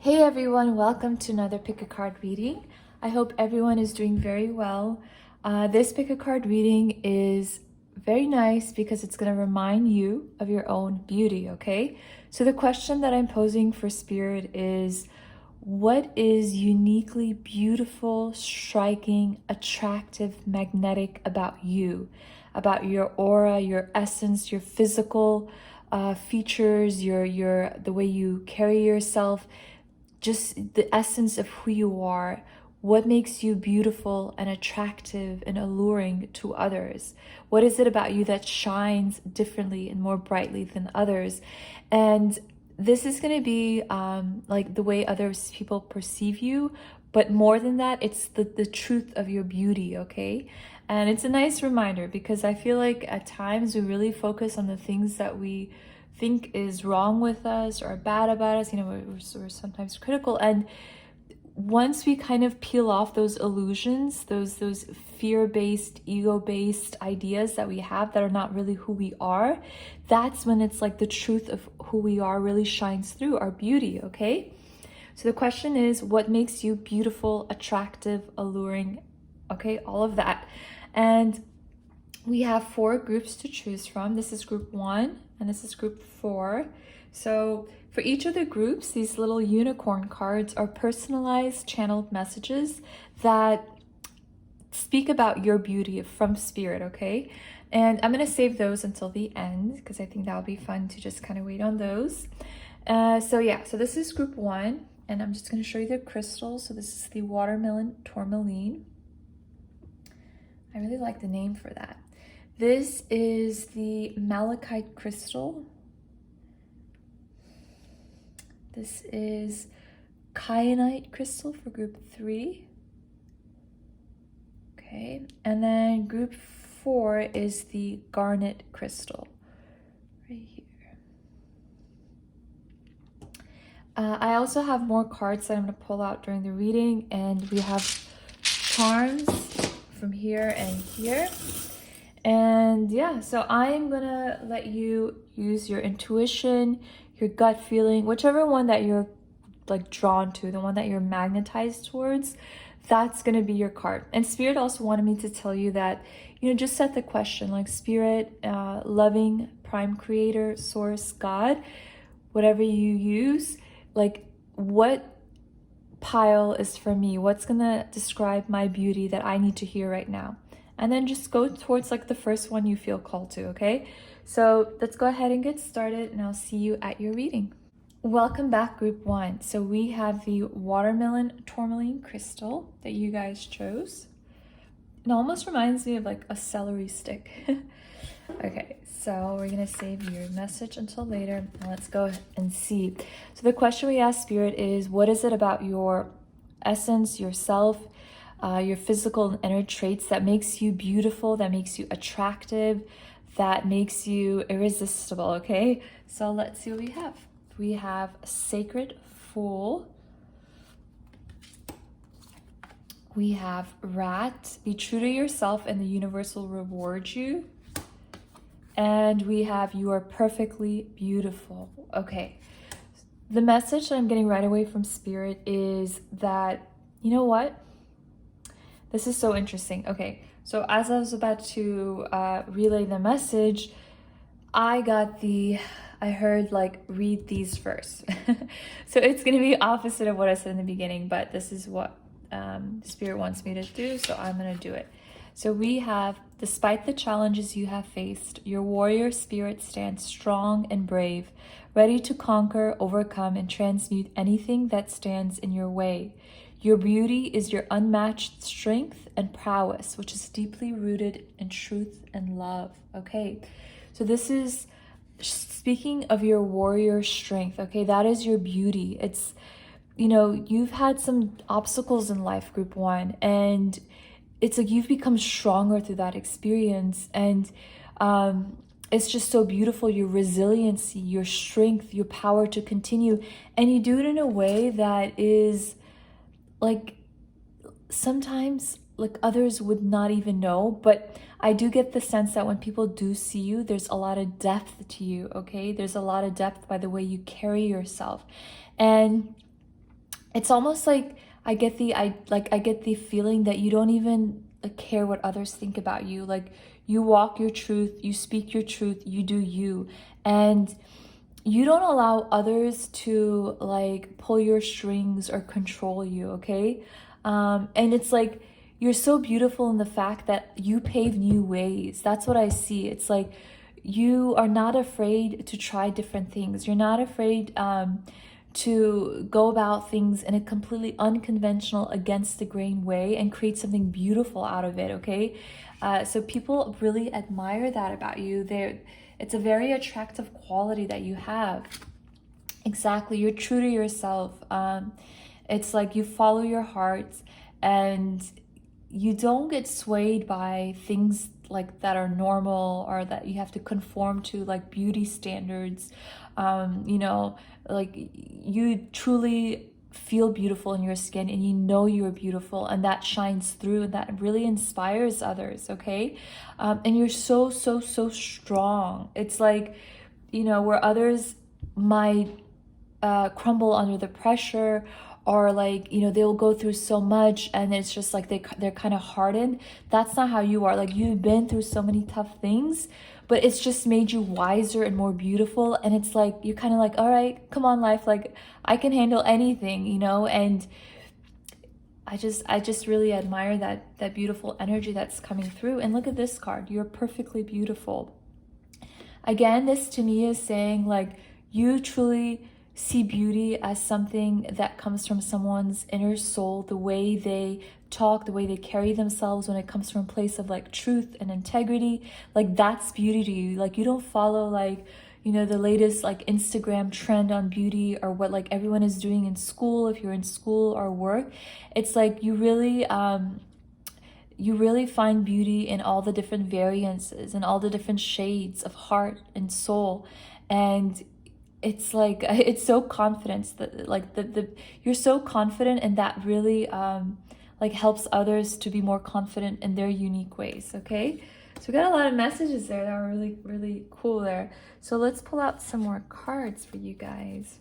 Hey everyone, welcome to another pick a card reading. I hope everyone is doing very well. This pick a card reading is very nice because it's going to remind you of your own beauty, okay? So the question that I'm posing for Spirit is, what is uniquely beautiful, striking, attractive, magnetic about you? About your aura, your essence, your physical features, the way you carry yourself, just the essence of who you are. What makes you beautiful and attractive and alluring to others? What is it about you that shines differently and more brightly than others? And this is going to be like the way other people perceive you, but more than that, it's the truth of your beauty, okay? And it's a nice reminder because I feel like at times we really focus on the things that we think is wrong with us or bad about us. You know, we're sometimes critical, and once we kind of peel off those illusions, those fear-based, ego-based ideas that we have that are not really who we are, that's when it's like the truth of who we are really shines through, our beauty, okay? So the question is, what makes you beautiful, attractive, alluring, okay? All of that. And we have 4 groups to choose from. This is group 1 and this is group 4. So for each of the groups, these little unicorn cards are personalized channeled messages that speak about your beauty from Spirit, okay? And I'm going to save those until the end because I think that'll be fun to just kind of wait on those. So this is group 1, and I'm just going to show you the crystals. So this is the watermelon tourmaline. I really like the name for that. This is the malachite crystal. This is kyanite crystal for group 3. Okay, and then group 4 is the garnet crystal right here. I also have more cards that I'm going to pull out during the reading, and we have charms from here and here. And yeah, so I'm gonna let you use your intuition, your gut feeling, whichever one that you're like drawn to, the one that you're magnetized towards, that's gonna be your card. And Spirit also wanted me to tell you that, you know, just set the question, like Spirit, loving, prime creator, source, God, whatever you use, like what pile is for me? What's gonna describe my beauty that I need to hear right now? And then just go towards like the first one you feel called to, okay? So let's go ahead and get started, and I'll see you at your reading. Welcome back, group 1. So we have the watermelon tourmaline crystal that you guys chose. It almost reminds me of like a celery stick. Okay, so we're gonna save your message until later, and let's go and see. So the question we asked Spirit is, what is it about your essence, yourself, your physical and inner traits that makes you beautiful, that makes you attractive, that makes you irresistible, okay? So let's see what we have. We have Sacred Fool. We have Rat. Be true to yourself and the universe will reward you. And we have You Are Perfectly Beautiful. Okay. The message that I'm getting right away from Spirit is that, you know what? This is so interesting. Okay, so as I was about to relay the message, I heard like, read these first. So it's going to be opposite of what I said in the beginning, but this is what Spirit wants me to do, so I'm going to do it. So we have, despite the challenges you have faced, your warrior spirit stands strong and brave, ready to conquer, overcome, and transmute anything that stands in your way. Your beauty is your unmatched strength and prowess, which is deeply rooted in truth and love. Okay, so this is speaking of your warrior strength. Okay, that is your beauty. It's, you know, you've had some obstacles in life, group 1, and it's like you've become stronger through that experience. And it's just so beautiful, your resiliency, your strength, your power to continue. And you do it in a way that is like sometimes like others would not even know, but I do get the sense that when people do see you, there's a lot of depth to you, okay? There's a lot of depth by the way you carry yourself. And it's almost like I get the feeling that you don't even care what others think about you. Like, you walk your truth, you speak your truth, you do you, and you don't allow others to like pull your strings or control you, okay? And it's like you're so beautiful in the fact that you pave new ways. That's what I see. It's like you are not afraid to try different things. You're not afraid to go about things in a completely unconventional, against the grain way and create something beautiful out of it, okay? So people really admire that about you. It's a very attractive quality that you have. Exactly, you're true to yourself. It's like you follow your heart, and you don't get swayed by things like that are normal, or that you have to conform to, like beauty standards. You know, like you truly feel beautiful in your skin, and you know you're beautiful, and that shines through, and that really inspires others, okay? And you're so strong. It's like, you know, where others might crumble under the pressure, or like, you know, they'll go through so much and it's just like they're kind of hardened. That's not how you are. Like, you've been through so many tough things, but it's just made you wiser and more beautiful. And it's like you're kind of like, all right, come on, life, like I can handle anything, you know. And I just really admire that beautiful energy that's coming through. And look at this card. You're perfectly beautiful. Again, this to me is saying like you truly see beauty as something that comes from someone's inner soul, the way they talk, the way they carry themselves, when it comes from a place of like truth and integrity. Like, that's beauty to you. Like, you don't follow like, you know, the latest like Instagram trend on beauty, or what like everyone is doing in school, if you're in school or work. It's like you really find beauty in all the different variances and all the different shades of heart and soul. And it's like, it's so confidence that like you're so confident, and that really like helps others to be more confident in their unique ways, okay? So we got a lot of messages there that are really cool there. So let's pull out some more cards for you guys.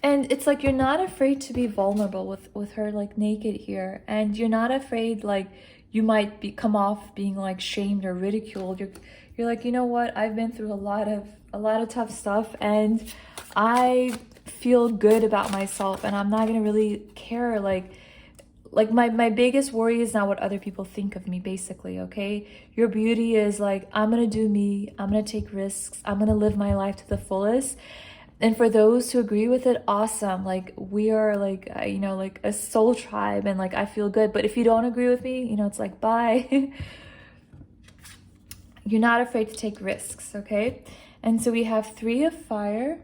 And it's like you're not afraid to be vulnerable with her like naked here, and you're not afraid like you might come off being like shamed or ridiculed. You're like, you know what, I've been through a lot of tough stuff, and I feel good about myself, and I'm not gonna really care. Like my biggest worry is not what other people think of me, basically, okay? Your beauty is like, I'm gonna do me, I'm gonna take risks, I'm gonna live my life to the fullest. And for those who agree with it, awesome. Like, we are like, you know, like a soul tribe, and like I feel good. But if you don't agree with me, you know, it's like, bye. You're not afraid to take risks, okay? And so we have 3 of fire,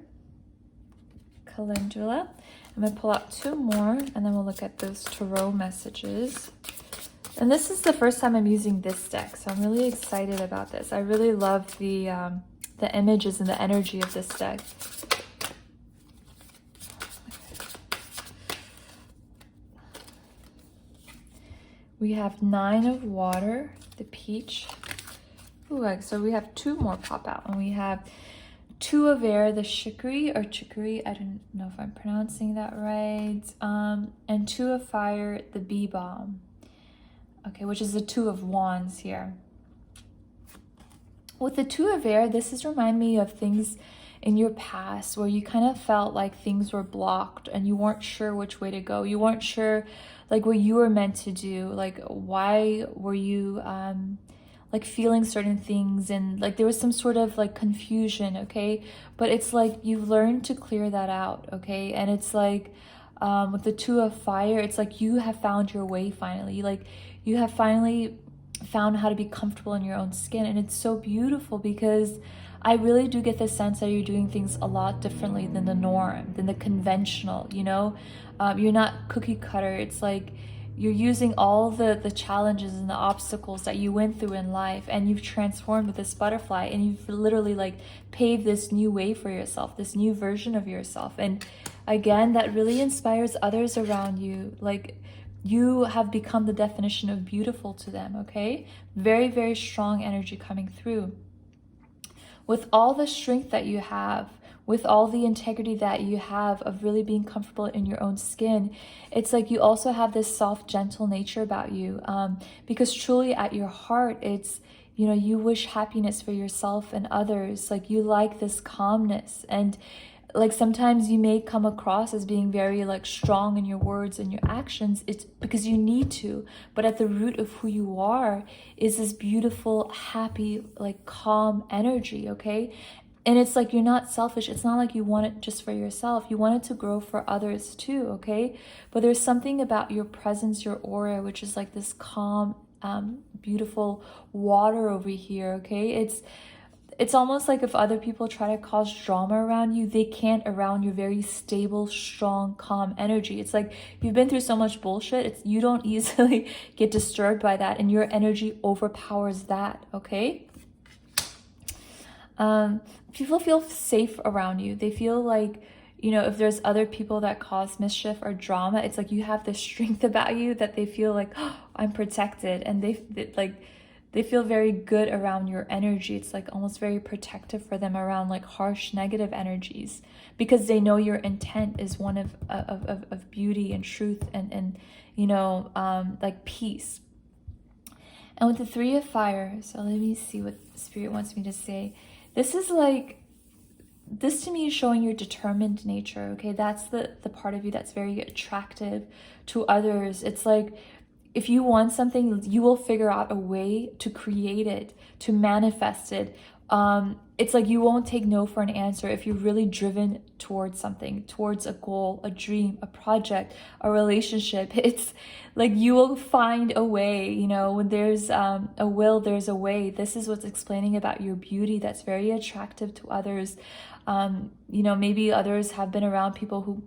calendula. I'm gonna pull out 2 more, and then we'll look at those tarot messages. And this is the first time I'm using this deck, so I'm really excited about this. I really love the images and the energy of this deck. We have 9 of water, the peach. Ooh, so we have 2 more pop out, and we have 2 of air, the chicory, I don't know if I'm pronouncing that right. And 2 of fire, the bee balm. Okay, which is the 2 of wands here. With the 2 of air, this is remind me of things in your past where you kind of felt like things were blocked and you weren't sure which way to go. You weren't sure like what you were meant to do. Like, why were you like feeling certain things, and like there was some sort of like confusion, okay? But it's like you've learned to clear that out, okay? And it's like with the 2 of fire, it's like you have found your way finally. Like, you have finally found how to be comfortable in your own skin, and it's so beautiful because I really do get the sense that you're doing things a lot differently than the norm, than the conventional, you know? You're not cookie cutter. It's like you're using all the challenges and the obstacles that you went through in life, and you've transformed with this butterfly, and you've literally like paved this new way for yourself, this new version of yourself. And again, that really inspires others around you. Like, You have become the definition of beautiful to them, okay? Very, very strong energy coming through. With all the strength that you have, with all the integrity that you have of really being comfortable in your own skin, it's like you also have this soft, gentle nature about you, because truly at your heart, it's, you know, you wish happiness for yourself and others. Like, you like this calmness, and like sometimes you may come across as being very like strong in your words and your actions. It's because you need to, but at the root of who you are is this beautiful, happy, like calm energy, okay? And it's like, you're not selfish. It's not like you want it just for yourself. You want it to grow for others too, okay? But there's something about your presence, your aura, which is like this calm, beautiful water over here, okay? It's almost like if other people try to cause drama around you, they can't around your very stable, strong, calm energy. It's like you've been through so much bullshit, you don't easily get disturbed by that, and your energy overpowers that, okay? People feel safe around you. They feel like, you know, if there's other people that cause mischief or drama, it's like you have this strength about you that they feel like, oh, I'm protected, and they feel very good around your energy. It's like almost very protective for them around like harsh negative energies, because they know your intent is one of beauty and truth and you know, like peace. And with the 3 of Fire, so let me see what Spirit wants me to say. This is like, this to me is showing your determined nature, okay? That's the part of you that's very attractive to others. It's like, if you want something, you will figure out a way to create it, to manifest it. It's like you won't take no for an answer if you're really driven towards something, towards a goal, a dream, a project, a relationship. It's like you will find a way, you know, when there's a will, there's a way. This is what's explaining about your beauty that's very attractive to others. You know, maybe others have been around people who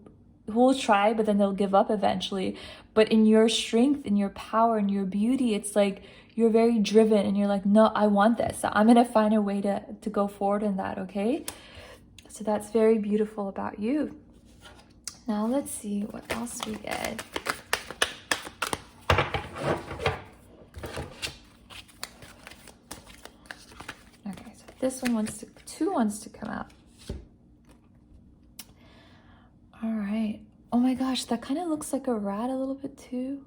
will try, but then they'll give up eventually. But in your strength, in your power, in your beauty, it's like you're very driven and you're like, no, I want this. I'm going to find a way to go forward in that, okay? So that's very beautiful about you. Now let's see what else we get. Okay, so this one two wants to come out. All right. Oh my gosh, that kind of looks like a rat a little bit too.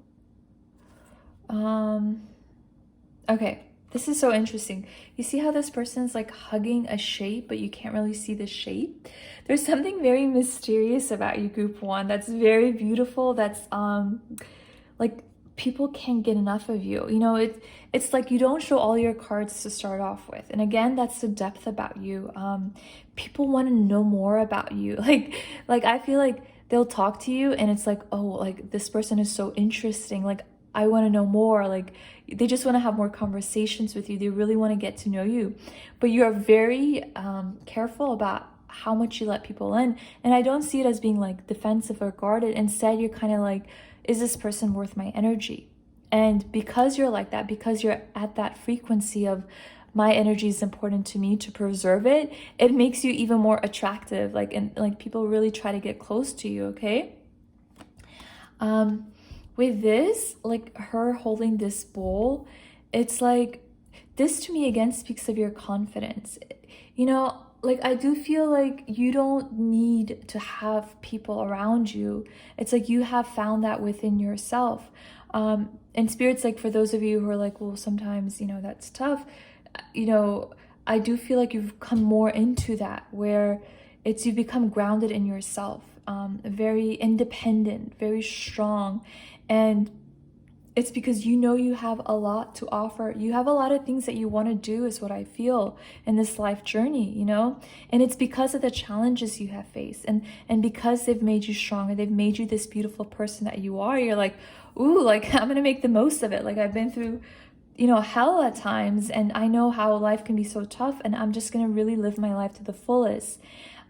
Okay, this is so interesting. You see how this person's like hugging a shape, but you can't really see the shape? There's something very mysterious about you, Group 1. That's very beautiful. That's like people can't get enough of you. You know, it's like you don't show all your cards to start off with. And again, that's the depth about you. People want to know more about you. Like I feel like they'll talk to you and it's like, oh, like this person is so interesting. Like I want to know more. Like they just want to have more conversations with you. They really want to get to know you. But you are very careful about how much you let people in. And I don't see it as being like defensive or guarded. Instead, you're kind of like, is this person worth my energy? And because you're like that, because you're at that frequency of my energy is important to me to preserve it, it makes you even more attractive. Like, and like people really try to get close to you, okay? With this, like her holding this bowl, it's like, this to me again speaks of your confidence. You know, like I do feel like you don't need to have people around you. It's like you have found that within yourself. And Spirit's like, for those of you who are like, well, sometimes, you know, that's tough. You know, I do feel like you've come more into that, where it's you become grounded in yourself, very independent, very strong. And it's because you know you have a lot to offer. You have a lot of things that you want to do, is what I feel in this life journey, you know? And it's because of the challenges you have faced. And because they've made you stronger, they've made you this beautiful person that you are. You're like, ooh, like I'm going to make the most of it. Like I've been through, you know, hell at times, and I know how life can be so tough, and I'm just going to really live my life to the fullest.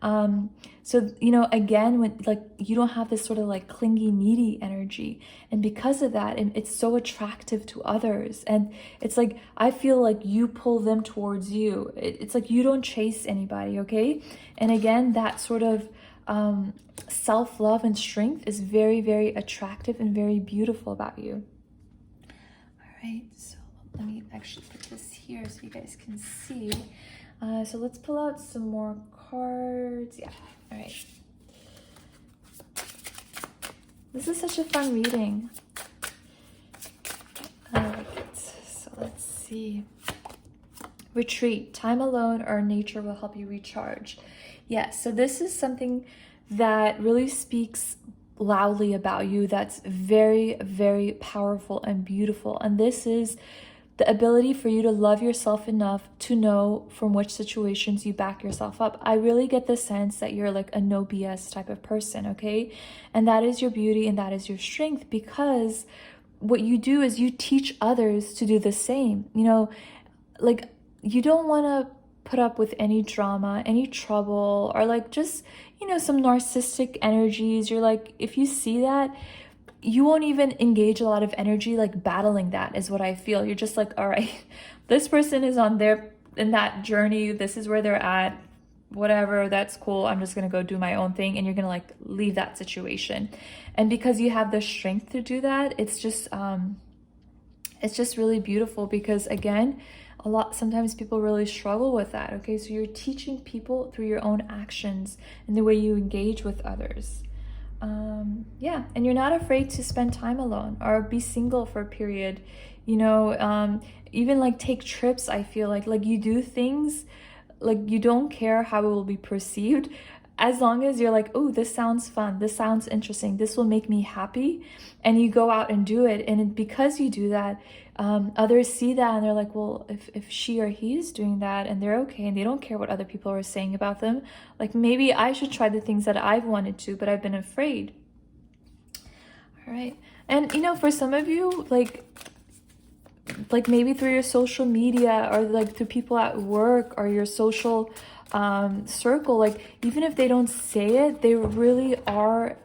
So, you know, again, when like you don't have this sort of like clingy, needy energy, and because of that, it's so attractive to others. And it's like, I feel like you pull them towards you. It's like you don't chase anybody, okay? And again, that sort of self-love and strength is very, very attractive and very beautiful about you. All right, so let me actually put this here so you guys can see. So let's pull out some more cards. Yeah, all right. This is such a fun reading. I like it. So let's see. Retreat. Time alone or nature will help you recharge. Yeah, so this is something that really speaks loudly about you. That's very, very powerful and beautiful. And this is the ability for you to love yourself enough to know from which situations you back yourself up. I really get the sense that you're like a no BS type of person, okay? And that is your beauty and that is your strength, because what you do is you teach others to do the same. You know, like, you don't want to put up with any drama, any trouble, or like just, you know, some narcissistic energies. You're like, if you see that, you won't even engage a lot of energy like battling that, is what I feel. You're just like, all right, this person is in that journey, this is where they're at, whatever, that's cool, I'm just gonna go do my own thing, and you're gonna like leave that situation. And because you have the strength to do that, it's just really beautiful, because again, sometimes people really struggle with that, okay? So you're teaching people through your own actions and the way you engage with others. Yeah, and you're not afraid to spend time alone or be single for a period, you know, even like take trips. I feel like you do things, like you don't care how it will be perceived, as long as you're like, oh, this sounds fun, this sounds interesting, this will make me happy, and you go out and do it. And because you do that, others see that and they're like, well, if she or he is doing that and they're okay and they don't care what other people are saying about them, like maybe I should try the things that I've wanted to, but I've been afraid. All right. And you know, for some of you, like maybe through your social media or like through people at work or your social circle, like even if they don't say it, they really are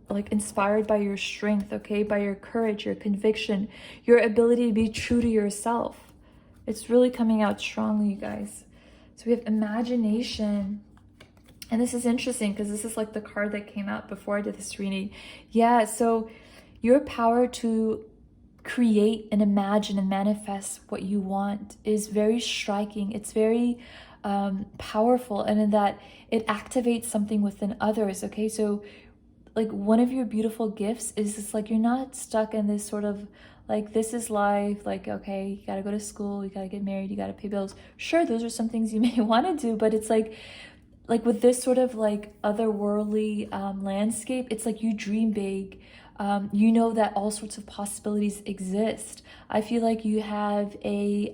like inspired by your strength, okay, by your courage, your conviction, your ability to be true to yourself. It's really coming out strongly, you guys. So we have imagination, and this is interesting because this is like the card that came out before I did this reading. Yeah, so your power to create and imagine and manifest what you want is very striking. It's very powerful, and in that it activates something within others, okay? So like one of your beautiful gifts is just like, you're not stuck in this sort of like, this is life, like, okay, you gotta go to school, you gotta get married, you gotta pay bills. Sure, those are some things you may want to do, but it's like with this sort of like otherworldly landscape, it's like you dream big. You know that all sorts of possibilities exist. I feel like you have a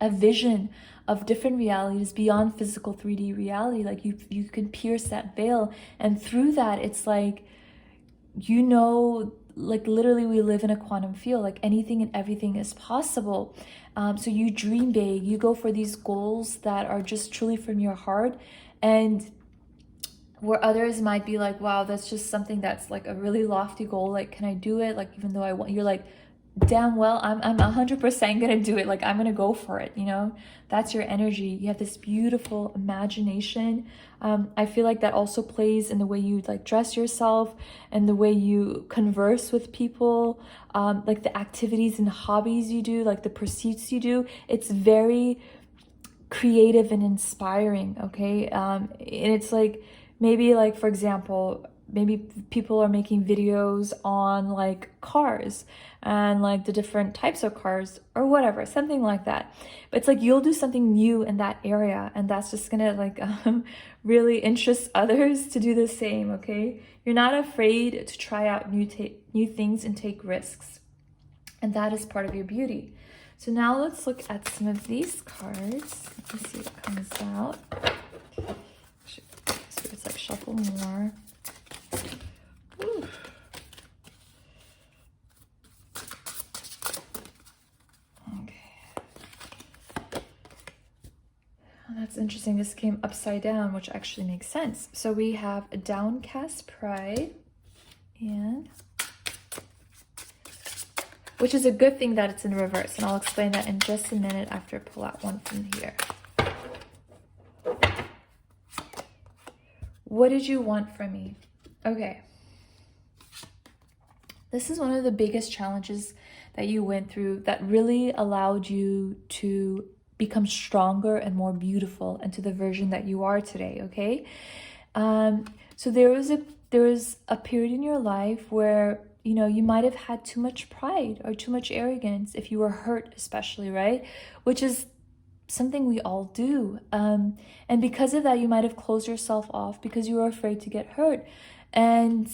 vision of different realities beyond physical 3D reality. Like you can pierce that veil, and through that, it's like, you know, like literally we live in a quantum field, like anything and everything is possible. So you dream big, you go for these goals that are just truly from your heart, and where others might be like, wow, that's just something that's like a really lofty goal, like can I do it, like even though I want, you're like, damn well, I'm 100% gonna do it, like I'm gonna go for it, you know? That's your energy. You have this beautiful imagination. I feel like that also plays in the way you like dress yourself and the way you converse with people, like the activities and hobbies you do, like the pursuits you do. It's very creative and inspiring, okay? And it's like, maybe like, for example, maybe people are making videos on like cars and like the different types of cars or whatever, something like that. But it's like you'll do something new in that area, and that's just gonna like really interest others to do the same, okay? You're not afraid to try out new things and take risks, and that is part of your beauty. So now let's look at some of these cards. Let's see what comes out. So it's like shuffle more. Ooh. That's interesting. This came upside down, which actually makes sense. So we have a downcast pride, and which is a good thing that it's in reverse. And I'll explain that in just a minute after I pull out one from here. what did you want from me? Okay. This is one of the biggest challenges that you went through that really allowed you to become stronger and more beautiful into the version that you are today, okay? So there was a period in your life where, you know, you might have had too much pride or too much arrogance if you were hurt, especially, right? Which is something we all do. And because of that, you might have closed yourself off because you were afraid to get hurt. And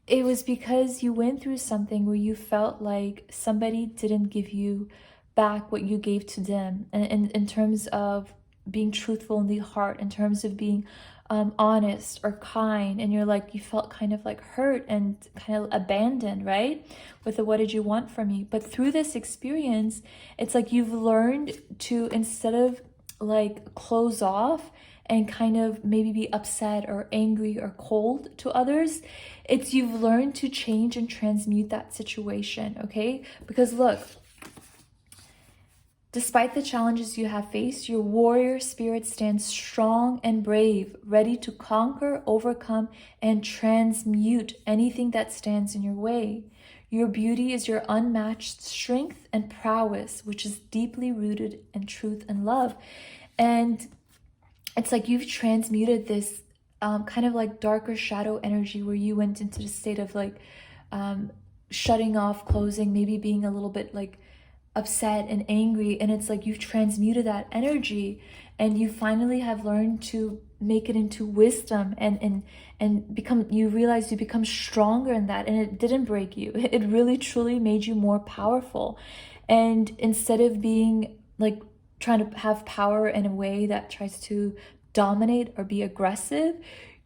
it was because you went through something where you felt like somebody didn't give you back what you gave to them. And in terms of being truthful in the heart, in terms of being honest or kind, and you're like, you felt kind of like hurt and kind of abandoned, right? With the what did you want from me? But through this experience, it's like you've learned to, instead of like close off and kind of maybe be upset or angry or cold to others, it's you've learned to change and transmute that situation, okay? Because look, despite the challenges you have faced, your warrior spirit stands strong and brave, ready to conquer, overcome, and transmute anything that stands in your way. Your beauty is your unmatched strength and prowess, which is deeply rooted in truth and love. And it's like you've transmuted this kind of like darker shadow energy where you went into the state of like shutting off, closing, maybe being a little bit like upset and angry, and it's like you've transmuted that energy and you finally have learned to make it into wisdom and become, you realize you become stronger in that, and it didn't break you. It really truly made you more powerful. And instead of being like trying to have power in a way that tries to dominate or be aggressive,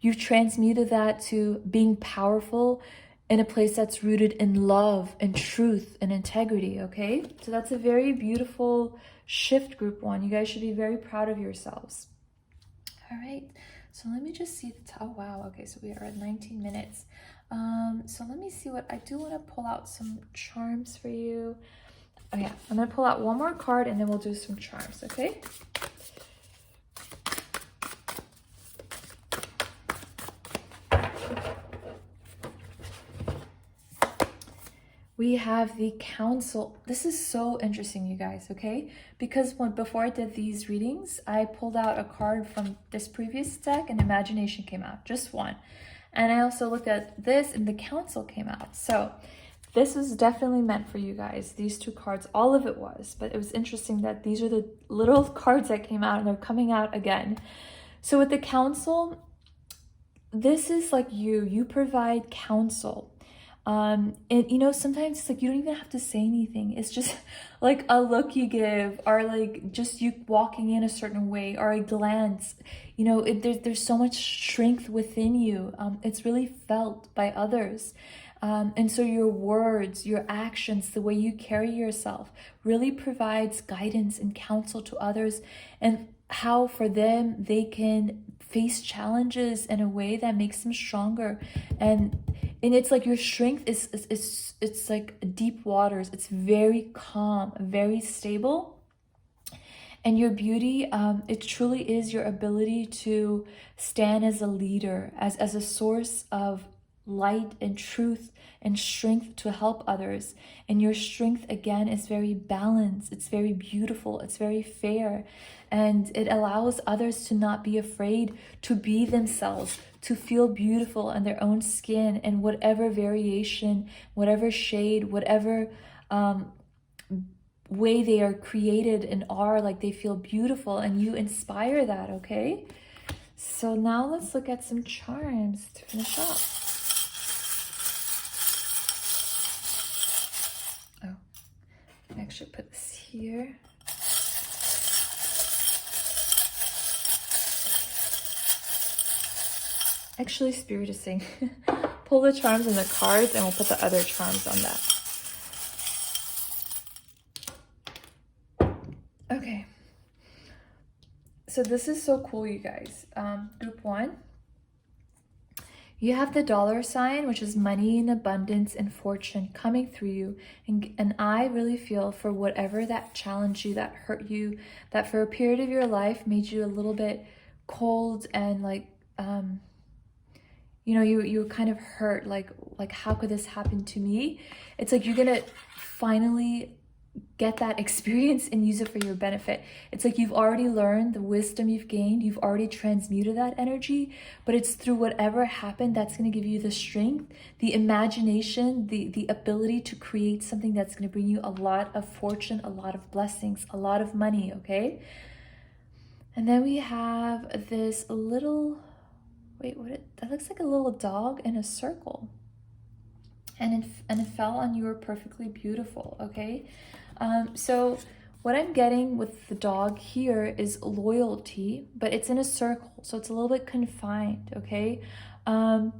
you've transmuted that to being powerful in a place that's rooted in love and truth and integrity, okay? So that's a very beautiful shift, group one. You guys should be very proud of yourselves. All right, so let me just see the oh wow, okay, so we are at 19 minutes. So let me see what I do. Want to pull out some charms for you. Oh yeah, I'm gonna pull out one more card and then we'll do some charms, okay? We have the Council. This is so interesting, you guys, okay? Because before I did these readings, I pulled out a card from this previous deck and Imagination came out, just one. And I also looked at this and the Council came out. So this is definitely meant for you guys, these two cards, all of it was. But it was interesting that these are the little cards that came out and they're coming out again. So with the Council, this is like you provide counsel. And you know, sometimes it's like you don't even have to say anything. It's just like a look you give, or like just you walking in a certain way, or a glance. You know, there's so much strength within you. It's really felt by others. And so your words, your actions, the way you carry yourself really provides guidance and counsel to others, and how for them they can face challenges in a way that makes them stronger. And it's like your strength is it's like deep waters. It's very calm, very stable. And your beauty, it truly is your ability to stand as a leader, as a source of light and truth and strength to help others. And your strength, again, is very balanced. It's very beautiful. It's very fair. And it allows others to not be afraid to be themselves, to feel beautiful in their own skin, and whatever variation, whatever shade, whatever way they are created and are, like they feel beautiful, and you inspire that, okay? So now let's look at some charms to finish off. Oh, I actually put this here. Actually, Spirit is saying, pull the charms and the cards and we'll put the other charms on that. Okay. So this is so cool, you guys. Group one, you have the $, which is money and abundance and fortune coming through you. And I really feel for whatever that challenged you, that hurt you, that for a period of your life made you a little bit cold and like, you know, you're kind of hurt, like how could this happen to me? It's like you're gonna finally get that experience and use it for your benefit. It's like you've already learned the wisdom you've gained, you've already transmuted that energy, but it's through whatever happened that's going to give you the strength, the imagination, the ability to create something that's going to bring you a lot of fortune, a lot of blessings, a lot of money, okay? And then we have this little, wait, that looks like a little dog in a circle. And it fell on you were perfectly beautiful, okay? So what I'm getting with the dog here is loyalty, but it's in a circle, so it's a little bit confined, okay? And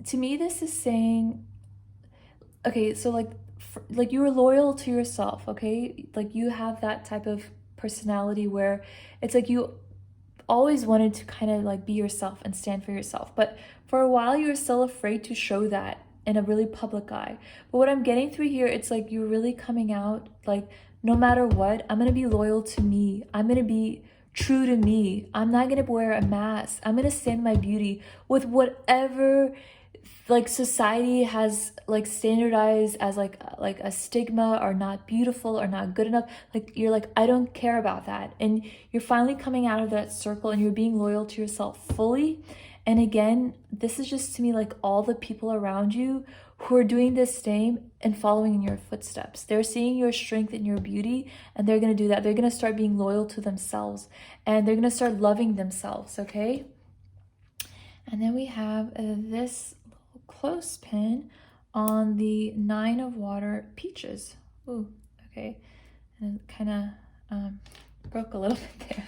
to me, this is saying, okay, so like you were loyal to yourself, okay? Like you have that type of personality where it's like you always wanted to kind of like be yourself and stand for yourself, but for a while you were still afraid to show that in a really public eye. But what I'm getting through here, it's like you're really coming out like, no matter what, I'm gonna be loyal to me, I'm gonna be true to me, I'm not gonna wear a mask, I'm gonna stand my beauty with whatever like society has like standardized as like a stigma or not beautiful or not good enough. Like you're like, I don't care about that, and you're finally coming out of that circle and you're being loyal to yourself fully. And again, this is just to me like all the people around you who are doing the same and following in your footsteps. They're seeing your strength and your beauty, and they're going to do that. They're going to start being loyal to themselves, and they're going to start loving themselves, okay? And then we have this little clothespin on the 9 of water peaches. Ooh, okay. And it kind of broke a little bit there.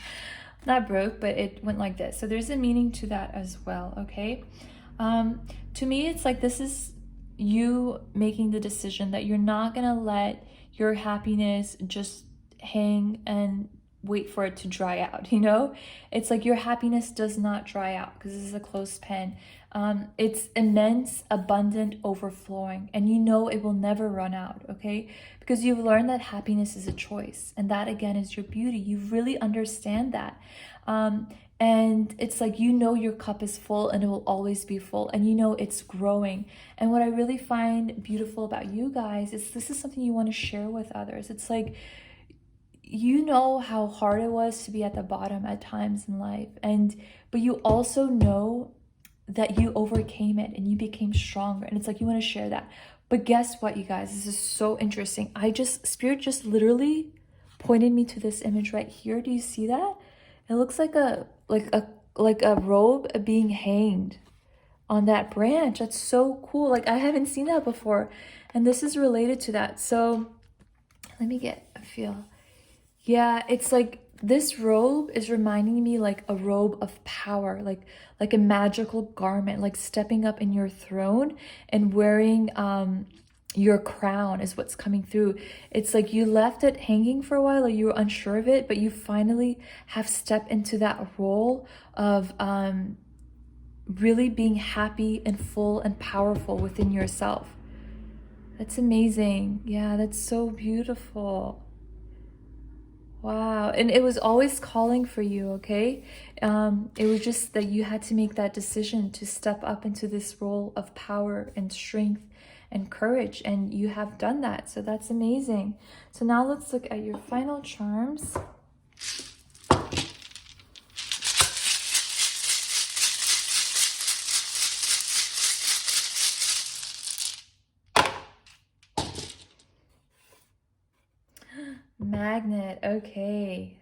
Not broke, but it went like this. So there's a meaning to that as well, okay? To me, it's like this is you making the decision that you're not going to let your happiness just hang and wait for it to dry out, you know? It's like your happiness does not dry out because this is a clothespin. It's immense, abundant, overflowing, and you know it will never run out, okay? Because you've learned that happiness is a choice, and that again is your beauty. You really understand that. And it's like, you know, your cup is full and it will always be full, and you know it's growing. And what I really find beautiful about you guys is this is something you want to share with others. It's like, you know how hard it was to be at the bottom at times in life, but you also know that you overcame it and you became stronger, and it's like you want to share that. But guess what, you guys, this is so interesting. Spirit just literally pointed me to this image right here. Do you see that? It looks like a robe being hanged on that branch. That's so cool. Like I haven't seen that before, and this is related to that. So let me get a feel. Yeah, it's like this robe is reminding me like a robe of power, like a magical garment, like stepping up in your throne and wearing your crown is what's coming through. It's like you left it hanging for a while, like you were unsure of it, but you finally have stepped into that role of really being happy and full and powerful within yourself. That's amazing. Yeah, that's so beautiful. Wow. And it was always calling for you, okay? It was just that you had to make that decision to step up into this role of power and strength and courage, and you have done that. So that's amazing. So now let's look at your final charms. Magnet, okay.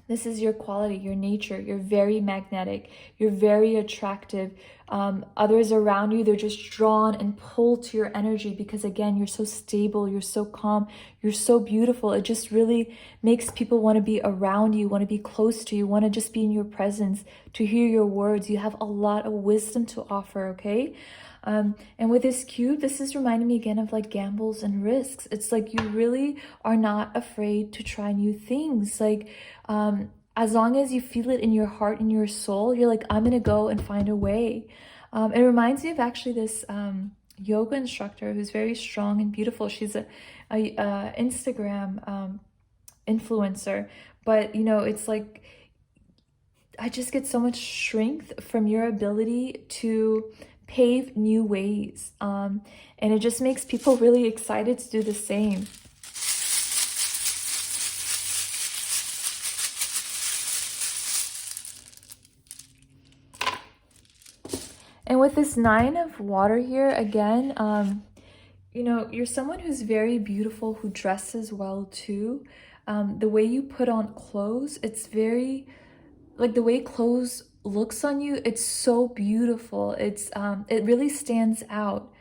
This is your quality, your nature. You're very magnetic. You're very attractive. Others around you, they're just drawn and pulled to your energy because, again, you're so stable. You're so calm. You're so beautiful. It just really makes people want to be around you, want to be close to you, want to just be in your presence, to hear your words. You have a lot of wisdom to offer, okay? And with this cube, this is reminding me again of like gambles and risks. It's like you really are not afraid to try new things. Like, as long as you feel it in your heart and your soul, you're like, I'm gonna go and find a way. It reminds me of actually this yoga instructor who's very strong and beautiful. She's a Instagram influencer, but you know, it's like, I just get so much strength from your ability to pave new ways. And it just makes people really excited to do the same. And with this 9 of water here, again, you know, you're someone who's very beautiful, who dresses well too. The way you put on clothes, it's very, like the way clothes looks on you, it's so beautiful. It really stands out.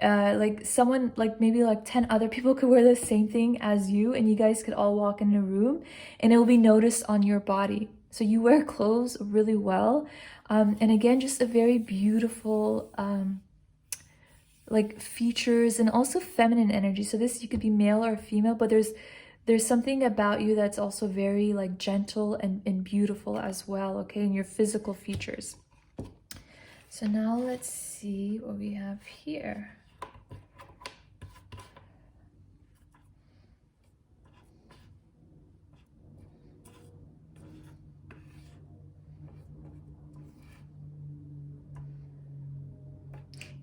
Like someone, like maybe like 10 other people could wear the same thing as you, and you guys could all walk in a room and it will be noticed on your body. So you wear clothes really well. And again, just a very beautiful, like features, and also feminine energy. So this, you could be male or female, but there's something about you that's also very like gentle and beautiful as well, okay, in your physical features. So now let's see what we have here.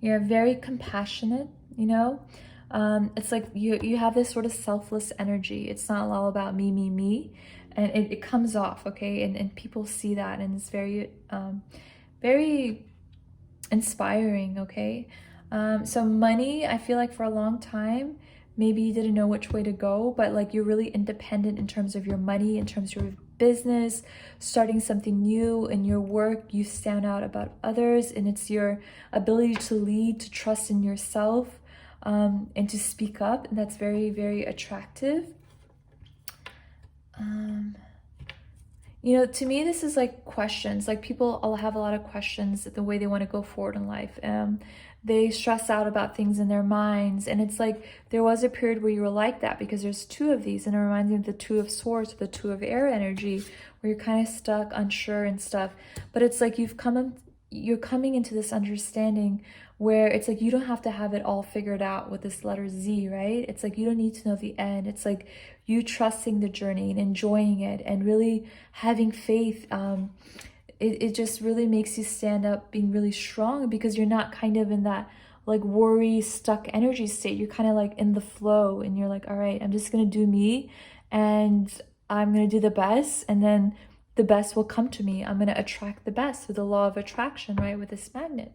You're very compassionate, you know? It's like you have this sort of selfless energy. It's not all about me. And it comes off, okay? And people see that, and it's very, very inspiring, okay? So money, I feel like for a long time, maybe you didn't know which way to go, but like you're really independent in terms of your money, in terms of your business, starting something new in your work. You stand out about others, and it's your ability to lead, to trust in yourself, and to speak up, and that's very, very attractive. You know, to me, this is like questions. Like people all have a lot of questions, the way they want to go forward in life. They stress out about things in their minds, and it's like there was a period where you were like that, because there's 2 of these, and it reminds me of the 2 of swords, the 2 of air energy, where you're kind of stuck, unsure and stuff. But it's like you're coming into this understanding where it's like you don't have to have it all figured out with this letter Z, right? It's like you don't need to know the end. It's like you trusting the journey and enjoying it and really having faith. It just really makes you stand up being really strong, because you're not kind of in that like worry, stuck energy state. You're kind of like in the flow, and you're like, all right, I'm just going to do me, and I'm going to do the best, and then the best will come to me. I'm going to attract the best with the law of attraction, right? With this magnet.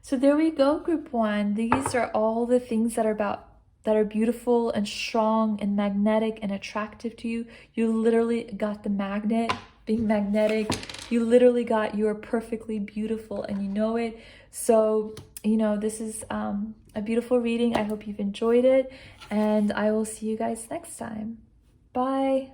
So there we go, group 1. These are all the things that are beautiful and strong and magnetic and attractive to you. You literally got the magnet being magnetic. You literally got, you are perfectly beautiful, and you know it. So, you know, this is a beautiful reading. I hope you've enjoyed it, and I will see you guys next time. Bye.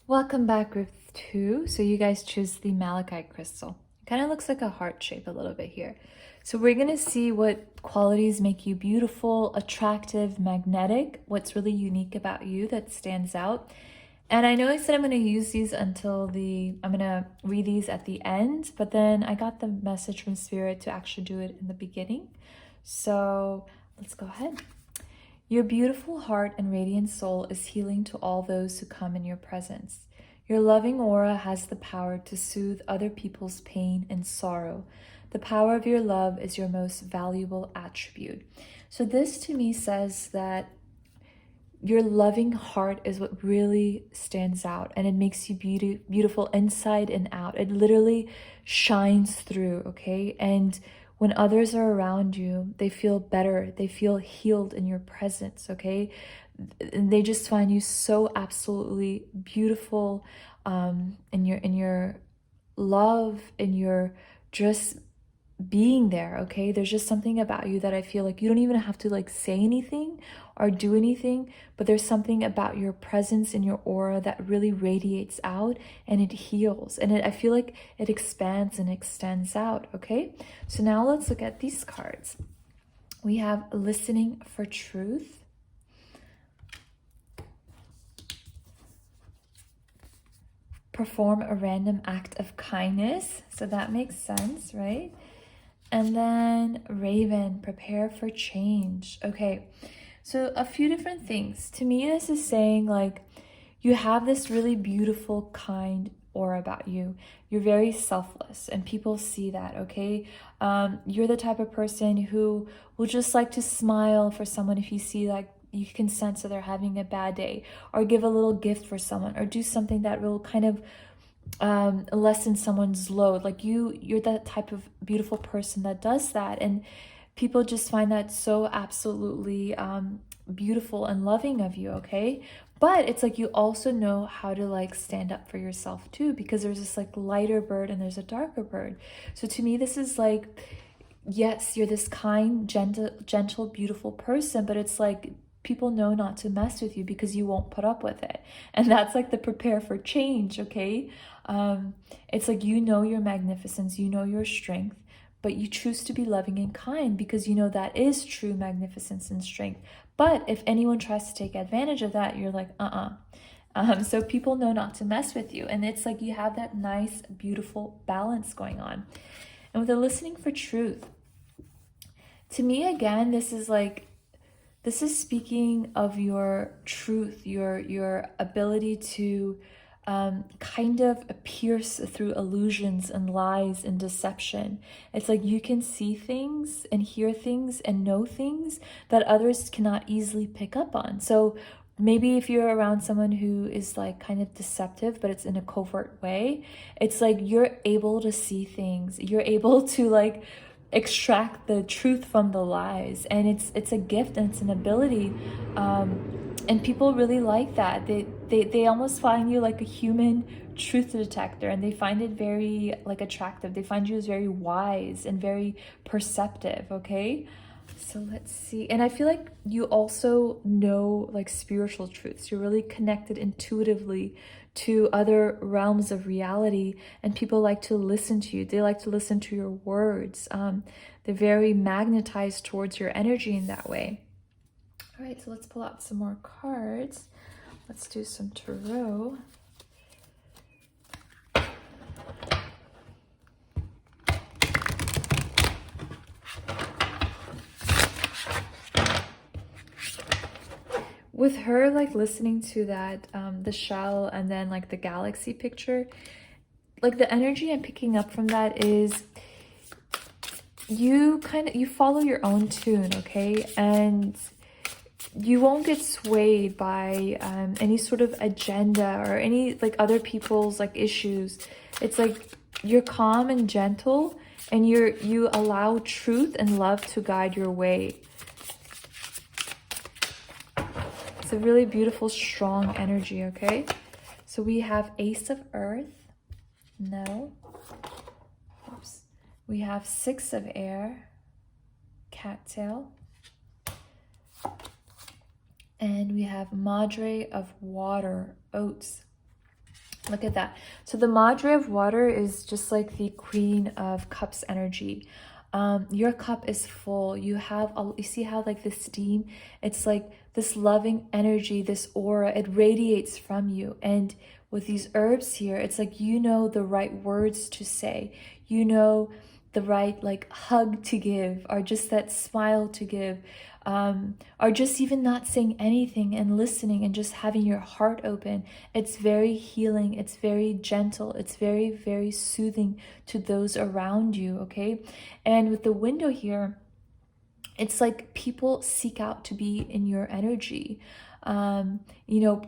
Welcome back, group 2. So you guys choose the malachite crystal. It kind of looks like a heart shape a little bit here. So we're going to see what qualities make you beautiful, attractive, magnetic, what's really unique about you that stands out. And I know I said I'm going to use these until I'm going to read these at the end, but then I got the message from Spirit to actually do it in the beginning. So let's go ahead. Your beautiful heart and radiant soul is healing to all those who come in your presence. Your loving aura has the power to soothe other people's pain and sorrow. The power of your love is your most valuable attribute. So this to me says that your loving heart is what really stands out, and it makes you beautiful inside and out. It literally shines through, okay? And when others are around you, they feel better. They feel healed in your presence, okay? And they just find you so absolutely beautiful in your love, in your just being there, okay? There's just something about you that I feel like you don't even have to like say anything or do anything, but there's something about your presence and your aura that really radiates out, and it heals, and I feel like it expands and extends out, okay? So now let's look at these cards. We have listening for truth, perform a random act of kindness, so that makes sense, right? And then Raven, prepare for change. Okay, so a few different things. To me, this is saying like you have this really beautiful, kind aura about you. You're very selfless, and people see that, okay? You're the type of person who will just like to smile for someone if you see like you can sense that they're having a bad day, or give a little gift for someone, or do something that will kind of lessen someone's load. Like you're that type of beautiful person that does that, and people just find that so absolutely beautiful and loving of you, okay? But it's like you also know how to like stand up for yourself too, because there's this like lighter bird and there's a darker bird. So to me, this is like, yes, you're this kind, gentle, beautiful person, but it's like people know not to mess with you because you won't put up with it. And that's like the prepare for change, okay? It's like, you know your magnificence, you know your strength, but you choose to be loving and kind because you know that is true magnificence and strength. But if anyone tries to take advantage of that, you're like, so people know not to mess with you. And it's like you have that nice, beautiful balance going on. And with the listening for truth, to me, again, this is speaking of your truth, your ability to kind of pierce through illusions and lies and deception. It's like you can see things and hear things and know things that others cannot easily pick up on. So maybe if you're around someone who is like kind of deceptive, but it's in a covert way, it's like you're able to see things. You're able to like extract the truth from the lies, and it's a gift and it's an ability, and people really like that. They almost find you like a human truth detector, and they find it very like attractive. They find you as very wise and very perceptive, okay? So let's see. And I feel like you also know like spiritual truths. You're really connected intuitively to other realms of reality, and people like to listen to you. They like to listen to your words. They're very magnetized towards your energy in that way. All right, so let's pull out some more cards. Let's do some tarot. With her like listening to that the shell and then like the galaxy picture, like the energy I'm picking up from that is you follow your own tune, okay? And you won't get swayed by any sort of agenda or any like other people's like issues. It's like you're calm and gentle, and you allow truth and love to guide your way. It's a really beautiful, strong energy, okay? So we have Ace of Earth. No. Oops. We have Six of Air. Cattail. And we have Madre of Water. Oats. Look at that. So the Madre of Water is just like the Queen of Cups energy. Your cup is full. You see how like the steam, it's like this loving energy, this aura, it radiates from you. And with these herbs here, it's like you know the right words to say, you know the right like hug to give, or just that smile to give, or just even not saying anything and listening and just having your heart open. It's very healing, it's very gentle, it's very, very soothing to those around you, okay? And with the window here, it's like people seek out to be in your energy.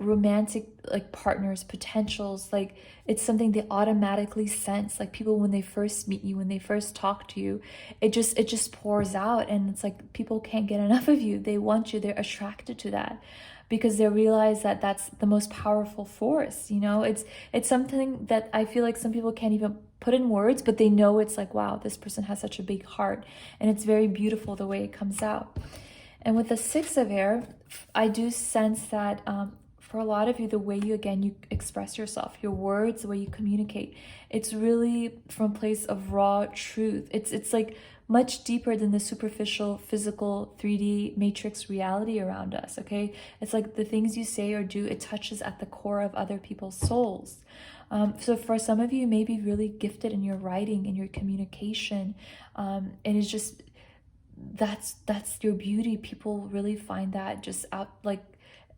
Romantic like partners, potentials, like it's something they automatically sense. Like people, when they first meet you, when they first talk to you, it just pours out, and it's like people can't get enough of you. They want you, they're attracted to that because they realize that that's the most powerful force. It's something that I feel like some people can't even put in words, but they know it's like, wow, this person has such a big heart, and it's very beautiful the way it comes out. And with the Six of Air, I do sense that for a lot of you, the way you express yourself, your words, the way you communicate, it's really from a place of raw truth. It's like much deeper than the superficial, physical, 3D matrix reality around us, okay? It's like the things you say or do, it touches at the core of other people's souls. So for some of you, you may be really gifted in your writing, in your communication, and it's just... that's your beauty. People really find that just out, like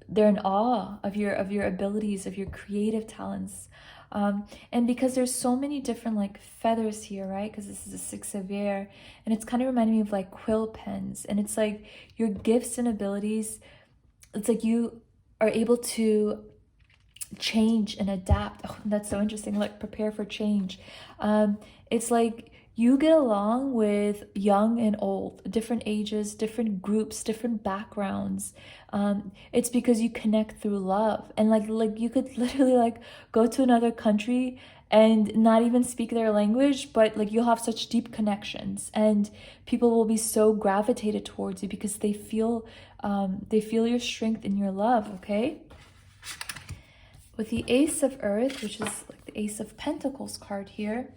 they're in awe of your abilities, of your creative talents. And because there's so many different like feathers here, right? Because this is a 6 of air, and it's kind of reminding me of like quill pens, and it's like your gifts and abilities, it's like you are able to change and adapt. Oh, that's so interesting. Like, prepare for change. It's like you get along with young and old, different ages, different groups, different backgrounds. It's because you connect through love. And like you could literally like go to another country and not even speak their language, but like you'll have such deep connections, and people will be so gravitated towards you because they feel your strength and your love. Okay. With the Ace of Earth, which is like the Ace of Pentacles card here,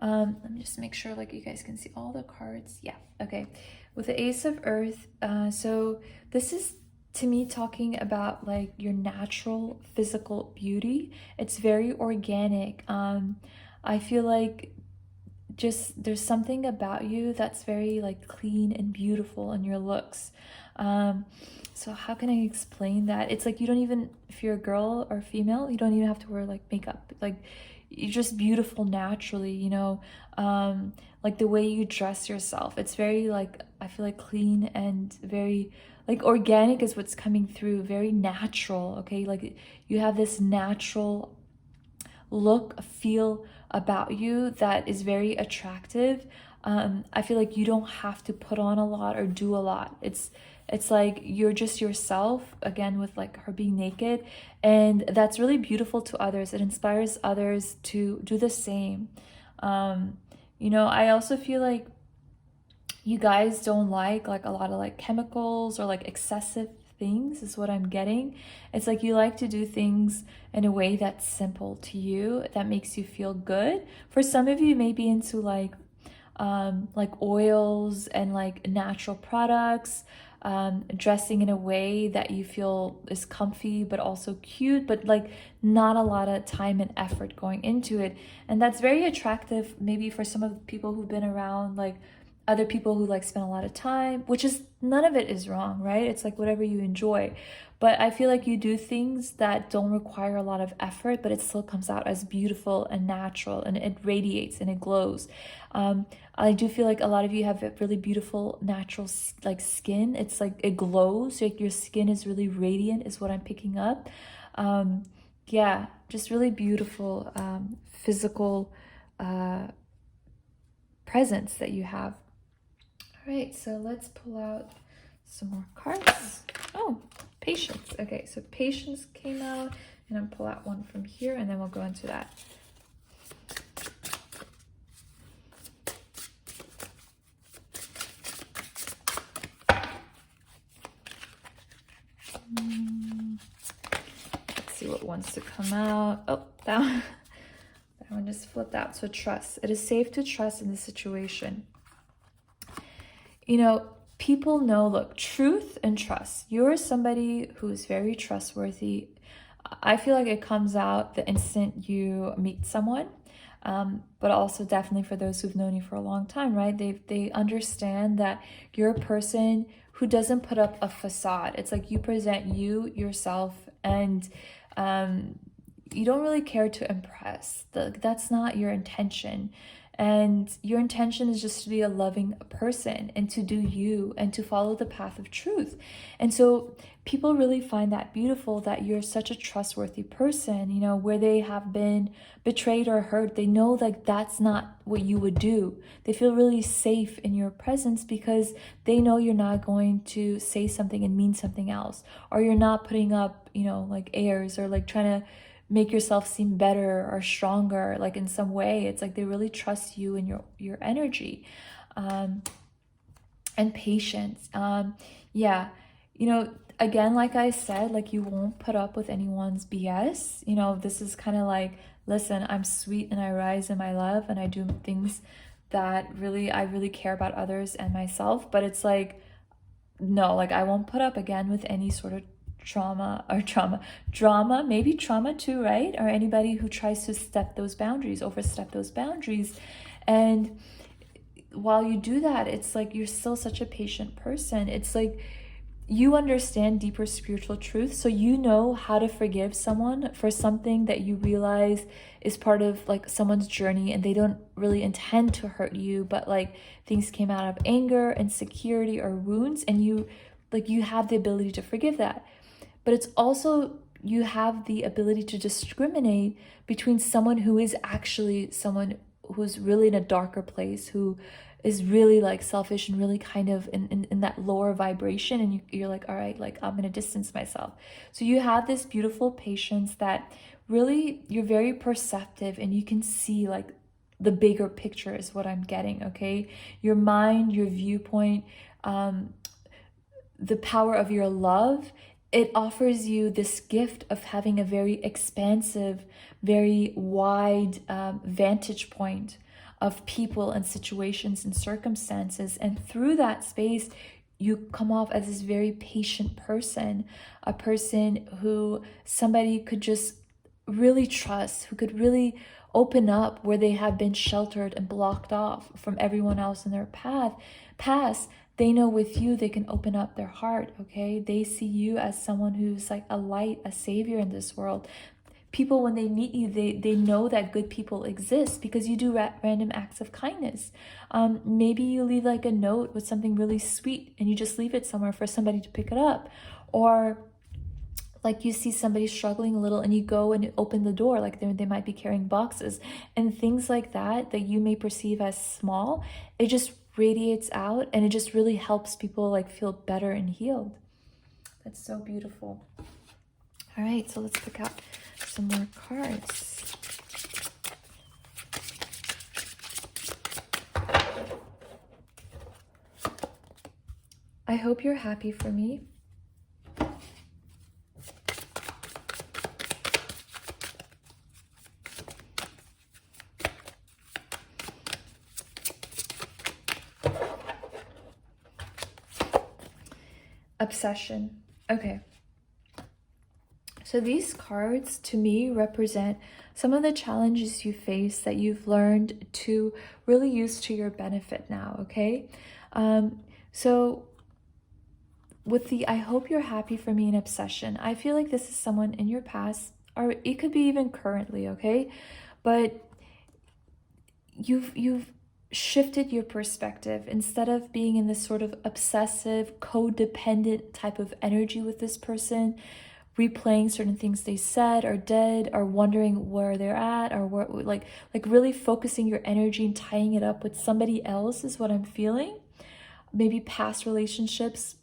let me just make sure like you guys can see all the cards. Yeah, okay. With the Ace of Earth, so this is to me talking about like your natural physical beauty. It's very organic. I feel like just there's something about you that's very like clean and beautiful in your looks. So how can I explain that? It's like you don't even, if you're a girl or female, you don't even have to wear like makeup. Like you're just beautiful naturally, you know. Like the way you dress yourself, it's very like, I feel like clean and very like organic is what's coming through, very natural. Okay, like you have this natural look, feel about you that is very attractive. I feel like you don't have to put on a lot or do a lot. It's like you're just yourself, again with like her being naked, and that's really beautiful to others. It inspires others to do the same. You know, I also feel like you guys don't like a lot of like chemicals or like excessive things is what I'm getting. It's like you like to do things in a way that's simple to you, that makes you feel good. For some of you, maybe into like oils and like natural products, dressing in a way that you feel is comfy but also cute, but like not a lot of time and effort going into it. And that's very attractive maybe for some of the people who've been around like other people who like spend a lot of time, which is, none of it is wrong, right? It's like whatever you enjoy. But I feel like you do things that don't require a lot of effort, but it still comes out as beautiful and natural, and it radiates and it glows. I do feel like a lot of you have a really beautiful natural like skin. It's like it glows, like your skin is really radiant is what I'm picking up. Yeah, just really beautiful physical presence that you have. All right, so let's pull out some more cards. Oh, patience. Okay, so patience came out, and I'll pull out one from here, and then we'll go into that. Let's see what wants to come out. Oh, that one just flipped out. So trust. It is safe to trust in this situation. You know, people know, look, truth and trust. You're somebody who is very trustworthy. I feel like it comes out the instant you meet someone, but also definitely for those who've known you for a long time, right? They understand that you're a person who doesn't put up a facade. It's like you present yourself, and you don't really care to impress. That's not your intention. And your intention is just to be a loving person and to do you and to follow the path of truth. And so people really find that beautiful, that you're such a trustworthy person, you know, where they have been betrayed or hurt. They know like that's not what you would do. They feel really safe in your presence because they know you're not going to say something and mean something else, or you're not putting up, you know, like airs or like trying to make yourself seem better or stronger, like in some way. It's like they really trust you and your energy. And patience. Yeah, you know, again, like I said, like you won't put up with anyone's BS. You know, this is kind of like, listen, I'm sweet and I rise in my love and I do things that I really care about others and myself. But it's like, no, like I won't put up again with any sort of drama, maybe trauma too, right? Or anybody who tries to overstep those boundaries. And while you do that, it's like you're still such a patient person. It's like you understand deeper spiritual truth, so you know how to forgive someone for something that you realize is part of like someone's journey, and they don't really intend to hurt you, but like things came out of anger, insecurity, or wounds, and you have the ability to forgive that. But it's also, you have the ability to discriminate between someone who is actually someone who's really in a darker place, who is really like selfish and really kind of in that lower vibration, and you're like, all right, like I'm gonna distance myself. So you have this beautiful patience that really, you're very perceptive, and you can see like the bigger picture is what I'm getting, okay? Your mind, your viewpoint, the power of your love, it offers you this gift of having a very expansive, very wide vantage point of people and situations and circumstances. And through that space, you come off as this very patient person, a person who somebody could just really trust, who could really open up where they have been sheltered and blocked off from everyone else in their past. They know with you, they can open up their heart, okay? They see you as someone who's like a light, a savior in this world. People, when they meet you, they know that good people exist because you do random acts of kindness. Maybe you leave like a note with something really sweet, and you just leave it somewhere for somebody to pick it up. Or like you see somebody struggling a little, and you go and open the door, like they might be carrying boxes and things like that you may perceive as small. It just radiates out, and it just really helps people like feel better and healed. That's so beautiful. All right, so let's pick out some more cards. I hope you're happy for me. Obsession. Okay. So these cards to me represent some of the challenges you face that you've learned to really use to your benefit now, okay? So with the I hope you're happy for me and obsession, I feel like this is someone in your past, or it could be even currently, okay? But you've shifted your perspective. Instead of being in this sort of obsessive, codependent type of energy with this person, replaying certain things they said or did, or wondering where they're at, or where, like really focusing your energy and tying it up with somebody else is what I'm feeling. Maybe past relationships,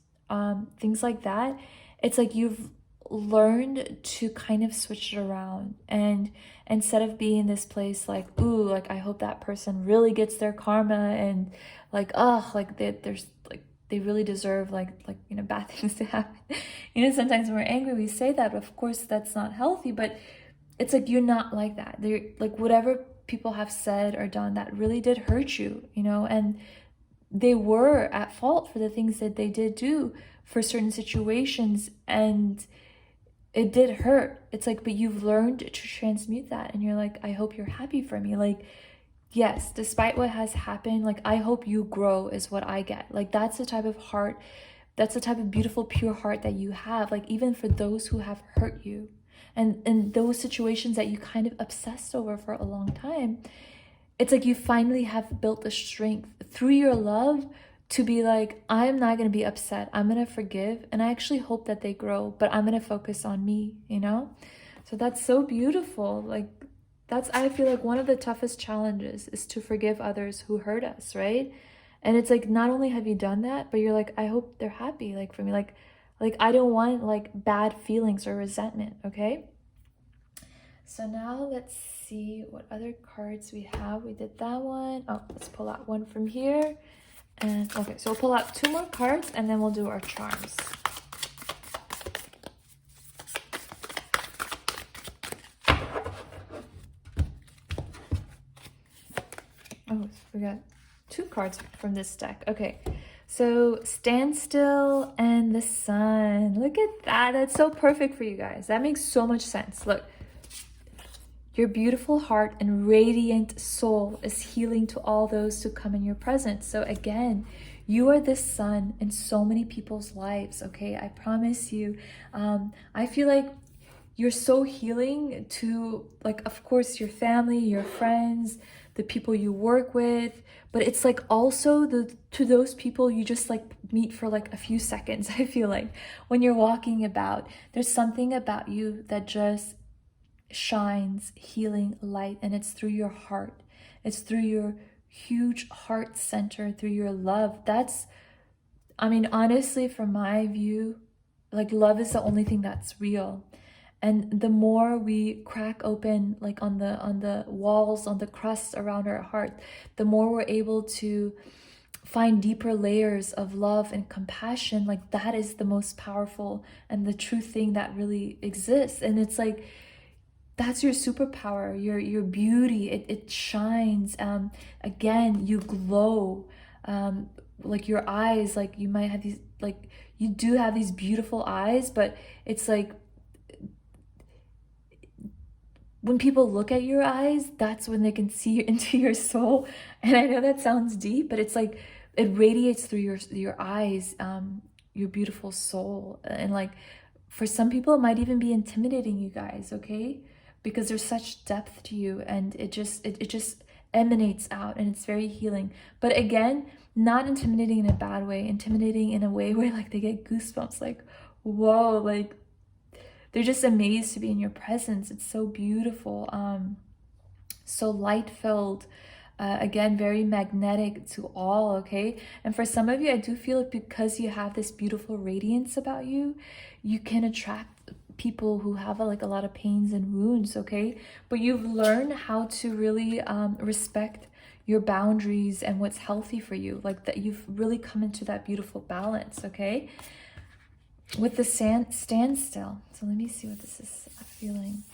things like that. It's like you've learned to kind of switch it around, and instead of being in this place like, ooh, like I hope that person really gets their karma, and like, oh, like there's like they really deserve like you know, bad things to happen. You know, sometimes when we're angry we say that, but of course that's not healthy. But it's like, you're not like that. They're like, whatever people have said or done that really did hurt you, you know, and they were at fault for the things that they did do for certain situations, and it did hurt. It's like, but you've learned to transmute that, and you're like, I hope you're happy for me. Like, yes, despite what has happened, like I hope you grow is what I get. Like that's the type of heart, that's the type of beautiful, pure heart that you have. Like even for those who have hurt you, and those situations that you kind of obsessed over for a long time, it's like you finally have built the strength through your love to be like, I'm not going to be upset. I'm going to forgive. And I actually hope that they grow, but I'm going to focus on me, you know? So that's so beautiful. Like that's, I feel like one of the toughest challenges is to forgive others who hurt us, right? And it's like, not only have you done that, but you're like, I hope they're happy. Like for me, like I don't want like bad feelings or resentment. Okay. So now let's see what other cards we have. We did that one. Oh, let's pull out one from here. And okay, so we'll pull out two more cards, and then we'll do our charms. Oh, we got two cards from this deck. Okay, so Standstill and the Sun. Look at that. That's so perfect for you guys. That makes so much sense. Look. Your beautiful heart and radiant soul is healing to all those who come in your presence. So again, You are the sun in so many people's lives, okay? I promise you. I feel like you're so healing to, like, of course, your family, your friends, the people you work with, but it's like also to those people you just like meet for like a few seconds. I feel like when you're walking about, there's something about you that just shines healing light, and it's through your heart. It's through your huge heart center, through your love. That's, I mean, honestly, from my view, like, love is the only thing that's real. And the more we crack open, like on the walls, on the crust around our heart, the more we're able to find deeper layers of love and compassion. Like, that is the most powerful and the true thing that really exists. And it's like, that's your superpower, your beauty. It shines. Again, you glow. Like your eyes, like you might have these, like you do have these beautiful eyes, but it's like when people look at your eyes, that's when they can see into your soul. And I know that sounds deep, but it's like it radiates through your eyes, your beautiful soul. And like for some people, it might even be intimidating, you guys, okay? Because there's such depth to you, and it just emanates out, and it's very healing. But again, not intimidating in a bad way, intimidating in a way where like they get goosebumps, like, whoa, like they're just amazed to be in your presence. It's so beautiful, so light-filled, again, very magnetic to all, okay? And for some of you, I do feel like because you have this beautiful radiance about you, you can attract people who have like a lot of pains and wounds, okay? But you've learned how to really respect your boundaries and what's healthy for you, like that you've really come into that beautiful balance, okay? With the standstill. So let me see what this is feeling.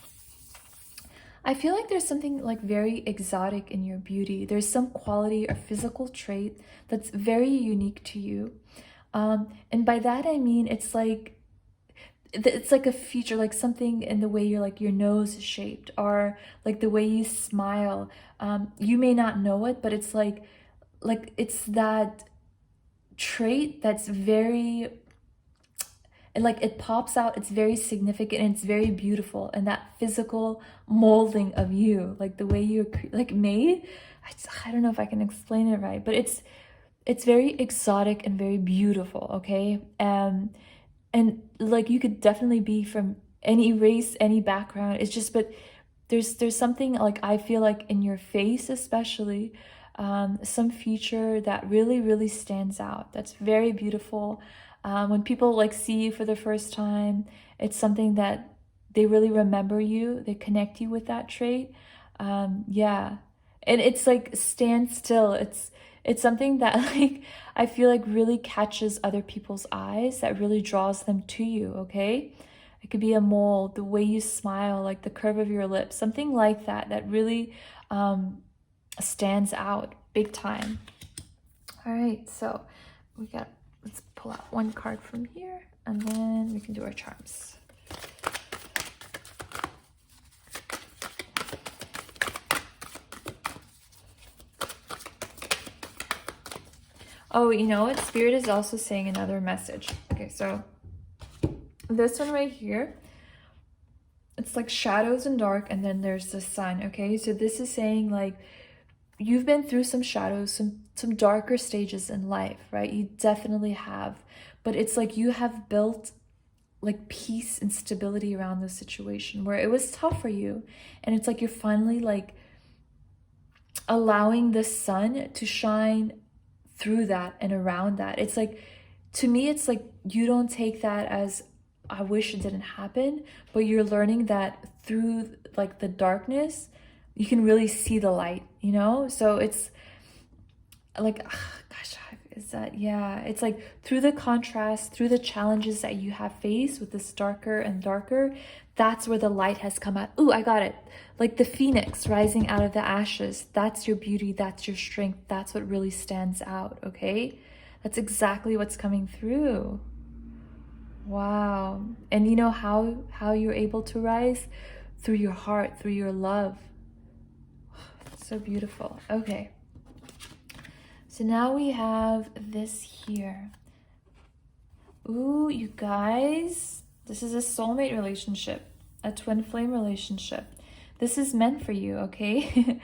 I feel like there's something like very exotic in your beauty. There's some quality or physical trait that's very unique to you. And by that I mean it's like a feature, like something in the way your nose is shaped, or like the way you smile. You may not know it, but it's like it's that trait that's very, like, it pops out. It's very significant, and it's very beautiful. And that physical molding of you, like the way you're like made, I don't know if I can explain it right, but it's very exotic and very beautiful, okay? And like you could definitely be from any race, any background. It's just, but there's something, like, I feel like in your face especially, some feature that really stands out, that's very beautiful. When people like see you for the first time, it's something that they really remember you, they connect you with that trait. Yeah, and it's like stand still. It's something that like I feel like really catches other people's eyes, that really draws them to you, okay? It could be a mold, the way you smile, like the curve of your lips, something like that, that really stands out big time. All right, so let's pull out one card from here, and then we can do our charms. Oh, you know what? Spirit is also saying another message. Okay, so this one right here, it's like shadows and dark, and then there's the sun, okay? So this is saying like you've been through some shadows, some darker stages in life, right? You definitely have. But it's like you have built like peace and stability around the situation where it was tough for you. And it's like you're finally like allowing the sun to shine through that and around that. It's like, to me, it's like you don't take that as, I wish it didn't happen, but you're learning that through like the darkness, you can really see the light, you know? So it's like, gosh, is that, yeah, it's like through the contrast, through the challenges that you have faced with this darker and darker, that's where the light has come out. Ooh, I got it. Like the phoenix rising out of the ashes. That's your beauty. That's your strength. That's what really stands out, okay? That's exactly what's coming through. Wow. And you know how you're able to rise? Through your heart, through your love. So beautiful. Okay. So now we have this here. Ooh, you guys, this is a soulmate relationship, a twin flame relationship. This is meant for you, okay?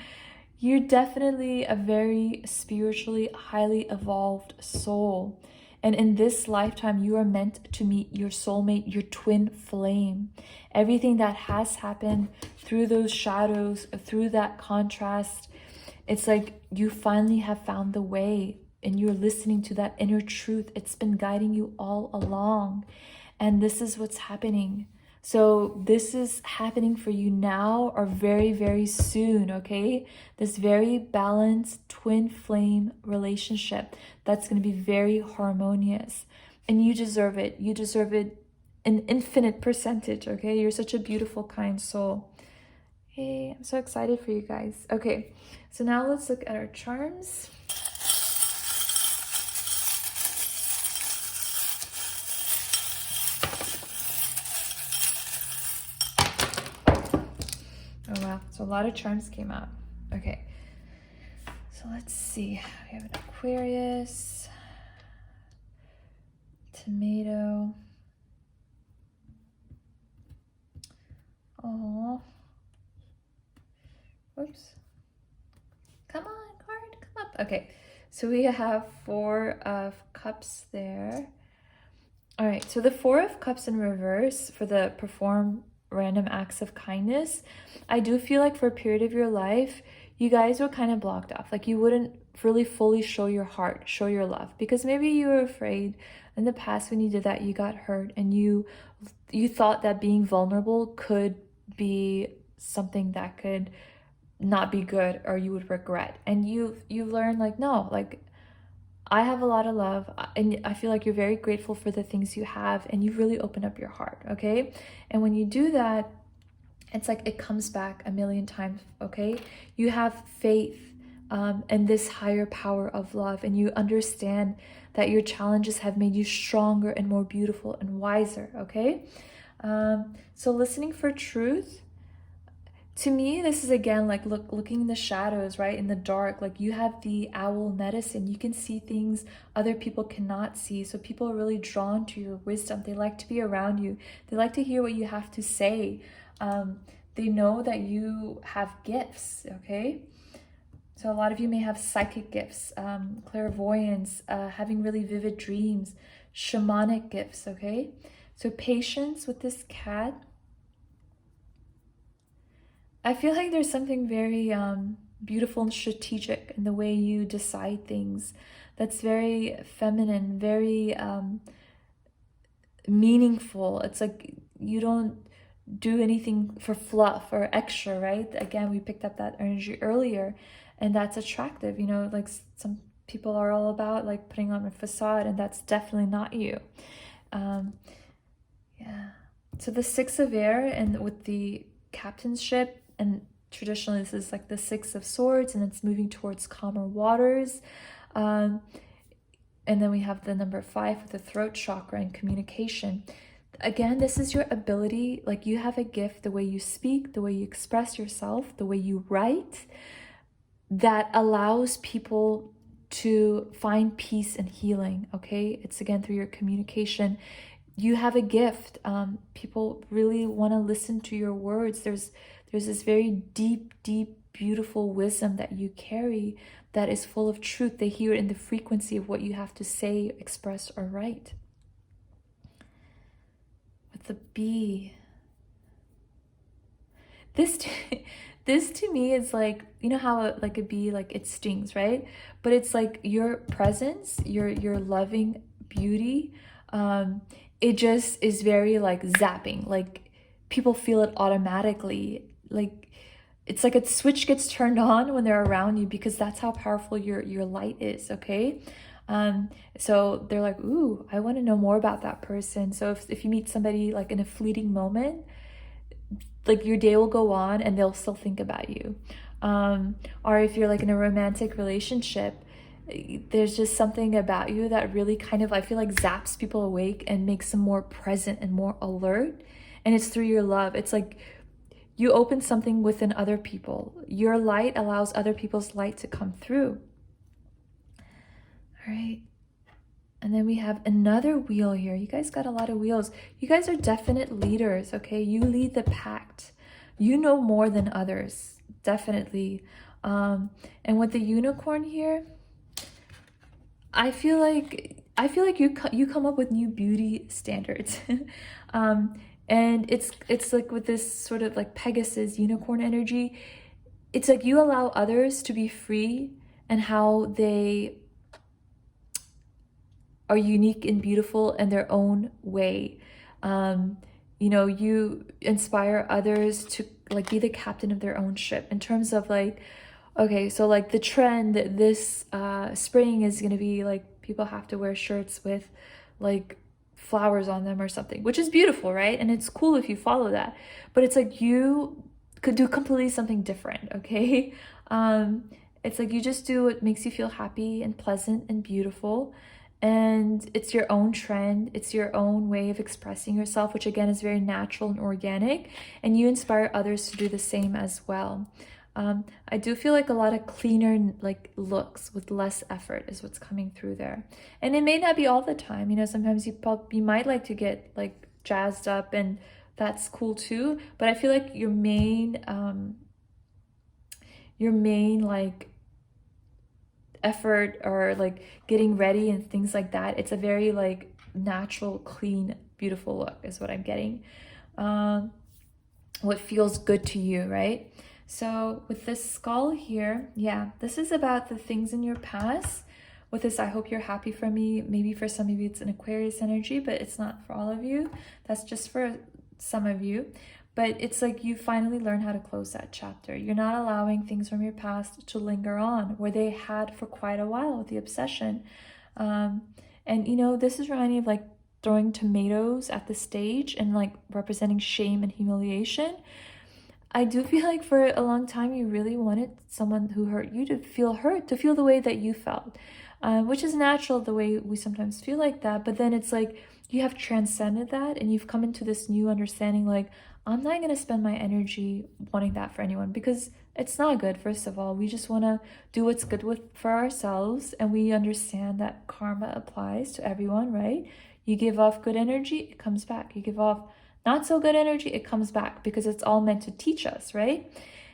You're definitely a very spiritually highly evolved soul. And in this lifetime, you are meant to meet your soulmate, your twin flame. Everything that has happened through those shadows, through that contrast, it's like you finally have found the way and you're listening to that inner truth. It's been guiding you all along. And this is what's happening. So this is happening for you now or very, very soon, okay? This very balanced twin flame relationship that's going to be very harmonious. And you deserve it. You deserve it an infinite percentage, okay? You're such a beautiful, kind soul. Hey, I'm so excited for you guys. Okay, so now let's look at our charms. Oh wow, so a lot of charms came out. Okay, so let's see. We have an Aquarius, tomato. Oh, whoops. Come on, card, come up. Okay, so we have 4 of Cups there. All right, so the 4 of Cups in reverse for the perform random acts of kindness. I do feel like for a period of your life, you guys were kind of blocked off. Like you wouldn't really fully show your heart, show your love, because maybe you were afraid in the past when you did that, you got hurt and you thought that being vulnerable could be something that could not be good or you would regret. And you've learned like, no, like I have a lot of love and I feel like you're very grateful for the things you have and you really open up your heart, okay? And when you do that, it's like it comes back a million times, okay? You have faith in this higher power of love and you understand that your challenges have made you stronger and more beautiful and wiser, okay? So listening for truth, to me, this is again like looking in the shadows, right? In the dark, like you have the owl medicine. You can see things other people cannot see. So people are really drawn to your wisdom. They like to be around you. They like to hear what you have to say. They know that you have gifts, okay? So a lot of you may have psychic gifts, clairvoyance, having really vivid dreams, shamanic gifts, okay? So patience with this cat. I feel like there's something very beautiful and strategic in the way you decide things. That's very feminine, very meaningful. It's like you don't do anything for fluff or extra, right? Again, we picked up that energy earlier, and that's attractive. You know, like some people are all about like putting on a facade, and that's definitely not you. Yeah. So the 6 of air and with the captainship, and traditionally this is like the 6 of swords and it's moving towards calmer waters. And then we have the number 5 with the throat chakra and communication. Again, this is your ability, like you have a gift, the way you speak, the way you express yourself, the way you write, that allows people to find peace and healing, okay? It's again through your communication. You have a gift. People really want to listen to your words. There's this very deep, beautiful wisdom that you carry that is full of truth. They hear it in the frequency of what you have to say, express, or write. With the bee, this to me is like, you know how like a bee, like it stings, right? But it's like your presence, your loving beauty. It just is very like zapping. Like people feel it automatically. Like it's like a switch gets turned on when they're around you because that's how powerful your light is, okay? So they're like, ooh, I want to know more about that person. So if you meet somebody like in a fleeting moment, like your day will go on and they'll still think about you. Or if you're like in a romantic relationship, there's just something about you that really kind of, I feel like zaps people awake and makes them more present and more alert. And it's through your love. It's like you open something within other people. Your light allows other people's light to come through. All right. And then we have another wheel here. You guys got a lot of wheels. You guys are definite leaders, okay? You lead the pack. You know more than others, definitely. And with the unicorn here, I feel like you come up with new beauty standards. And it's like with this sort of like Pegasus unicorn energy, it's like you allow others to be free and how they are unique and beautiful in their own way. You know, you inspire others to like be the captain of their own ship in terms of like, okay, so like the trend this spring is going to be like people have to wear shirts with like flowers on them or something, which is beautiful, right? And it's cool if you follow that, but it's like you could do completely something different, okay? It's like you just do what makes you feel happy and pleasant and beautiful, and it's your own trend, it's your own way of expressing yourself, which again is very natural and organic, and you inspire others to do the same as well. I do feel like a lot of cleaner like looks with less effort is what's coming through there. And it may not be all the time, you know, sometimes you might like to get like jazzed up, and that's cool too, but I feel like your main like effort or like getting ready and things like that, it's a very like natural, clean, beautiful look is what I'm getting. What feels good to you, right? So with this skull here, yeah, this is about the things in your past. With this, I hope you're happy for me. Maybe for some of you it's an Aquarius energy, but it's not for all of you. That's just for some of you. But it's like you finally learn how to close that chapter. You're not allowing things from your past to linger on where they had for quite a while with the obsession. And you know, this is reminding me of like throwing tomatoes at the stage and like representing shame and humiliation. I do feel like for a long time you really wanted someone who hurt you to feel hurt, to feel the way that you felt, which is natural, the way we sometimes feel like that. But then it's like you have transcended that and you've come into this new understanding like, I'm not going to spend my energy wanting that for anyone because it's not good. First of all, we just want to do what's good for ourselves, and we understand that karma applies to everyone, right? You give off good energy, it comes back. You give off not so good energy, it comes back because it's all meant to teach us, right?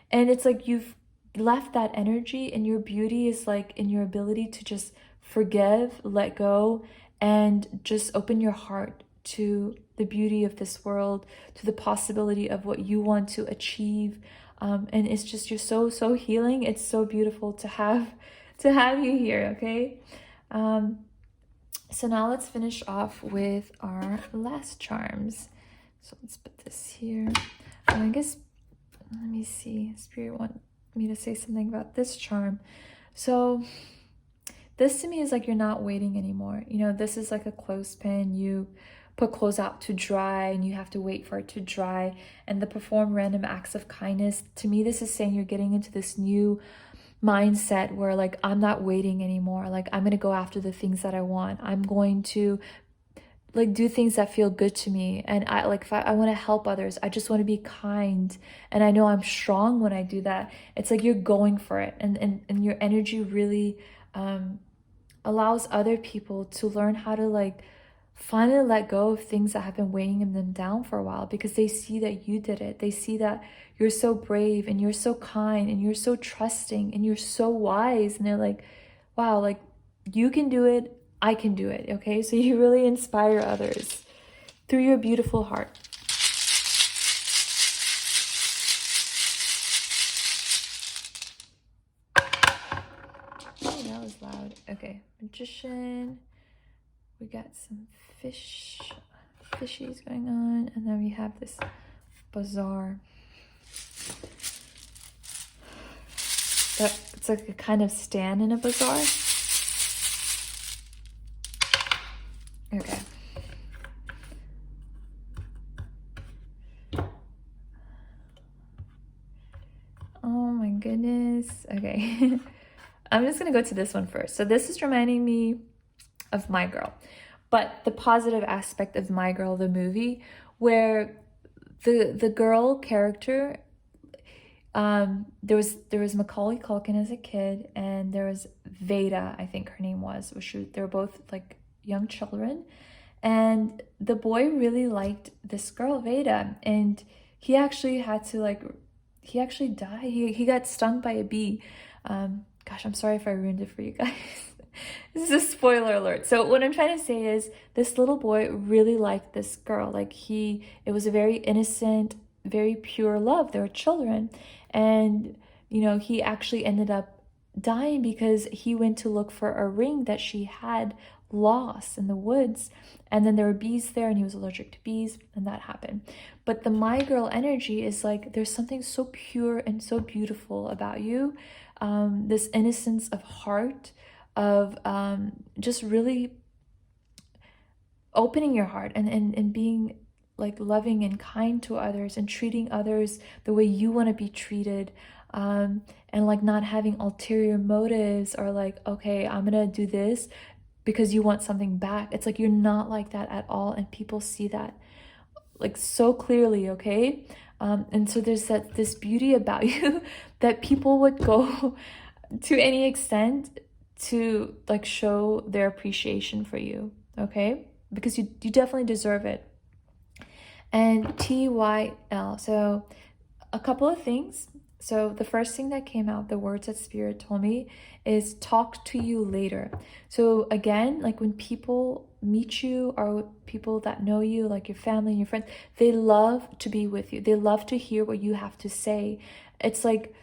And it's like you've left that energy, and your beauty is like in your ability to just forgive, let go, and just open your heart to the beauty of this world, to the possibility of what you want to achieve. And it's just, you're so healing. It's so beautiful to have you here, okay? So now let's finish off with our last charms. So let's put this here. I guess, let me see, Spirit want me to say something about this charm. So this to me is like you're not waiting anymore. You know, this is like a clothespin. You put clothes out to dry and you have to wait for it to dry, and perform random acts of kindness. To me, this is saying you're getting into this new mindset where like, I'm not waiting anymore. Like, I'm going to go after the things that I want. I'm going to like do things that feel good to me. And I like, if I want to help others, I just want to be kind. And I know I'm strong when I do that. It's like you're going for it. And your energy really allows other people to learn how to like finally let go of things that have been weighing them down for a while, because they see that you did it. They see that you're so brave and you're so kind and you're so trusting and you're so wise. And they're like, wow, like you can do it. I can do it. Okay. So you really inspire others through your beautiful heart. Oh, that was loud. Okay. Magician. We got some fishies going on. And then we have this bazaar. It's like a kind of stand in a bazaar. Okay. Oh my goodness. Okay. I'm just going to go to this one first. So this is reminding me of My Girl, but the positive aspect of My Girl, the movie, where the girl character, There was Macaulay Culkin as a kid, and there was Veda, I think her name was, they were both like young children, and the boy really liked this girl Veda, and he actually had to like, he actually died. He got stung by a bee. Gosh, I'm sorry if I ruined it for you guys. This is a spoiler alert. So what I'm trying to say is this little boy really liked this girl. Like it was a very innocent, very pure love. They were children. And, he actually ended up dying because he went to look for a ring that she had lost in the woods. And then there were bees there and he was allergic to bees, and that happened. But the my girl energy is like, there's something so pure and so beautiful about you. This innocence of heart, of just really opening your heart and being like loving and kind to others and treating others the way you want to be treated, and like not having ulterior motives or like, okay, I'm gonna do this because you want something back. It's like you're not like that at all, and people see that like so clearly, okay? And so there's this beauty about you that people would go to any extent to like show their appreciation for you, okay? Because you definitely deserve it. And TYL, so a couple of things. So the first thing that came out, the words that Spirit told me, is talk to you later. So again, like when people meet you or people that know you, like your family and your friends, they love to be with you. They love to hear what you have to say. It's like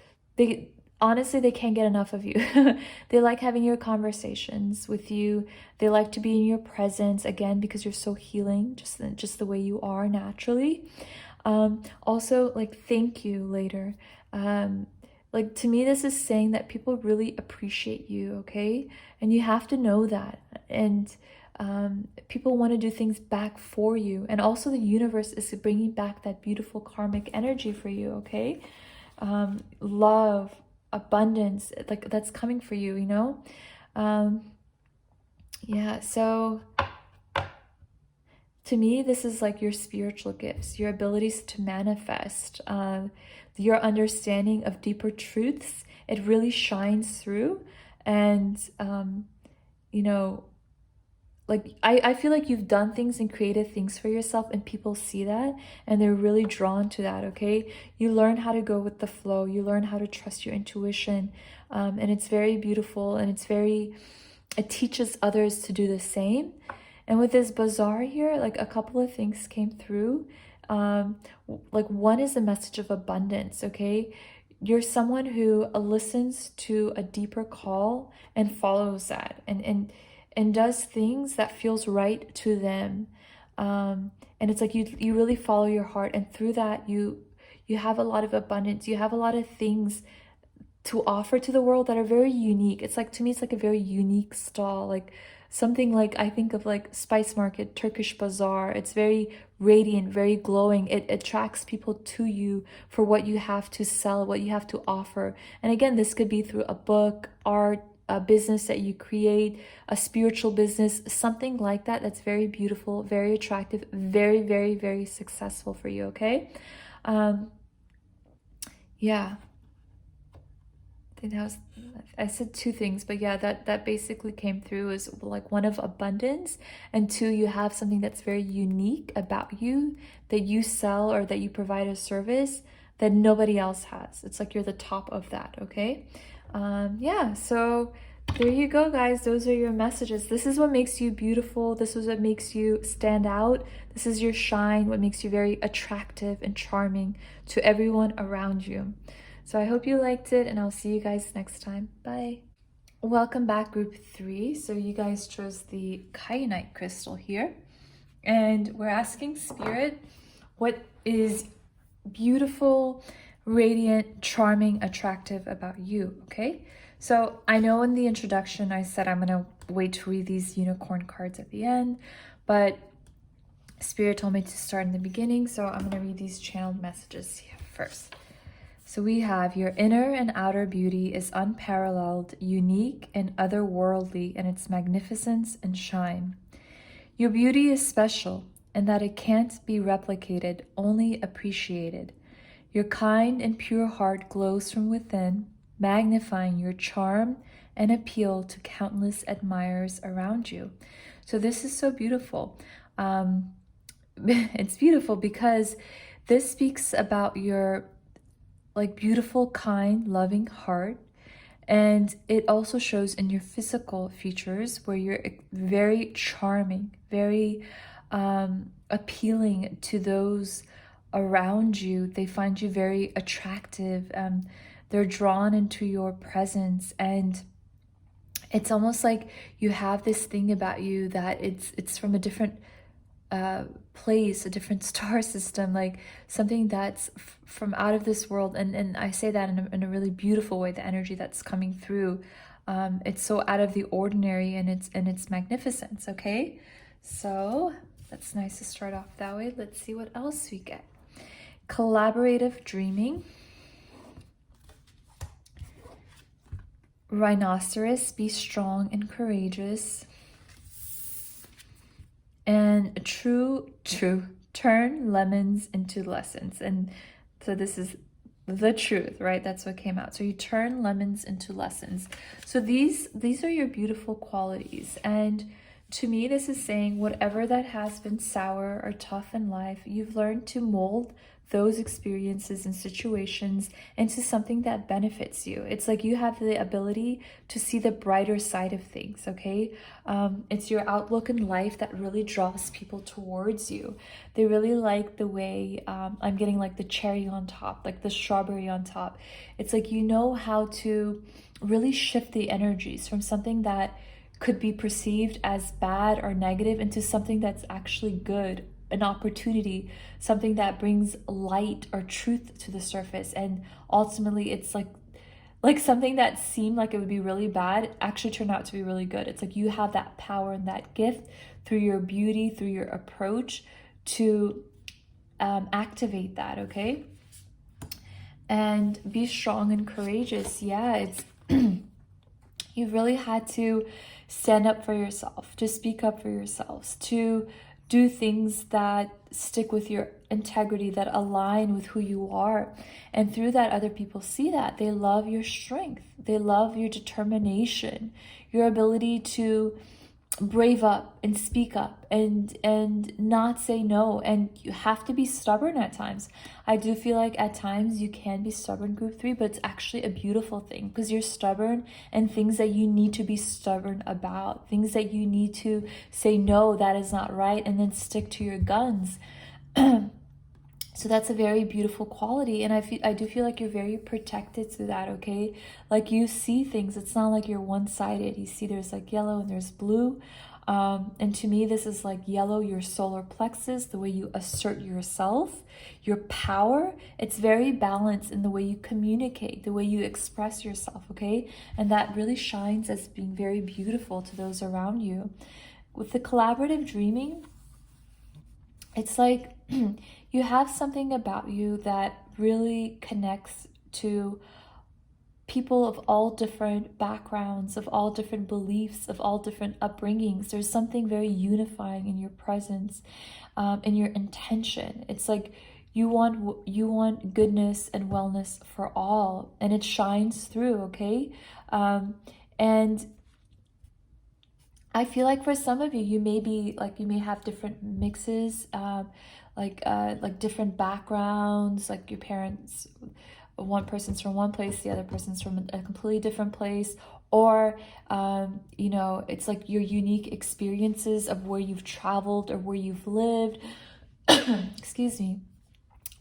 honestly, they can't get enough of you. They like having your conversations with you. They like to be in your presence, again, because you're so healing, just the way you are naturally. Also, like, thank you later. Like, to me, this is saying that people really appreciate you, okay? And you have to know that. And people want to do things back for you. And also the universe is bringing back that beautiful karmic energy for you, okay? Love, abundance, like that's coming for you, yeah, so to me, this is like your spiritual gifts, your abilities to manifest, your understanding of deeper truths. It really shines through. And like I feel like you've done things and created things for yourself, and people see that and they're really drawn to that, okay? You learn how to go with the flow. You learn how to trust your intuition. And it's very beautiful, and it teaches others to do the same. And with this bazaar here, like a couple of things came through. Like one is a message of abundance, okay? You're someone who listens to a deeper call and follows that, and does things that feels right to them. And it's like you really follow your heart, and through that you have a lot of abundance. You have a lot of things to offer to the world that are very unique. It's like, to me, it's like a very unique stall, like something like I think of like Spice Market, Turkish Bazaar. It's very radiant, very glowing. It attracts people to you for what you have to sell, what you have to offer. And again, this could be through a book, art, a business that you create, a spiritual business, something like that. That's very beautiful, very attractive, very, very, very successful for you, okay? Yeah. I think I said two things, but yeah, that basically came through as like one of abundance, and two, you have something that's very unique about you that you sell or that you provide a service that nobody else has. It's like you're the top of that, okay? Yeah, so there you go, guys. Those are your messages. This is what makes you beautiful. This is what makes you stand out. This is your shine, what makes you very attractive and charming to everyone around you. So I hope you liked it, and I'll see you guys next time. Bye. Welcome back, group 3. So you guys chose the kyanite crystal here, and we're asking Spirit, what is beautiful, radiant, charming, attractive about you, okay? So I know in the introduction I said I'm gonna wait to read these unicorn cards at the end, but Spirit told me to start in the beginning, so I'm gonna read these channeled messages here first. So we have, your inner and outer beauty is unparalleled, unique, and otherworldly in its magnificence and shine. Your beauty is special in that it can't be replicated, only appreciated. Your kind and pure heart glows from within, magnifying your charm and appeal to countless admirers around you. So this is so beautiful. It's beautiful because this speaks about your like beautiful, kind, loving heart. And it also shows in your physical features where you're very charming, very appealing to those around you. They find you very attractive. They're drawn into your presence, and it's almost like you have this thing about you that it's from a different place, a different star system, like something that's from out of this world. And I say that in a really beautiful way, the energy that's coming through. It's so out of the ordinary, and it's magnificence, okay? So that's nice to start off that way. Let's see what else we get. Collaborative dreaming. Rhinoceros, be strong and courageous. And true, turn lemons into lessons. And so this is the truth, right? That's what came out. So you turn lemons into lessons. So these are your beautiful qualities. And to me, this is saying whatever that has been sour or tough in life, you've learned to mold those experiences and situations into something that benefits you. It's like you have the ability to see the brighter side of things, okay? It's your outlook in life that really draws people towards you. They really like the way, I'm getting like the cherry on top, like the strawberry on top. It's like you know how to really shift the energies from something that could be perceived as bad or negative into something that's actually good, an opportunity, something that brings light or truth to the surface. And ultimately it's like something that seemed like it would be really bad actually turned out to be really good. It's like you have that power and that gift through your beauty, through your approach to activate that, okay? And be strong and courageous. Yeah, it's you've really had to stand up for yourself, to speak up for yourselves, to do things that stick with your integrity, that align with who you are. And through that, other people see that. They love your strength. They love your determination, your ability to brave up and speak up and not say no. And you have to be stubborn at times. I do feel like at times you can be stubborn, group 3, but it's actually a beautiful thing because you're stubborn and things that you need to be stubborn about, things that you need to say no, that is not right, and then stick to your guns. So that's a very beautiful quality, and I do feel like you're very protected to that, okay? Like you see things, it's not like you're one-sided. You see there's like yellow and there's blue. And to me, this is like yellow, your solar plexus, the way you assert yourself, your power. It's very balanced in the way you communicate, the way you express yourself, okay? And that really shines as being very beautiful to those around you. With the collaborative dreaming, it's like you have something about you that really connects to people of all different backgrounds, of all different beliefs, of all different upbringings. There's something very unifying in your presence, in your intention. It's like you want goodness and wellness for all, and it shines through, okay? And I feel like for some of you, you may have different mixes, like different backgrounds, like your parents, one person's from one place, the other person's from a completely different place, or you know, it's like your unique experiences of where you've traveled or where you've lived. Excuse me.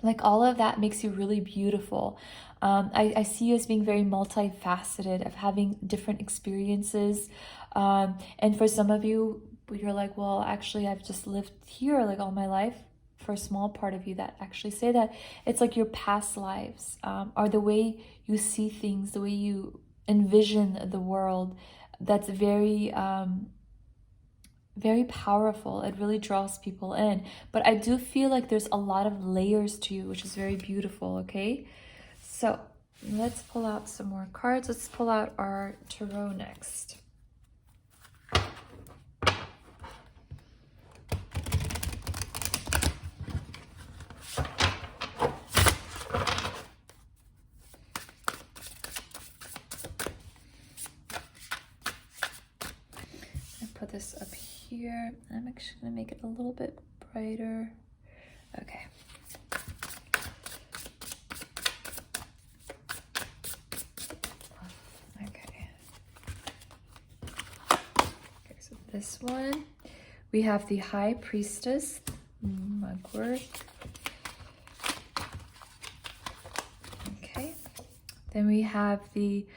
Like all of that makes you really beautiful. I see you as being very multifaceted, of having different experiences. And for some of you, you're like, well, actually, I've just lived here like all my life. For a small part of you that actually say that, it's like your past lives are the way you see things, the way you envision the world. That's very very powerful. It really draws people in. But I do feel like there's a lot of layers to you, which is very beautiful, okay? So let's pull out some more cards. Let's pull out our tarot next. this up here. I'm actually gonna make it a little bit brighter. Okay. Okay. Okay, so this one, we have the High Priestess, mugwort. Okay. Then we have the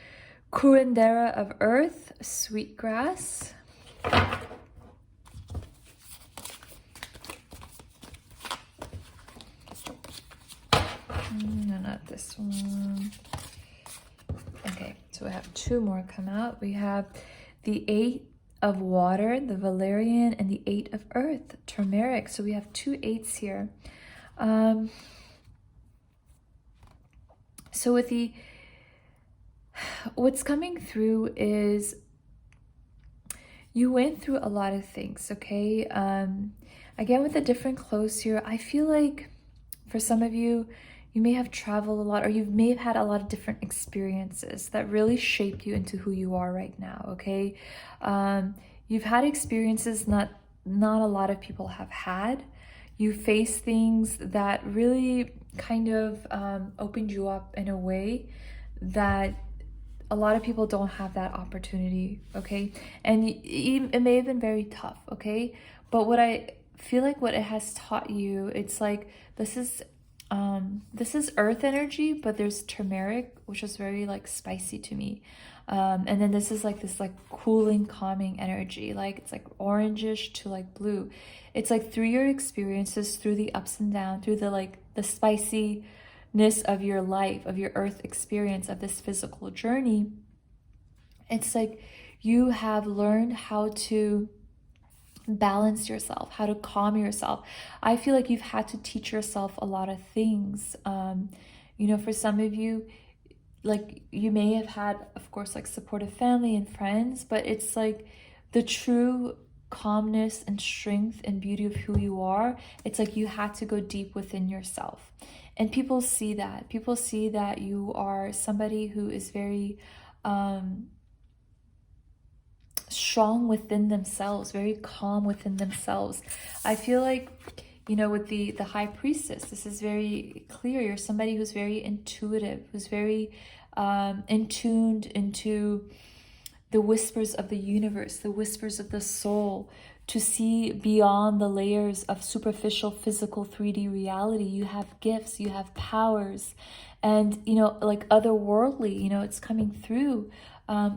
Curandera of Earth, Sweetgrass. No, not this one. Okay, so we have two more come out. We have the Eight of Water, the Valerian, and the Eight of Earth, Turmeric. So we have two eights here. So with the, what's coming through is you went through a lot of things, okay? Again, with the different clothes here, I feel like for some of you, you may have traveled a lot, or you may have had a lot of different experiences that really shaped you into who you are right now, okay? You've had experiences not a lot of people have had. You face things that really kind of opened you up in a way that a lot of people don't have that opportunity, okay? And it may have been very tough, okay? But what I feel like what it has taught you, it's like this is earth energy, but there's turmeric, which is very like spicy to me. And then this is like this like cooling, calming energy. Like it's like orangish to like blue. It's like through your experiences, through the ups and downs, through the like the spiciness of your life, of your earth experience, of this physical journey. It's like you have learned how to balance yourself, how to calm yourself. I feel like you've had to teach yourself a lot of things. You know, for some of you, like you may have had, of course, like supportive family and friends, but it's like the true calmness and strength and beauty of who you are. It's like you had to go deep within yourself. And people see that. People see that you are somebody who is very strong within themselves, very calm within themselves. I feel like, you know, with the High Priestess, this is very clear. You're somebody who's very intuitive, who's very tuned into the whispers of the universe, the whispers of the soul, to see beyond the layers of superficial physical 3D reality. You have gifts, you have powers, and, you know, like otherworldly, you know, it's coming through.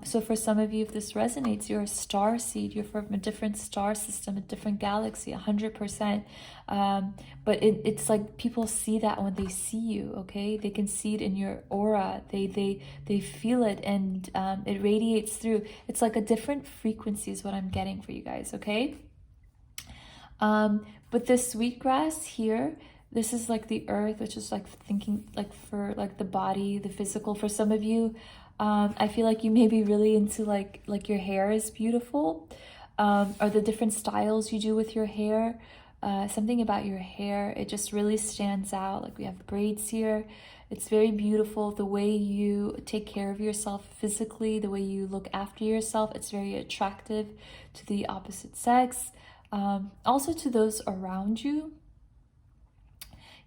So for some of you, if this resonates, you're a star seed, you're from a different star system, a different galaxy, 100%. But it's like people see that when they see you, okay? They can see it in your aura, they feel it, and it radiates through. It's like a different frequency is what I'm getting for you guys, okay? But this sweetgrass here, this is like the earth, which is like thinking like for like the body, the physical. For some of you, I feel like you may be really into like your hair is beautiful, or the different styles you do with your hair. Something about your hair, it just really stands out. Like we have braids here. It's very beautiful. The way you take care of yourself physically, the way you look after yourself, it's very attractive to the opposite sex. Also to those around you.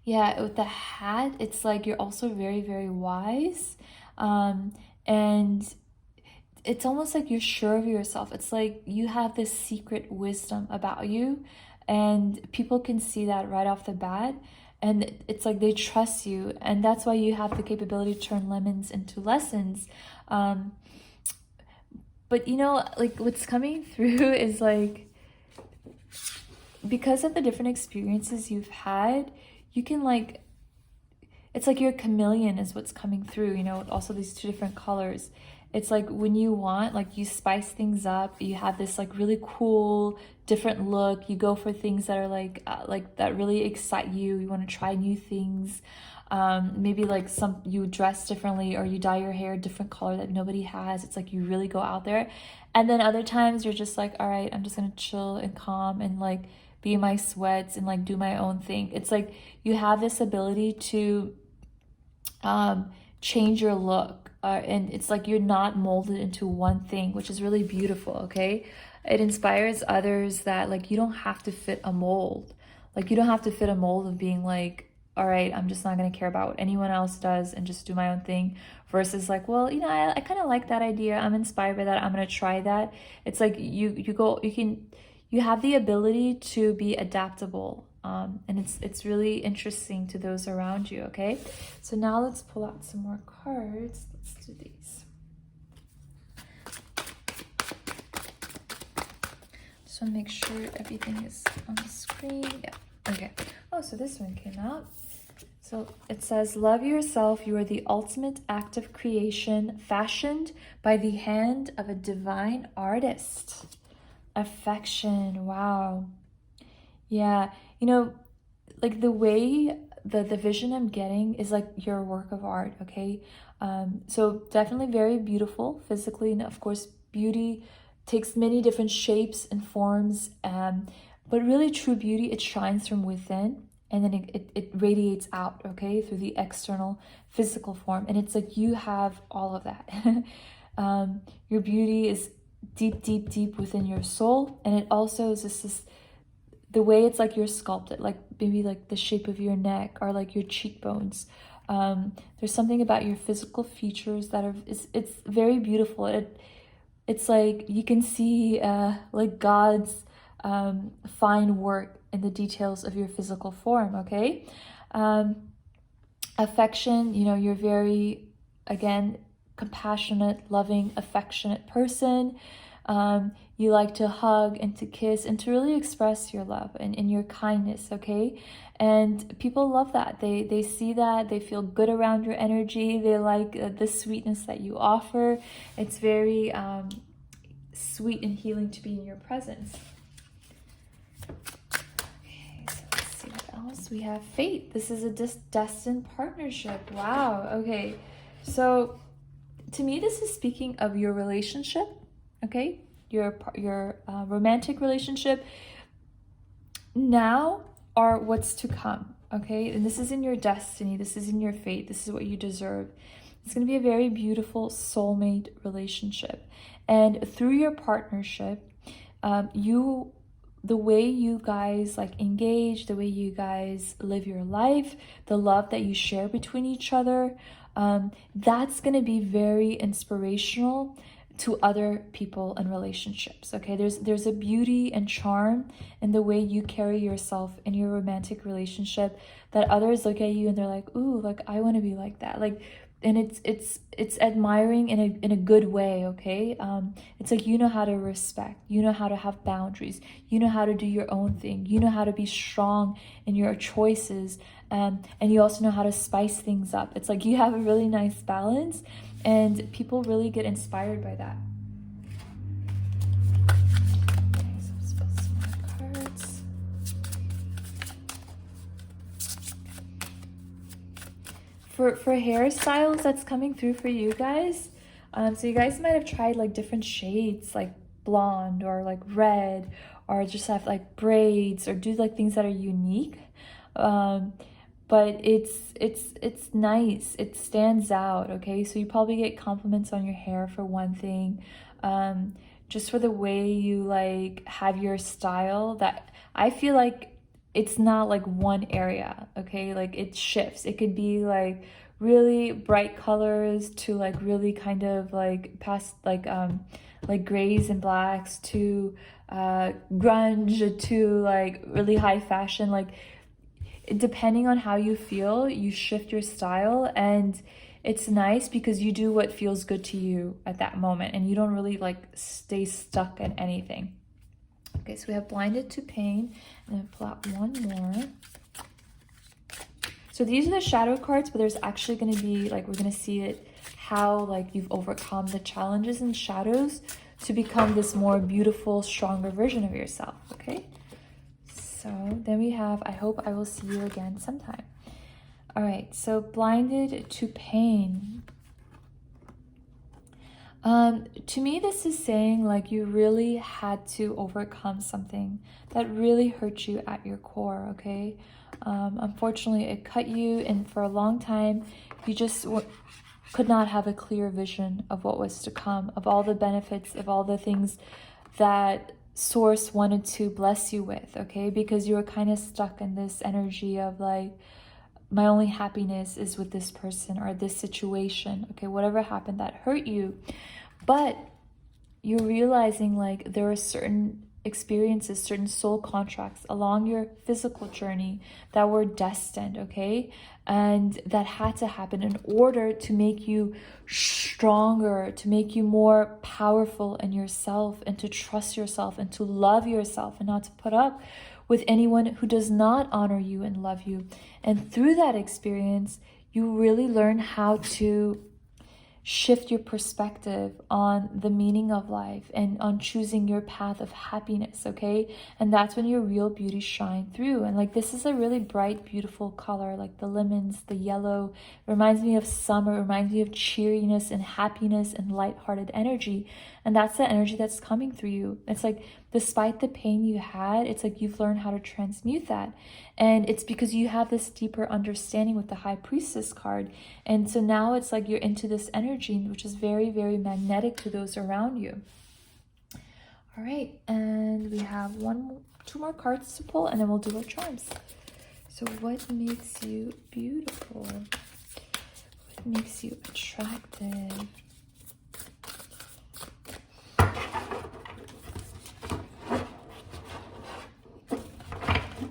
Yeah, with the hat, it's like you're also very, very wise. And it's almost like you're sure of yourself. It's like you have this secret wisdom about you, and people can see that right off the bat. And it's like they trust you, and that's why you have the capability to turn lemons into lessons. But you know, like what's coming through is like, because of the different experiences you've had, you can like, it's like you're a chameleon is what's coming through, you know, also these two different colors. It's like when you want, like you spice things up, you have this like really cool, different look. You go for things that are like that really excite you. You want to try new things. Maybe like you dress differently, or you dye your hair a different color that nobody has. It's like you really go out there. And then other times you're just like, all right, I'm just going to chill and calm and like be in my sweats and like do my own thing. It's like you have this ability to change your look, and it's like you're not molded into one thing, which is really beautiful, okay? it inspires others that like you don't have to fit a mold. Like you don't have to fit a mold of being like, all right, I'm just not going to care about what anyone else does and just do my own thing, versus like, well, you know, I kind of like that idea. I'm inspired by that. I'm going to try that. It's like you have the ability to be adaptable. And it's really interesting to those around you, okay? So now let's pull out some more cards. Let's do these. Just want to make sure everything is on the screen. Yeah, okay. Oh, so this one came out. So it says, love yourself. You are the ultimate act of creation, fashioned by the hand of a divine artist. Affection. Wow. Yeah. You know, like the way the vision I'm getting is like your work of art, okay? So definitely very beautiful physically, and of course beauty takes many different shapes and forms, but really true beauty, it shines from within, and then it radiates out, okay, through the external physical form. And it's like you have all of that. Your beauty is deep, deep, deep within your soul, and it also is just this, the way it's like you're sculpted, like maybe like the shape of your neck or like your cheekbones. There's something about your physical features that are, it's very beautiful. It's like you can see like God's fine work in the details of your physical form, okay? Affection, you know, you're very, again, compassionate, loving, affectionate person. You like to hug and to kiss and to really express your love and your kindness, okay? And people love that. They see that. They feel good around your energy. They like the sweetness that you offer. It's very sweet and healing to be in your presence. Okay, so let's see what else. We have fate. This is a destined partnership. Wow, okay. So to me, this is speaking of your relationship, okay? Your romantic relationship now or what's to come, okay? And this is in your destiny. This is in your fate. This is what you deserve. It's going to be a very beautiful soulmate relationship. And through your partnership, the way you guys like engage, the way you guys live your life, the love that you share between each other, that's going to be very inspirational to other people and relationships, okay? There's a beauty and charm in the way you carry yourself in your romantic relationship that others look at you and they're like, ooh, like I want to be like that. Like, and it's admiring in a good way, okay? It's like you know how to respect, you know how to have boundaries, you know how to do your own thing, you know how to be strong in your choices, and you also know how to spice things up. It's like you have a really nice balance, and people really get inspired by that. Okay, so let's pull some more cards. For hairstyles that's coming through for you guys, so you guys might have tried like different shades, like blonde or like red, or just have like braids or do like things that are unique. But it's nice. It stands out, okay? So you probably get compliments on your hair for one thing, just for the way you like have your style. That I feel like it's not like one area, okay? Like it shifts. It could be like really bright colors to like really kind of like past like grays and blacks to grunge to like really high fashion. Like depending on how you feel, you shift your style, and it's nice because you do what feels good to you at that moment and you don't really like stay stuck in anything. Okay, so we have blinded to pain, and then pull out one more. So these are the shadow cards, but there's actually going to be like, we're going to see it, how like you've overcome the challenges and shadows to become this more beautiful, stronger version of yourself, okay? So then we have, I hope I will see you again sometime. All right, so blinded to pain. To me, this is saying like you really had to overcome something that really hurt you at your core, okay? Unfortunately, it cut you, and for a long time, you just could not have a clear vision of what was to come, of all the benefits, of all the things that source wanted to bless you with, okay? Because you were kind of stuck in this energy of like, my only happiness is with this person or this situation, okay? Whatever happened that hurt you. But you're realizing like there are certain experiences, certain soul contracts along your physical journey that were destined, okay? And that had to happen in order to make you stronger, to make you more powerful in yourself, and to trust yourself and to love yourself and not to put up with anyone who does not honor you and love you. And through that experience, you really learn how to shift your perspective on the meaning of life and on choosing your path of happiness, okay? And that's when your real beauty shine through. And like, this is a really bright, beautiful color, like the lemons, the yellow, reminds me of summer, reminds me of cheeriness and happiness and lighthearted energy. And that's the energy that's coming through you. It's like, despite the pain you had, it's like you've learned how to transmute that. And it's because you have this deeper understanding with the High Priestess card. And so now it's like you're into this energy, which is very, very magnetic to those around you. All right, and we have two more cards to pull, and then we'll do our charms. So what makes you beautiful? What makes you attractive?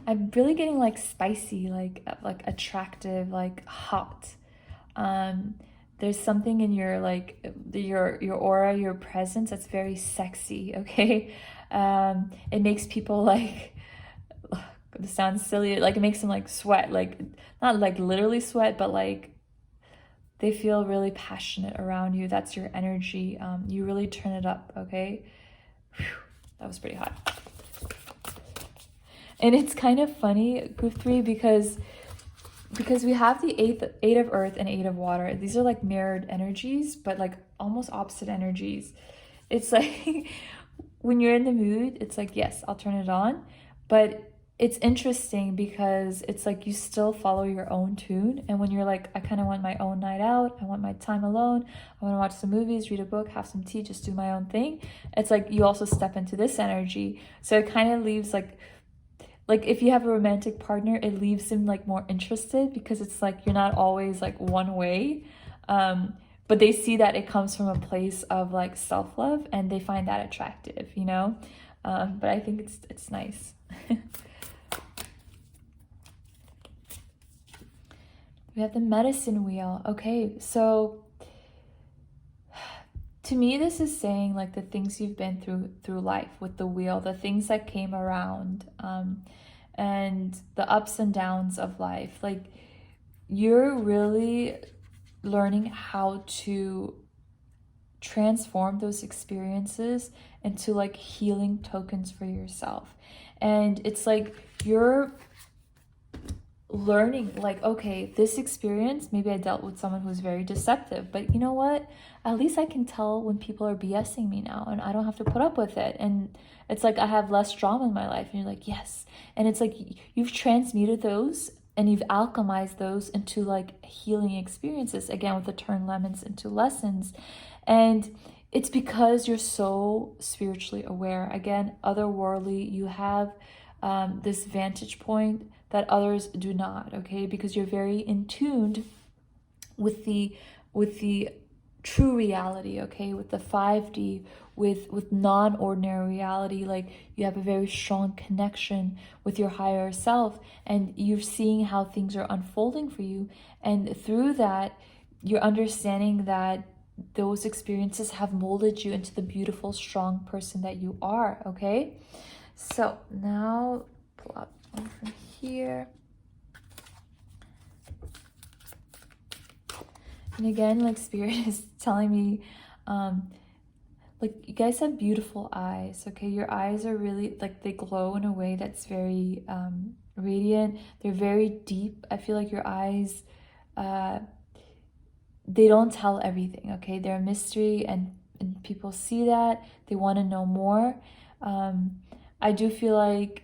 I'm really getting like spicy, like attractive, like hot. There's something in your like your aura, your presence that's very sexy, okay? It makes people like, this sounds silly, like it makes them like sweat, like not like literally sweat, but like they feel really passionate around you. That's your energy. You really turn it up, okay? Whew, that was pretty hot. And it's kind of funny, group 3, because we have the eight of earth and 8 of water. These are like mirrored energies, but like almost opposite energies. It's like when you're in the mood, it's like, yes, I'll turn it on. But it's interesting because it's like you still follow your own tune. And when you're like, I kind of want my own night out, I want my time alone, I want to watch some movies, read a book, have some tea, just do my own thing. It's like you also step into this energy. So it kind of leaves like if you have a romantic partner, it leaves them like more interested because it's like you're not always like one way. But they see that it comes from a place of like self-love and they find that attractive, you know? But I think it's nice. We have the medicine wheel. Okay, so to me, this is saying like the things you've been through life with the wheel, the things that came around, and the ups and downs of life. Like you're really learning how to transform those experiences into like healing tokens for yourself. And it's like you're learning like, okay, this experience, maybe I dealt with someone who's very deceptive, but you know what, at least I can tell when people are BSing me now and I don't have to put up with it. And it's like I have less drama in my life. And you're like, yes. And it's like you've transmuted those and you've alchemized those into like healing experiences, again with the turn lemons into lessons. And it's because you're so spiritually aware, again otherworldly. You have this vantage point that others do not, okay? Because you're very in tuned with the true reality, okay? With the 5D, with non-ordinary reality. Like you have a very strong connection with your higher self and you're seeing how things are unfolding for you. And through that, you're understanding that those experiences have molded you into the beautiful, strong person that you are, okay? So now pull out one from here. And again, like Spirit is telling me, like you guys have beautiful eyes, okay? Your eyes are really, like they glow in a way that's very radiant. They're very deep. I feel like your eyes, they don't tell everything, okay? They're a mystery and people see that. They want to know more. I do feel like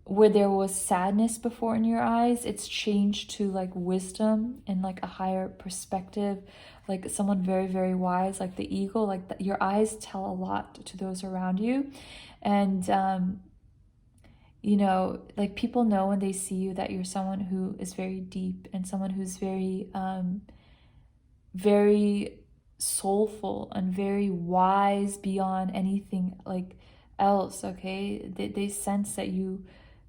where there was sadness before in your eyes, it's changed to like wisdom and like a higher perspective, like someone very, very wise, like the eagle. Like your eyes tell a lot to those around you. And you know, like people know when they see you that you're someone who is very deep and someone who's very very soulful and very wise beyond anything like else. Okay, they sense that you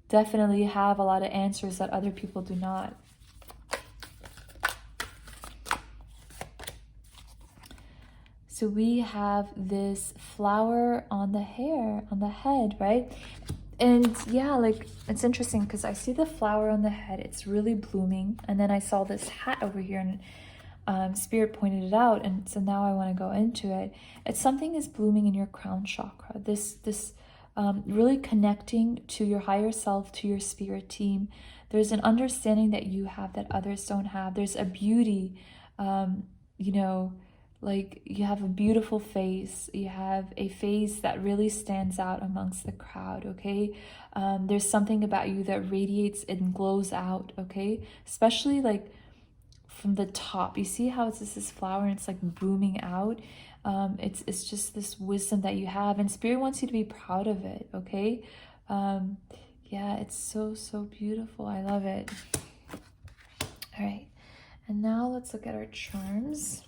definitely have a lot of answers that other people do not. So we have this flower on the hair, on the head, right? And yeah, like it's interesting because I see the flower on the head, it's really blooming. And then I saw this hat over here, and Spirit pointed it out. And so now I want to go into it. It's something is blooming in your crown chakra. This really connecting to your higher self, to your spirit team. There's an understanding that you have that others don't have. There's a beauty, you know, like you have a beautiful face. You have a face that really stands out amongst the crowd, okay? There's something about you that radiates and glows out, okay? Especially like from the top. You see how it's just this flower and it's like booming out? It's just this wisdom that you have, and Spirit wants you to be proud of it, okay? Yeah, it's so, so beautiful. I love it. All right, and now let's look at our charms.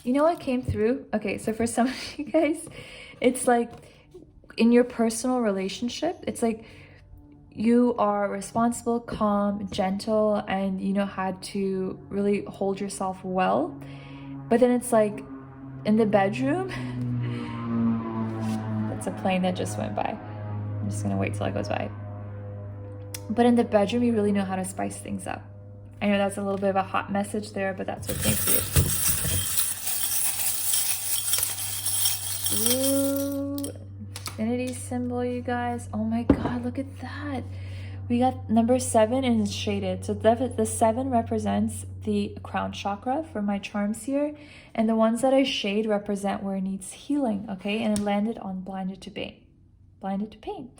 You know what came through? Okay, so for some of you guys, it's like in your personal relationship, it's like you are responsible, calm, gentle, and you know how to really hold yourself well. But then it's like in the bedroom, that's a plane that just went by. I'm just gonna wait till it goes by. But in the bedroom, you really know how to spice things up. I know that's a little bit of a hot message there, but that's what came through. Ooh, infinity symbol, you guys. Oh my god, look at that. We got number 7 and it's shaded. So the 7 represents the crown chakra for my charms here. And the ones that I shade represent where it needs healing, okay? And it landed on blinded to pain. Blinded to pain.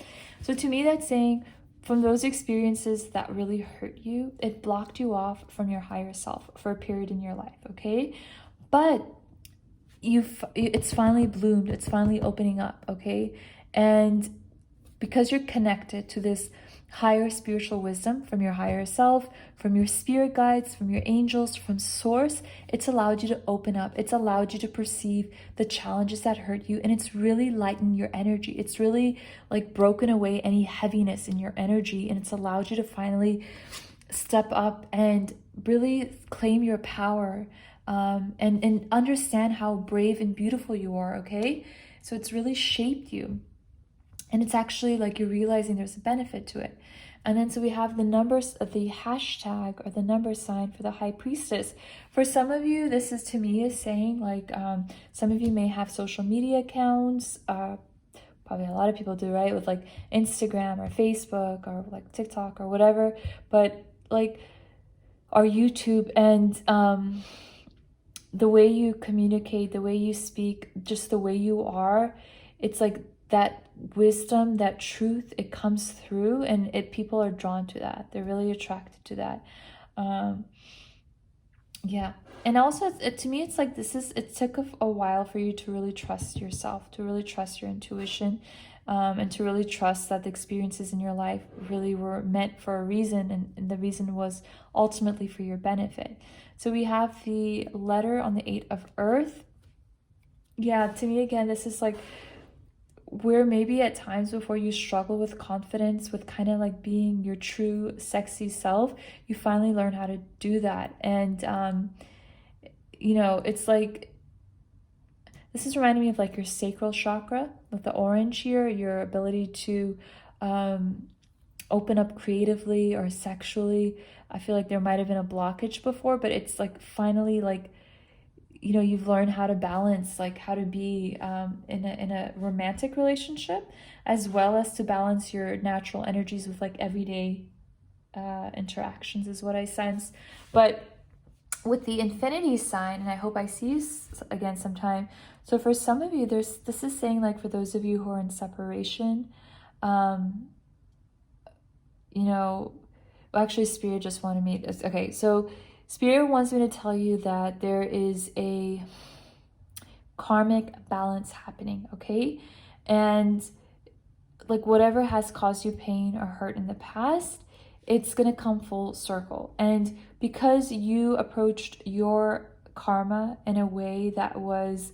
So to me, that's saying from those experiences that really hurt you, it blocked you off from your higher self for a period in your life, okay? But it's finally bloomed, it's finally opening up, okay? And because you're connected to this higher spiritual wisdom from your higher self, from your spirit guides, from your angels, from source, it's allowed you to open up. It's allowed you to perceive the challenges that hurt you, and it's really lightened your energy. It's really like broken away any heaviness in your energy, and it's allowed you to finally step up and really claim your power. And understand how brave and beautiful you are, okay? So it's really shaped you. And it's actually like you're realizing there's a benefit to it. And then so we have the numbers of the hashtag or the number sign for the high priestess. For some of you, this is to me is saying like some of you may have social media accounts. Probably a lot of people do, right? With like Instagram or Facebook or like TikTok or whatever. But like or YouTube, and the way you communicate, the way you speak, just the way you are, it's like that wisdom, that truth, it comes through, and people are drawn to that. They're really attracted to that. Yeah. And also to me, it's like it took a while for you to really trust yourself, to really trust your intuition, and to really trust that the experiences in your life really were meant for a reason, and the reason was ultimately for your benefit. So we have the letter on the 8 of Earth. Yeah, to me, again, this is like where maybe at times before you struggle with confidence, with kind of like being your true sexy self, you finally learn how to do that. And, you know, it's like, this is reminding me of like your sacral chakra with the orange here, your ability to open up creatively or sexually. I feel like there might have been a blockage before, but it's like finally like, you know, you've learned how to balance, like how to be in a romantic relationship, as well as to balance your natural energies with like everyday interactions is what I sense. But with the infinity sign, and I hope I see you again sometime. So for some of you, this is saying, like, for those of you who are in separation, you know, well, actually Spirit just wanted me, okay, so Spirit wants me to tell you that there is a karmic balance happening, okay? And like whatever has caused you pain or hurt in the past, it's gonna come full circle. And because you approached your karma in a way that was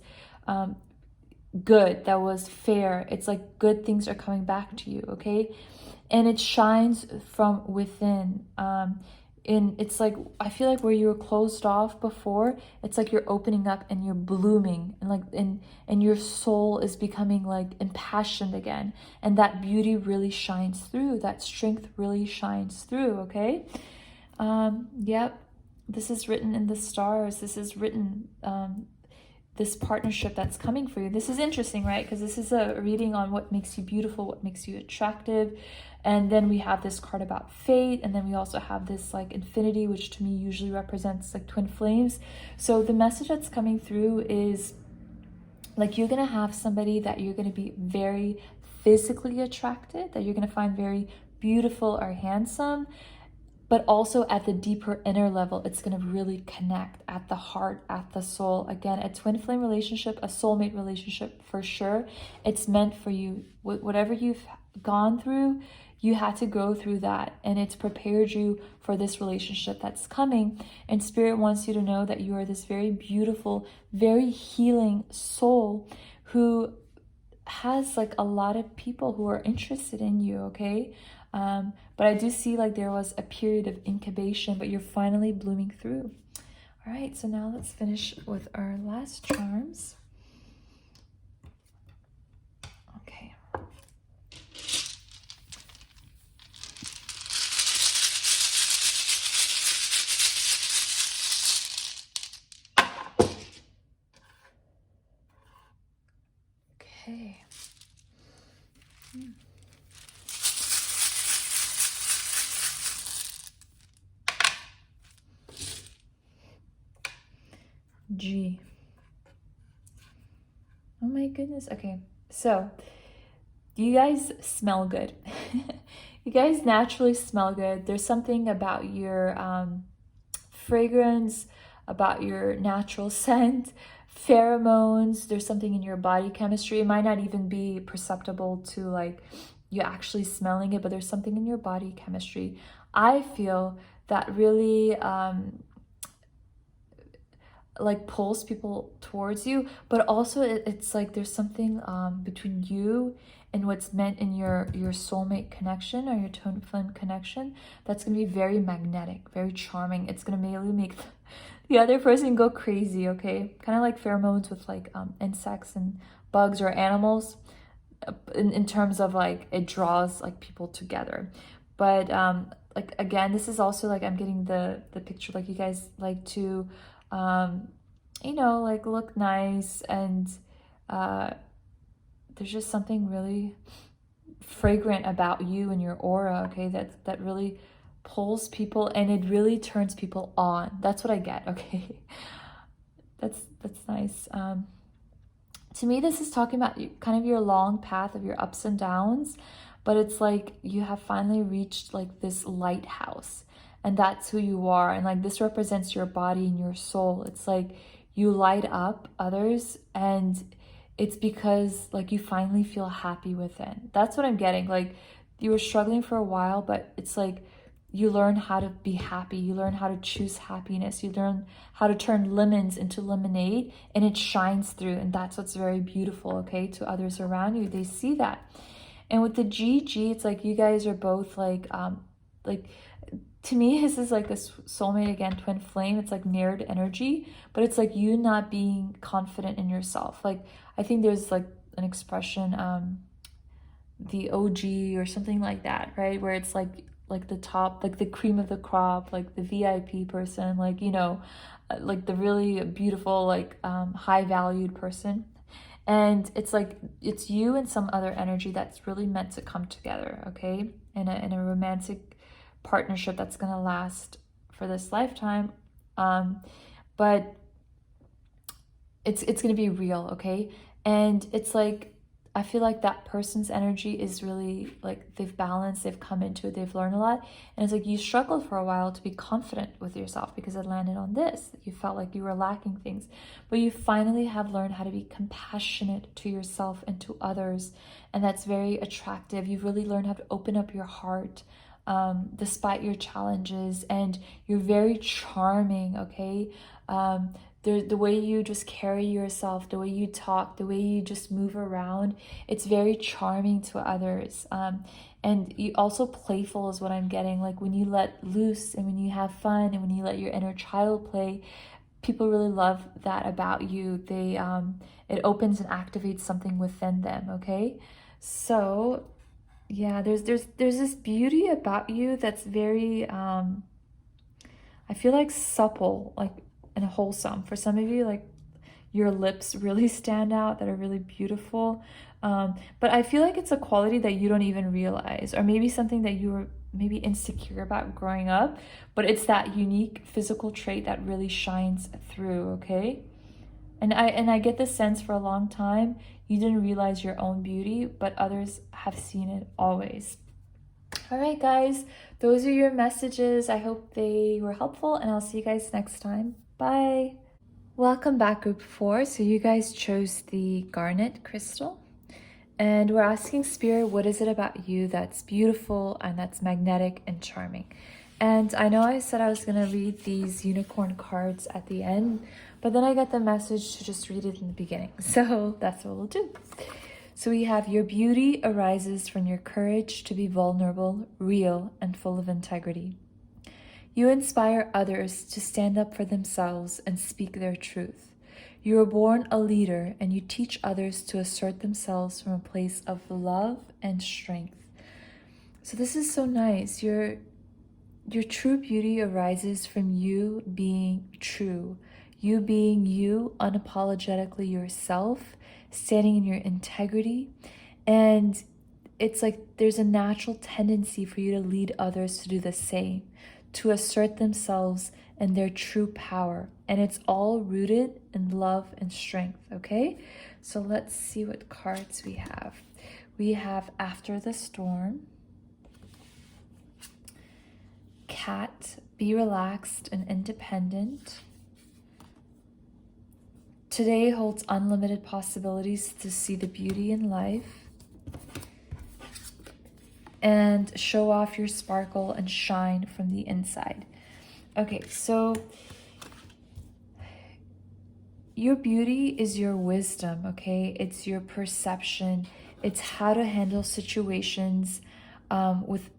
good, that was fair, it's like good things are coming back to you, okay? And it shines from within. And it's like, I feel like where you were closed off before, it's like you're opening up and you're blooming, and like and your soul is becoming like impassioned again, and that beauty really shines through, that strength really shines through, okay? Yep, this is written in the stars. This is written, this partnership that's coming for you. This is interesting, right? Because this is a reading on what makes you beautiful, what makes you attractive. And then we have this card about fate. And then we also have this like infinity, which to me usually represents like twin flames. So the message that's coming through is like you're going to have somebody that you're going to be very physically attracted, that you're going to find very beautiful or handsome. But also at the deeper inner level, it's going to really connect at the heart, at the soul. Again, a twin flame relationship, a soulmate relationship for sure. It's meant for you. Whatever you've gone through, you had to go through that, and it's prepared you for this relationship that's coming. And Spirit wants you to know that you are this very beautiful, very healing soul who has like a lot of people who are interested in you, okay? But I do see like there was a period of incubation, but you're finally blooming through. All right, so now let's finish with our last charms. Okay. Okay. G. Oh my goodness. Okay, so you guys smell good. You guys naturally smell good. There's something about your fragrance, about your natural scent, pheromones. There's something in your body chemistry. It might not even be perceptible to like you actually smelling it, but there's something in your body chemistry, I feel, that really like pulls people towards you. But also it's like there's something between you and what's meant in your soulmate connection or your twin flame connection that's going to be very magnetic, very charming. It's going to mainly make the other person go crazy, okay? Kind of like pheromones with like insects and bugs or animals, in terms of like it draws like people together. But like again, this is also like I'm getting the picture like you guys like to you know, like look nice, and there's just something really fragrant about you and your aura, okay, that really pulls people, and it really turns people on. That's what I get, okay? That's nice. To me, this is talking about kind of your long path of your ups and downs, but it's like you have finally reached like this lighthouse, and that's who you are. And like this represents your body and your soul. It's like you light up others, and it's because like you finally feel happy within. That's what I'm getting. Like you were struggling for a while, but it's like you learn how to be happy. You learn how to choose happiness. You learn how to turn lemons into lemonade, and it shines through. And that's what's very beautiful, okay, to others around you. They see that. And with the GG, it's like you guys are both like to me, this is like this soulmate, again, twin flame. It's like mirrored energy, but it's like you not being confident in yourself. Like I think there's like an expression, the OG or something like that, right? Where it's like the top, like the cream of the crop, like the VIP person, like, you know, like the really beautiful, like high valued person. And it's like it's you and some other energy that's really meant to come together, okay, in a romantic partnership that's going to last for this lifetime. But it's going to be real, okay? And it's like, I feel like that person's energy is really like they've balanced, they've come into it, they've learned a lot. And it's like you struggled for a while to be confident with yourself because it landed on this. You felt like you were lacking things. But you finally have learned how to be compassionate to yourself and to others. And that's very attractive. You've really learned how to open up your heart despite your challenges. And you're very charming, okay? The way you just carry yourself, the way you talk, the way you just move around, it's very charming to others. And you also playful is what I'm getting. Like when you let loose and when you have fun and when you let your inner child play, people really love that about you. It opens and activates something within them, okay? So yeah, there's this beauty about you that's very I feel like supple, like, and wholesome. For some of you, like your lips really stand out, that are really beautiful. But I feel like it's a quality that you don't even realize, or maybe something that you were maybe insecure about growing up, but it's that unique physical trait that really shines through, okay? And I get the sense for a long time you didn't realize your own beauty, but others have seen it always. All right, guys, those are your messages. I hope they were helpful, and I'll see you guys next time. Bye. Welcome back, group 4. So you guys chose the garnet crystal, and we're asking Spirit, what is it about you that's beautiful and that's magnetic and charming? And I know I said I was going to read these unicorn cards at the end, but then I got the message to just read it in the beginning. So that's what we'll do. So we have, your beauty arises from your courage to be vulnerable, real, and full of integrity. You inspire others to stand up for themselves and speak their truth. You are born a leader, and you teach others to assert themselves from a place of love and strength. So this is so nice. Your true beauty arises from you being true. You being you, unapologetically yourself, standing in your integrity. And it's like there's a natural tendency for you to lead others to do the same, to assert themselves and their true power. And it's all rooted in love and strength, okay? So let's see what cards we have. We have After the Storm, Cat, Be Relaxed and Independent. Today holds unlimited possibilities to see the beauty in life. And Show off your sparkle and shine from the inside. Okay, so your beauty is your wisdom, okay? It's your perception. It's how to handle situations with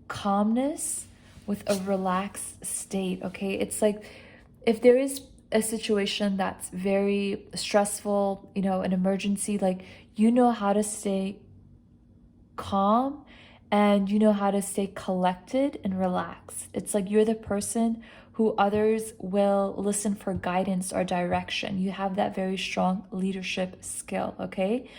calmness, with a relaxed state, okay? It's like if there is a situation that's very stressful, you know, an emergency, like you know how to stay calm and you know how to stay collected and relaxed. It's like you're the person who others will listen for guidance or direction. You have that very strong leadership skill, okay?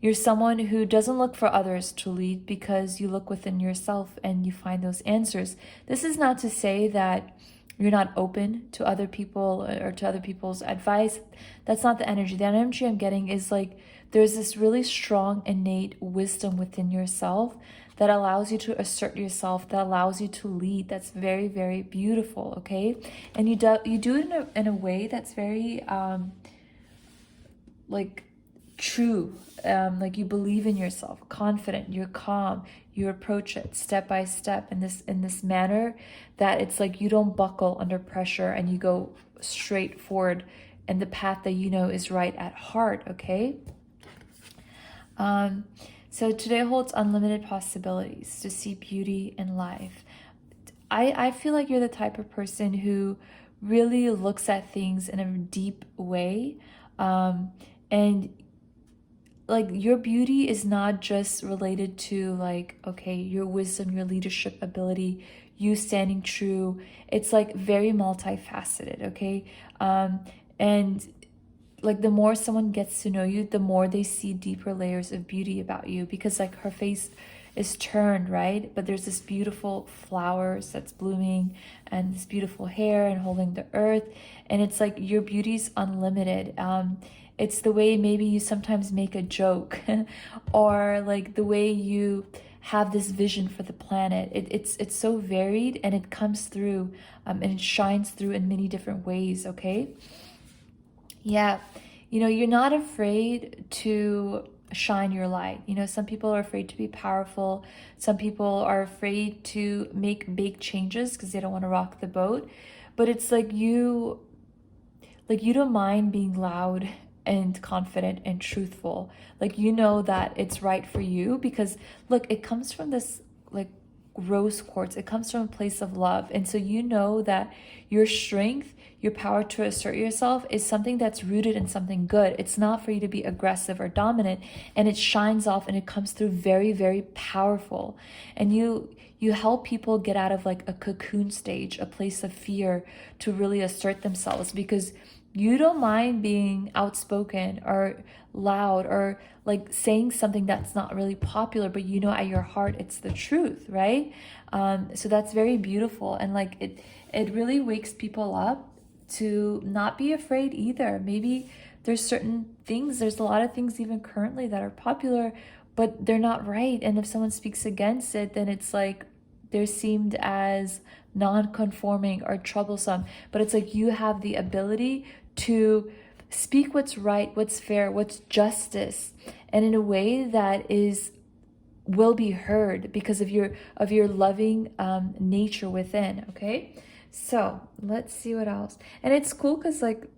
You're someone who doesn't look for others to lead because you look within yourself and you find those answers. This is not to say that you're not open to other people or to other people's advice. That's not the energy. The energy I'm getting is like there's this really strong innate wisdom within yourself that allows you to assert yourself, that allows you to lead. That's very, very beautiful, okay? And you do it in a way that's very like true, like you believe in yourself, confident, you're calm, you approach it step by step in this manner that it's like you don't buckle under pressure and you go straight forward in the path that you know is right at heart, okay? So today holds unlimited possibilities to see beauty in life. I feel like you're the type of person who really looks at things in a deep way, and like your beauty is not just related to like, okay, your wisdom, your leadership ability, you standing true. It's like very multifaceted, okay? And like the more someone gets to know you, the more they see deeper layers of beauty about you, because like her face is turned, right? But there's this beautiful flowers that's blooming and this beautiful hair and holding the earth. And it's like your beauty's unlimited. It's the way maybe you sometimes make a joke or like the way you have this vision for the planet. It's so varied, and it comes through and it shines through in many different ways, okay? Yeah, you're not afraid to shine your light. Some people are afraid to be powerful. Some people are afraid to make big changes because they don't want to rock the boat. But it's like you don't mind being loud and confident and truthful. Like, that it's right for you because look, it comes from this like rose quartz. It comes from a place of love. And so that your strength, your power to assert yourself is something that's rooted in something good. It's not for you to be aggressive or dominant, and it shines off and it comes through very, very powerful. And you help people get out of like a cocoon stage, a place of fear, to really assert themselves because you don't mind being outspoken or loud or like saying something that's not really popular, but at your heart it's the truth, right? So that's very beautiful, and like it really wakes people up to not be afraid either. Maybe there's a lot of things even currently that are popular, but they're not right. And if someone speaks against it, then it's like they're seen as non-conforming or troublesome. But it's like you have the ability to speak what's right, what's fair, what's justice, and in a way that will be heard because of your loving nature within. Okay, so let's see what else. And it's cool because like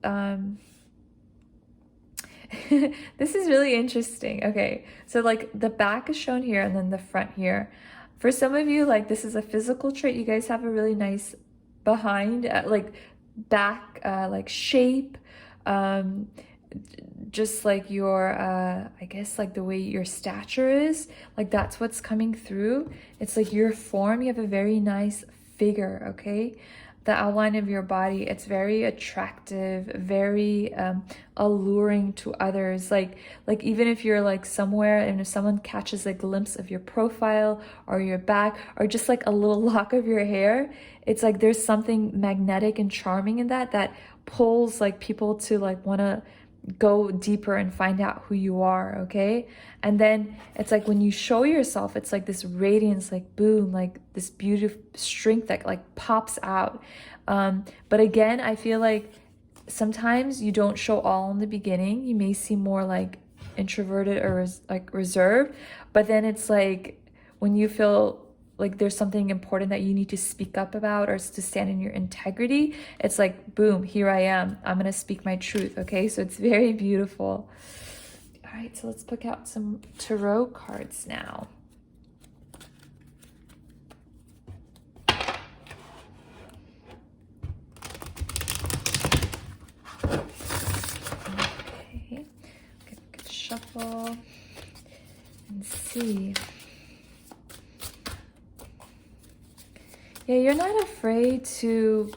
this is really interesting. Okay, so like the back is shown here and then the front here. For some of you, like this is a physical trait. You guys have a really nice behind like back like shape, just like your I guess like the way your stature is, like that's what's coming through. It's like your form, you have a very nice figure, okay? The outline of your body, it's very attractive, very alluring to others. Like even if you're like somewhere and if someone catches a glimpse of your profile or your back or just like a little lock of your hair, it's like there's something magnetic and charming in that pulls like people to like want to go deeper and find out who you are, okay? And then it's like when you show yourself, it's like this radiance, like boom, like this beautiful strength that like pops out. But again, I feel like sometimes you don't show all in the beginning. You may seem more like introverted or like reserved, but then it's like when you feel like there's something important that you need to speak up about or to stand in your integrity, it's like, boom, here I am. I'm going to speak my truth, okay? So it's very beautiful. All right, so let's pick out some tarot cards now. Okay, good shuffle and see. Yeah, you're not afraid to,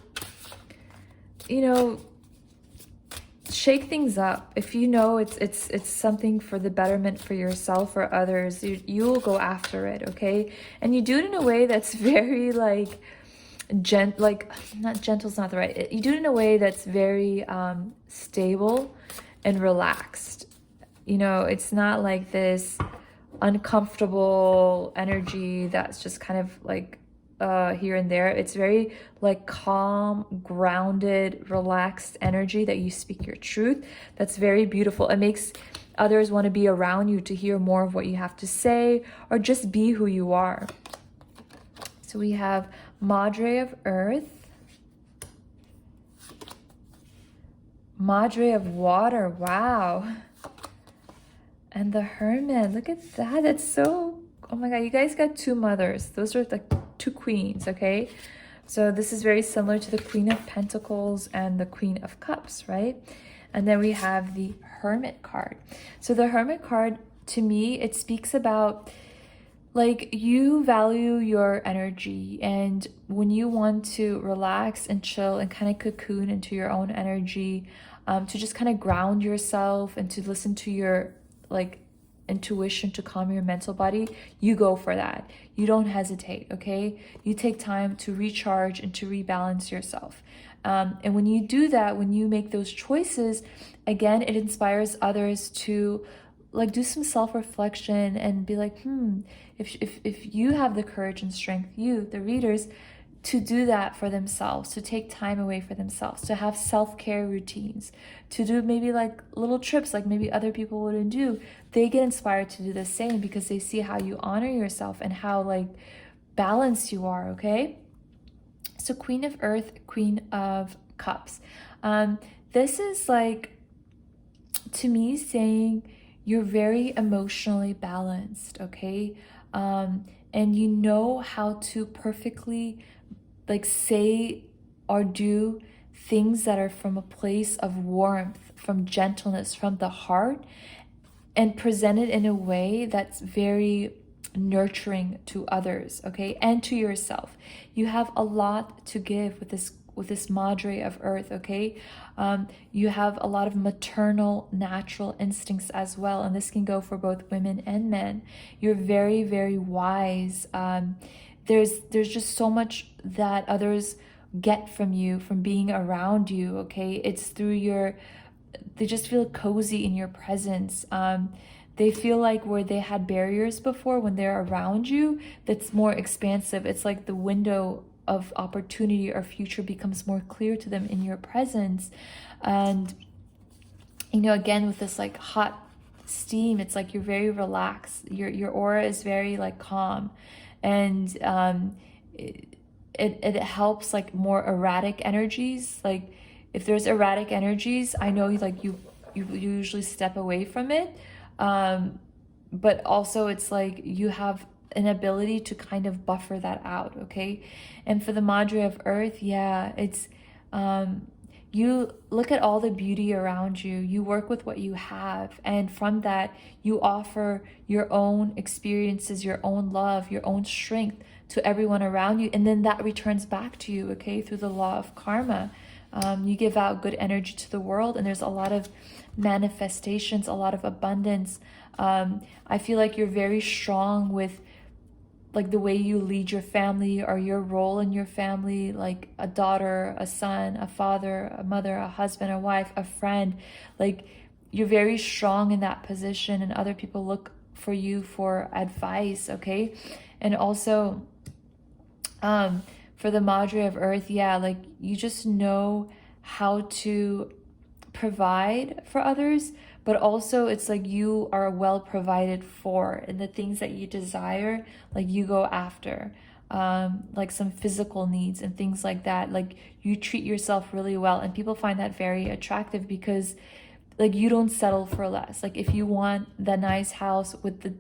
shake things up. If it's something for the betterment for yourself or others, you will go after it, okay? And you do it in a way that's very like not gentle's not the right. You do it in a way that's very stable and relaxed. It's not like this uncomfortable energy that's just kind of like here and there. It's very like calm, grounded, relaxed energy that you speak your truth. That's very beautiful. It makes others want to be around you to hear more of what you have to say or just be who you are. So we have Madre of Earth, Madre of Water, wow, and the Hermit. Look at that. That's so, oh my God, you guys got two mothers. Those are like two queens, okay? So this is very similar to the Queen of Pentacles and the Queen of Cups, right? And then we have the Hermit card. So the Hermit card, to me, it speaks about like you value your energy, and when you want to relax and chill and kind of cocoon into your own energy, to just kind of ground yourself and to listen to your like intuition to calm your mental body, you go for that. You don't hesitate, okay? You take time to recharge and to rebalance yourself. And when you do that, when you make those choices, again, it inspires others to like do some self-reflection and be like, if you have the courage and strength, you, the readers, to do that for themselves, to take time away for themselves, to have self-care routines, to do maybe like little trips like maybe other people wouldn't do, they get inspired to do the same because they see how you honor yourself and how like balanced you are, okay? So Queen of Earth, Queen of Cups. This is like, to me, saying you're very emotionally balanced, okay? And you know how to perfectly like say or do things that are from a place of warmth, from gentleness, from the heart, and present it in a way that's very nurturing to others, okay, and to yourself. You have a lot to give with this Madre of Earth, okay? You have a lot of maternal, natural instincts as well, and this can go for both women and men. You're very, very wise. There's just so much that others get from you, from being around you, okay? It's through they just feel cozy in your presence. They feel like where they had barriers before, when they're around you, that's more expansive. It's like the window of opportunity or future becomes more clear to them in your presence. And, you know, again, with this like hot steam, it's like you're very relaxed. Your aura is very like calm. And it helps like more erratic energies. Like if there's erratic energies, I know like you usually step away from it. But also it's like you have an ability to kind of buffer that out, okay? And for the Madre of Earth, yeah, it's you look at all the beauty around you, you work with what you have, and from that you offer your own experiences, your own love, your own strength to everyone around you, and then that returns back to you, okay, through the law of karma. You give out good energy to the world, and there's a lot of manifestations, a lot of abundance. I feel like you're very strong with like the way you lead your family or your role in your family, like a daughter, a son, a father, a mother, a husband, a wife, a friend. Like you're very strong in that position, and other people look for you for advice, okay? And also for the Madre of Earth, yeah, like you just know how to provide for others, but also it's like you are well provided for, and the things that you desire, like you go after, like some physical needs and things like that. Like you treat yourself really well, and people find that very attractive because like you don't settle for less. Like if you want the nice house with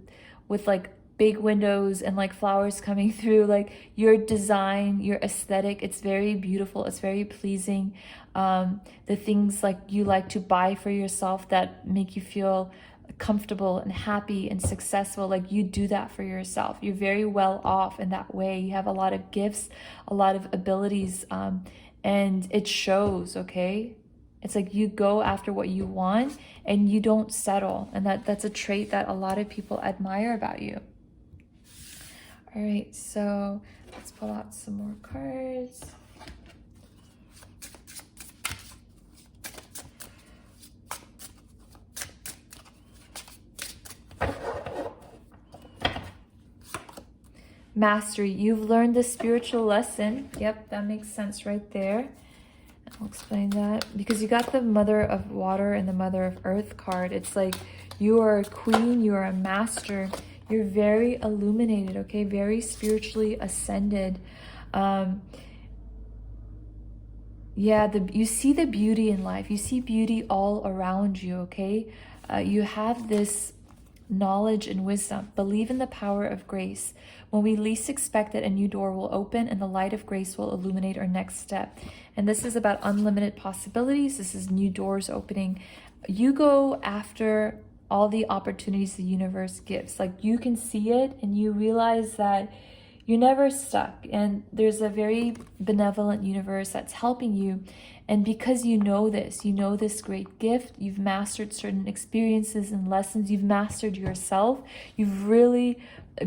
like big windows and like flowers coming through, like your design, your aesthetic, it's very beautiful, it's very pleasing. The things like you like to buy for yourself that make you feel comfortable and happy and successful, like you do that for yourself. You're very well off in that way. You have a lot of gifts, a lot of abilities, and it shows, okay? It's like you go after what you want and you don't settle, and that's a trait that a lot of people admire about you. All right, so let's pull out some more cards. Mastery. You've learned the spiritual lesson. Yep, that makes sense right there. I'll explain that because you got the Mother of Water and the Mother of Earth card. It's like you are a queen, you are a master. You're very illuminated, okay? Very spiritually ascended. Yeah, you see the beauty in life. You see beauty all around you, okay? You have this knowledge and wisdom. Believe in the power of grace. When we least expect it, a new door will open and the light of grace will illuminate our next step. And this is about unlimited possibilities. This is new doors opening. You go after all the opportunities the universe gives. Like you can see it and you realize that you're never stuck, and there's a very benevolent universe that's helping you. And because you know this great gift, you've mastered certain experiences and lessons, you've mastered yourself, you've really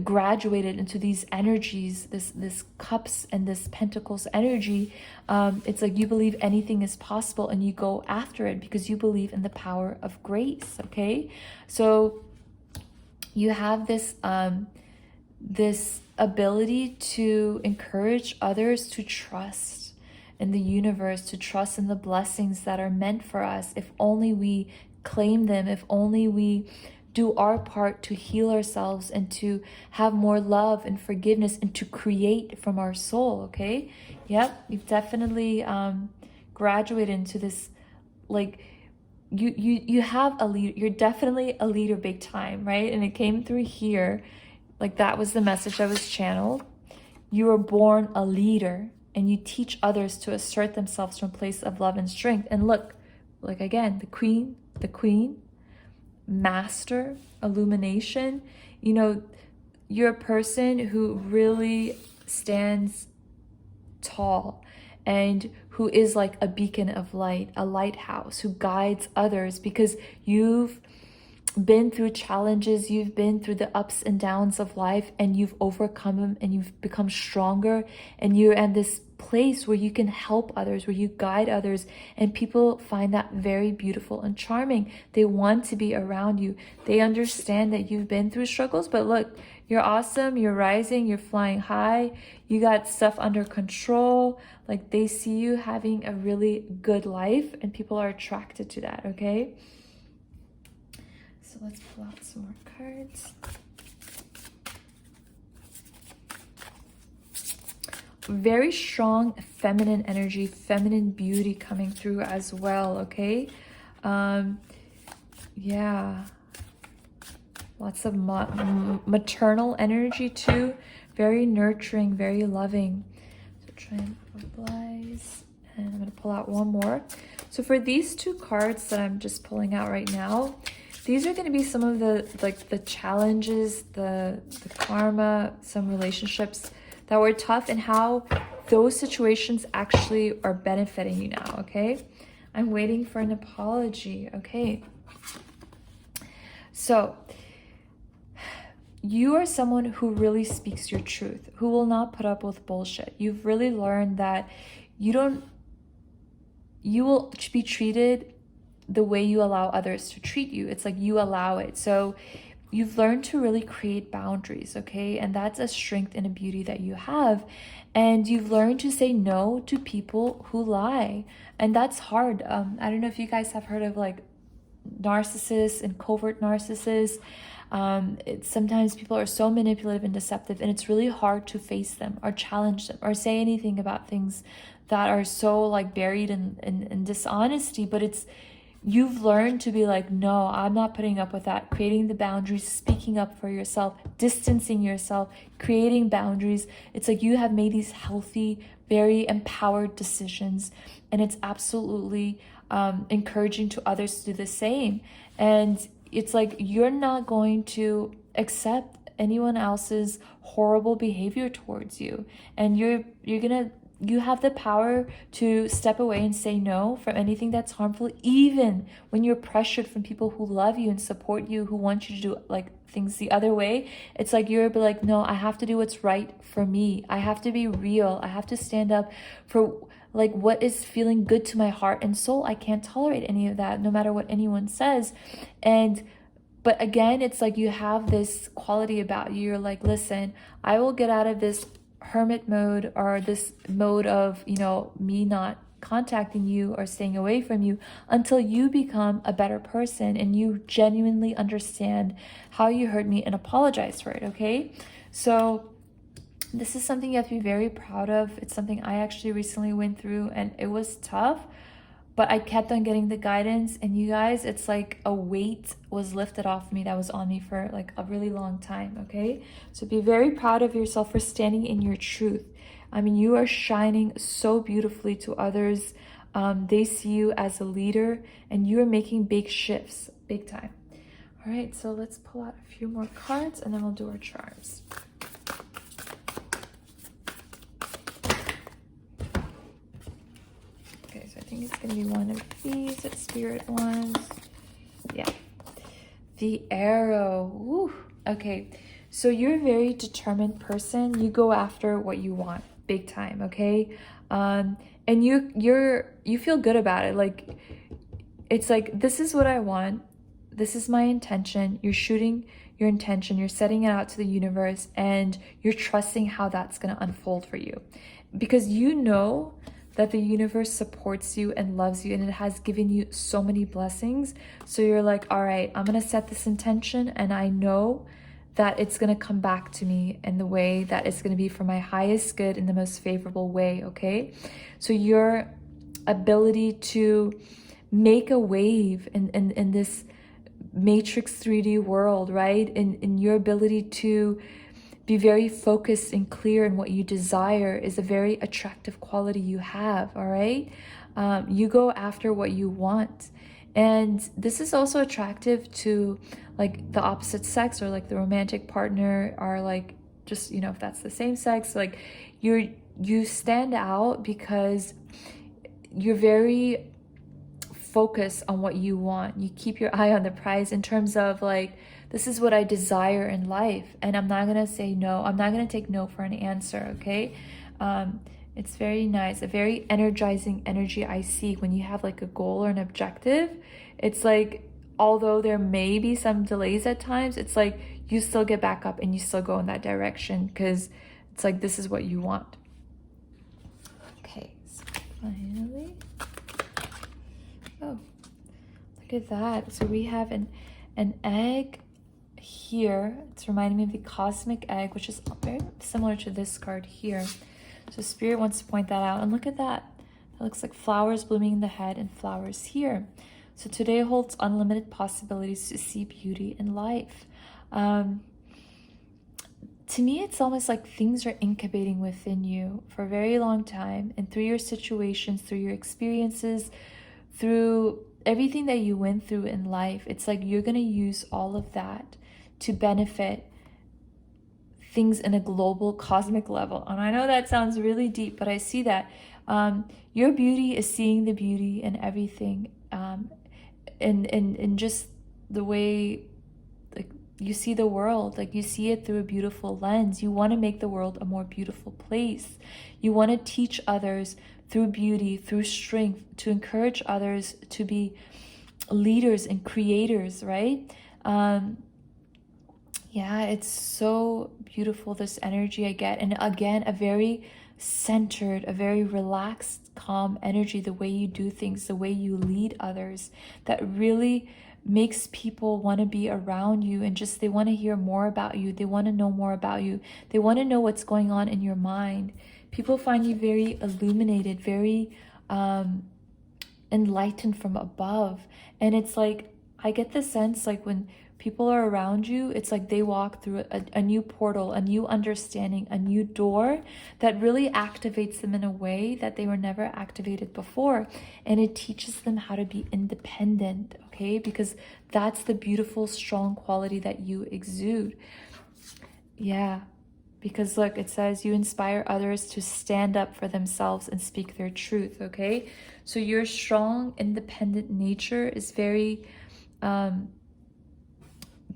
graduated into these energies, this cups and this pentacles energy. It's like you believe anything is possible and you go after it because you believe in the power of grace. Okay, so you have this this ability to encourage others to trust in the universe, to trust in the blessings that are meant for us, if only we claim them, if only we do our part to heal ourselves and to have more love and forgiveness and to create from our soul. Okay, yep, you've definitely graduated into this, like, you have a lead, you're definitely a leader big time, right? And it came through here, like that was the message that was channeled. You were born a leader, and you teach others to assert themselves from a place of love and strength. And look, like again, the queen, master, illumination. You know, you're a person who really stands tall and who is like a beacon of light, a lighthouse, who guides others because you've been through challenges, you've been through the ups and downs of life, and you've overcome them, and you've become stronger, and you're at this place where you can help others, where you guide others, and people find that very beautiful and charming. They want to be around you. They understand that you've been through struggles, but look, you're awesome, you're rising, you're flying high, you got stuff under control. Like, they see you having a really good life, and people are attracted to that. Okay, so let's pull out some more cards. Very strong feminine energy, feminine beauty coming through as well. Okay, yeah, lots of maternal energy too, very nurturing, very loving. So triumphalize, and I'm going to pull out one more. So for these two cards that I'm just pulling out right now, these are going to be some of the, like, the challenges, the karma, some relationships that were tough, and how those situations actually are benefiting you now. Okay, I'm waiting for an apology. Okay, so you are someone who really speaks your truth, who will not put up with bullshit. You've really learned that you will be treated the way you allow others to treat you. It's like you allow it. So you've learned to really create boundaries, okay? And that's a strength and a beauty that you have. And you've learned to say no to people who lie. And that's hard. I don't know if you guys have heard of like narcissists and covert narcissists. Sometimes people are so manipulative and deceptive, and it's really hard to face them or challenge them or say anything about things that are so like buried in dishonesty. But you've learned to be like, no, I'm not putting up with that. Creating the boundaries, speaking up for yourself, distancing yourself, creating boundaries. It's like you have made these healthy, very empowered decisions, and it's absolutely encouraging to others to do the same. And it's like you're not going to accept anyone else's horrible behavior towards you, and you have the power to step away and say no from anything that's harmful, even when you're pressured from people who love you and support you, who want you to do like things the other way. It's like you're like, no, I have to do what's right for me. I have to be real. I have to stand up for like what is feeling good to my heart and soul. I can't tolerate any of that, no matter what anyone says. But again, it's like you have this quality about you. You're like, listen, I will get out of this hermit mode, or this mode of, you know, me not contacting you or staying away from you, until you become a better person and you genuinely understand how you hurt me and apologize for it. Okay, so this is something you have to be very proud of. It's something I actually recently went through, and it was tough, but I kept on getting the guidance. And you guys, it's like a weight was lifted off me that was on me for like a really long time. Okay, so be very proud of yourself for standing in your truth. I mean, you are shining so beautifully to others. They see you as a leader, and you are making big shifts, big time. All right, so let's pull out a few more cards, and then we'll do our charms. think it's going to be one of these that Spirit wants. Yeah. The Arrow. Woo. Okay. So you're a very determined person. You go after what you want big time, okay? And you feel good about it. Like, it's like, this is what I want. This is my intention. You're shooting your intention. You're setting it out to the universe, and you're trusting how that's going to unfold for you. Because you know that the universe supports you and loves you, and it has given you so many blessings. So you're like, all right, I'm going to set this intention, and I know that it's going to come back to me in the way that it's going to be for my highest good in the most favorable way, okay? So your ability to make a wave in this matrix 3D world, right? In your ability to be very focused and clear in what you desire is a very attractive quality you have, all right? You go after what you want. And this is also attractive to like the opposite sex, or like the romantic partner, or like just, you know, if that's the same sex, like you stand out because you're very focused on what you want. You keep your eye on the prize in terms of like, this is what I desire in life, and I'm not gonna say no. I'm not gonna take no for an answer, okay? It's very nice, a very energizing energy I see when you have like a goal or an objective. It's like, although there may be some delays at times, it's like you still get back up and you still go in that direction because it's like, this is what you want. Okay, so finally, oh, look at that. So we have an egg here. It's reminding me of the cosmic egg, which is very similar to this card here. So Spirit wants to point that out. And look at that. That looks like flowers blooming in the head and flowers here. So today holds unlimited possibilities to see beauty in life. To me, it's almost like things are incubating within you for a very long time. And through your situations, through your experiences, through everything that you went through in life, it's like you're going to use all of that to benefit things in a global cosmic level. And I know that sounds really deep, but I see that your beauty is seeing the beauty in everything, in just the way like you see the world. Like you see it through a beautiful lens. You want to make the world a more beautiful place. You want to teach others through beauty, through strength, to encourage others to be leaders and creators, right? Yeah, it's so beautiful, this energy I get. And again, a very centered, a very relaxed, calm energy, the way you do things, the way you lead others, that really makes people want to be around you, and just they want to hear more about you. They want to know more about you. They want to know what's going on in your mind. People find you very illuminated, very enlightened from above. And it's like, I get the sense like when people are around you, it's like they walk through a new portal, a new understanding, a new door that really activates them in a way that they were never activated before. And it teaches them how to be independent, okay? Because that's the beautiful, strong quality that you exude. Yeah, because look, it says you inspire others to stand up for themselves and speak their truth, okay? So your strong, independent nature is very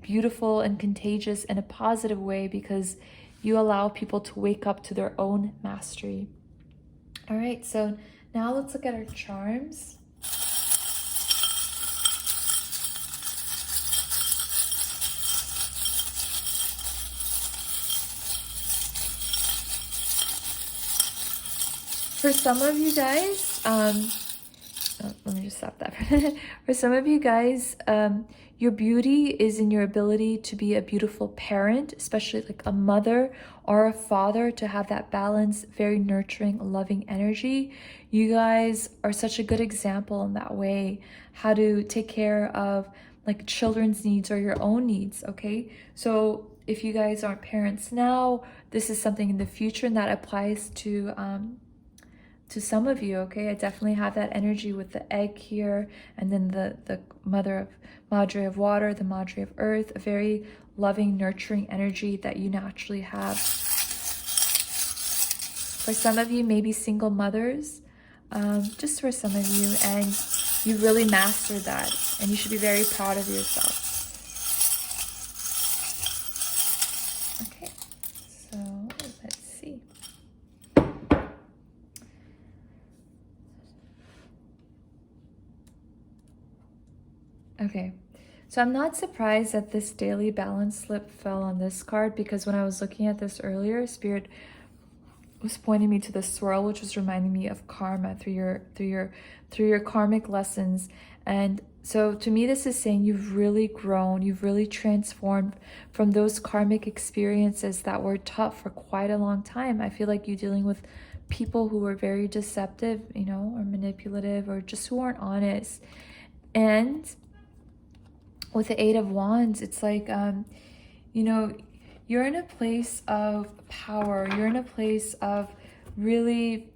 beautiful and contagious in a positive way, because you allow people to wake up to their own mastery. All right, so now let's look at our charms. For some of you guys, let me just stop that. For some of you guys, your beauty is in your ability to be a beautiful parent, especially like a mother or a father, to have that balance, very nurturing, loving energy. You guys are such a good example in that way, how to take care of like children's needs or your own needs, okay? So if you guys aren't parents now, this is something in the future, and that applies to some of you, okay? I definitely have that energy with the egg here, and then the Madre of water, the Madre of earth, a very loving, nurturing energy that you naturally have. For some of you, maybe single mothers, just for some of you, and you really mastered that, and you should be very proud of yourself. Okay, so let's see. Okay, so I'm not surprised that this daily balance slip fell on this card, because when I was looking at this earlier, Spirit was pointing me to the swirl, which was reminding me of karma through your karmic lessons. And so to me, this is saying you've really grown, you've really transformed from those karmic experiences that were tough for quite a long time. I feel like you're dealing with people who were very deceptive, you know, or manipulative, or just who aren't honest. And with the Eight of Wands, it's like, you know, you're in a place of power. You're in a place of really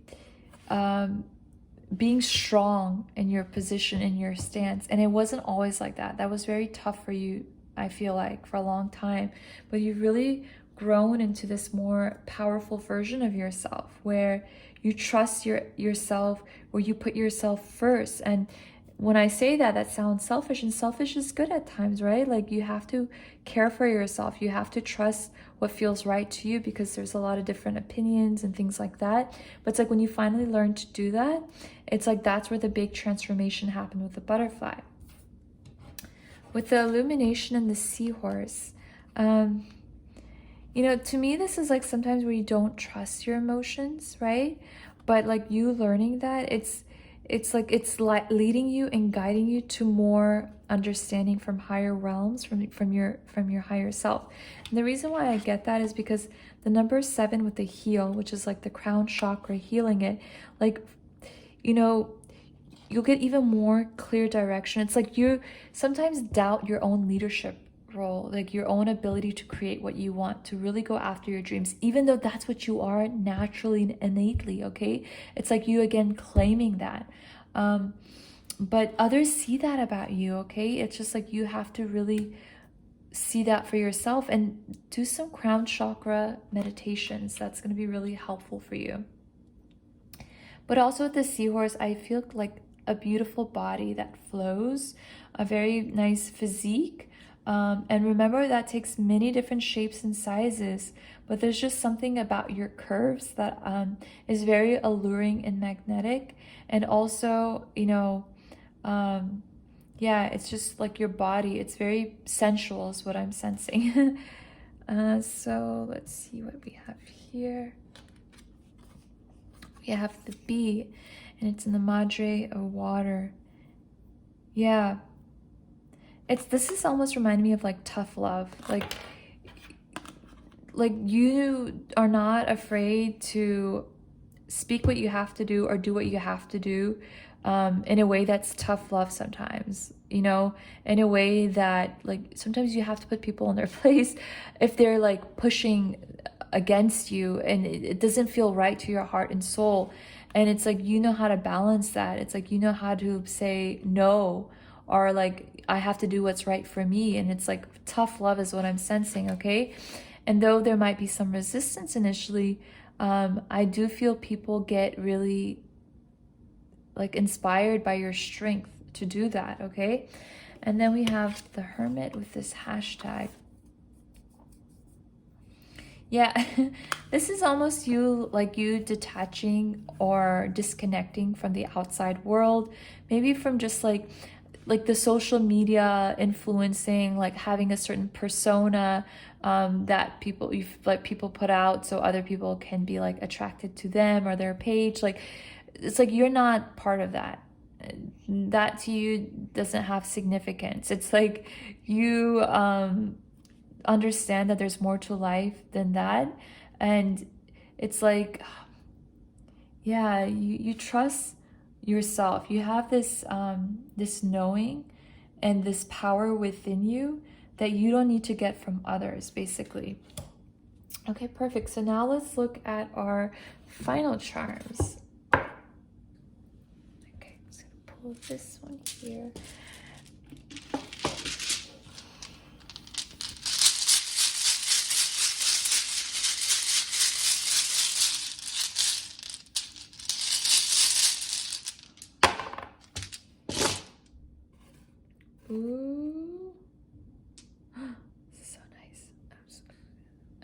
being strong in your position, in your stance. And it wasn't always like that. That was very tough for you, I feel like, for a long time. But you've really grown into this more powerful version of yourself, where you trust yourself, where you put yourself first. And when I say that, that sounds selfish, and selfish is good at times, right? Like, you have to care for yourself. You have to trust what feels right to you, because there's a lot of different opinions and things like that. But it's like when you finally learn to do that, it's like that's where the big transformation happened with the butterfly. With the illumination and the seahorse, you know, to me, this is like sometimes where you don't trust your emotions, right? But like you learning that, it's like leading you and guiding you to more understanding from higher realms, from your higher self. And the reason why I get that is because the number 7 with the heel, which is like the crown chakra, healing it, like, you know, you'll get even more clear direction. It's like you sometimes doubt your own leadership role, like your own ability to create what you want, to really go after your dreams, even though that's what you are naturally and innately, okay? It's like you, again, claiming that. But others see that about you, okay? It's just like you have to really see that for yourself and do some crown chakra meditations. That's going to be really helpful for you. But also with the seahorse, I feel like a beautiful body that flows, a very nice physique. And remember, that takes many different shapes and sizes, but there's just something about your curves that is very alluring and magnetic. And also, you know, yeah, it's just like your body, it's very sensual is what I'm sensing. So let's see what we have here. We have the bee, and it's in the Madre of water. Yeah. This is almost reminding me of like tough love. Like you are not afraid to speak what you have to do or do what you have to do, in a way that's tough love sometimes, you know, in a way that like sometimes you have to put people in their place if they're like pushing against you and it doesn't feel right to your heart and soul. And it's like, you know how to balance that. It's like, you know how to say no, or like, I have to do what's right for me. And it's like tough love is what I'm sensing, okay? And though there might be some resistance initially, I do feel people get really like inspired by your strength to do that, okay? And then we have the Hermit with this hashtag. Yeah, this is almost you, like you detaching or disconnecting from the outside world, maybe from just like the social media influencing, like having a certain persona that people put out so other people can be like attracted to them or their page. Like, it's like you're not part of that. That to you doesn't have significance. It's like you understand that there's more to life than that. And it's like, yeah, you trust yourself. You have this this knowing and this power within you that you don't need to get from others, basically. Okay, perfect. So now let's look at our final charms. Okay, I'm just gonna pull this one here.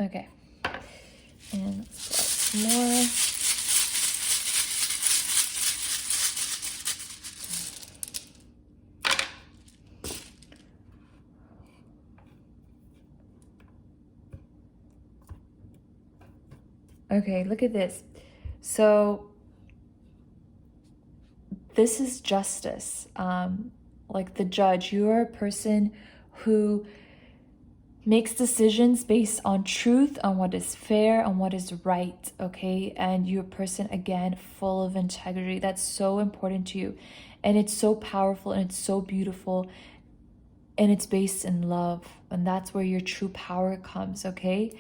Okay. And let's get some more. Okay, look at this. So this is justice. Like the judge, you are a person who makes decisions based on truth, on what is fair, on what is right, okay? And you're a person, again, full of integrity. That's so important to you. And it's so powerful and it's so beautiful. And it's based in love. And that's where your true power comes, okay?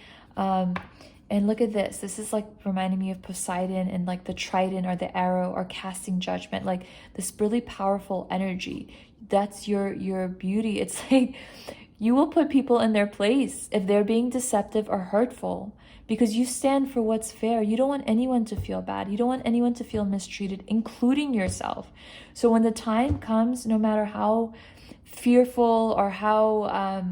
And look at this. This is like reminding me of Poseidon and like the trident or the arrow or casting judgment. Like this really powerful energy. That's your beauty. It's like you will put people in their place if they're being deceptive or hurtful because you stand for what's fair. You don't want anyone to feel bad. You don't want anyone to feel mistreated, including yourself. So when the time comes, no matter how fearful or how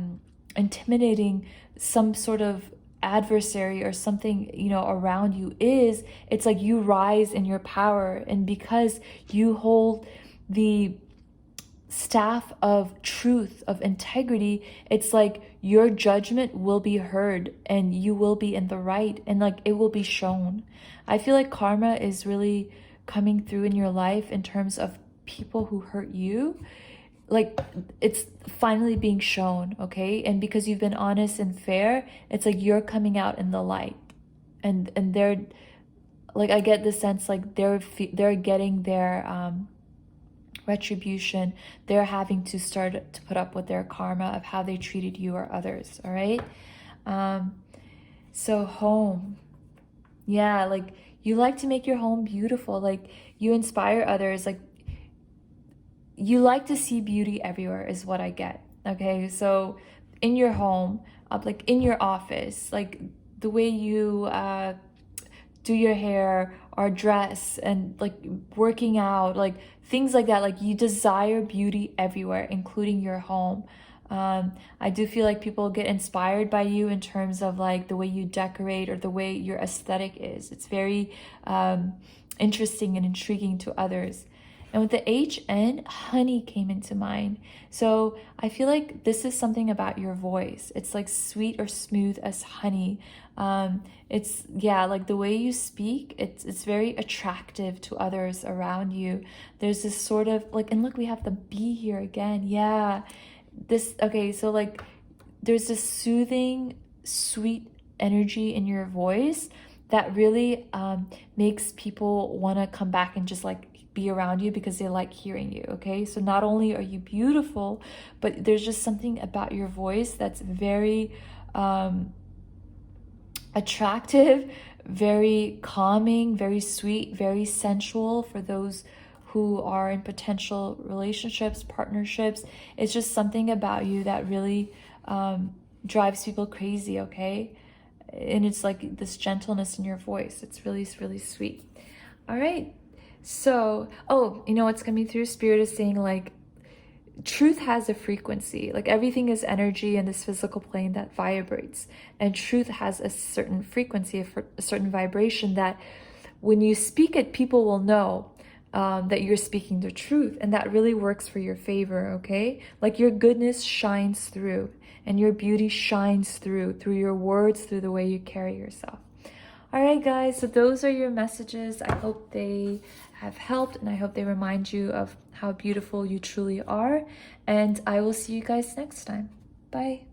intimidating some sort of adversary or something, you know, around you is, it's like you rise in your power. And because you hold the staff of truth, of integrity, it's like your judgment will be heard and you will be in the right and like it will be shown. I feel like karma is really coming through in your life in terms of people who hurt you. Like it's finally being shown, okay? And because you've been honest and fair, it's like you're coming out in the light. And they're like, I get the sense like they're getting their retribution. They're having to start to put up with their karma of how they treated you or others, all right? So home. Yeah, like you like to make your home beautiful. Like you inspire others. Like you like to see beauty everywhere is what I get, okay? So in your home, like in your office, like the way you do your hair or dress and like working out, like things like that, like you desire beauty everywhere, including your home. I do feel like people get inspired by you in terms of like the way you decorate or the way your aesthetic is. It's very interesting and intriguing to others. And with the HN, honey came into mind. So I feel like this is something about your voice. It's like sweet or smooth as honey. It's, yeah, like the way you speak, it's very attractive to others around you. There's this sort of like, and look, we have the bee here again. Yeah. This, okay, so like there's this soothing, sweet energy in your voice that really makes people want to come back and just like be around you because they like hearing you, okay? So not only are you beautiful, but there's just something about your voice that's very attractive, very calming, very sweet, very sensual for those who are in potential relationships, partnerships. It's just something about you that really drives people crazy, okay? And it's like this gentleness in your voice. It's really, really sweet. All right. So, oh, you know what's coming through? Spirit is saying like, truth has a frequency. Like everything is energy in this physical plane that vibrates. And truth has a certain frequency, a certain vibration that when you speak it, people will know that you're speaking the truth. And that really works for your favor, okay? Like your goodness shines through and your beauty shines through your words, through the way you carry yourself. All right, guys, so those are your messages. I hope they have helped and I hope they remind you of how beautiful you truly are. And I will see you guys next time. Bye.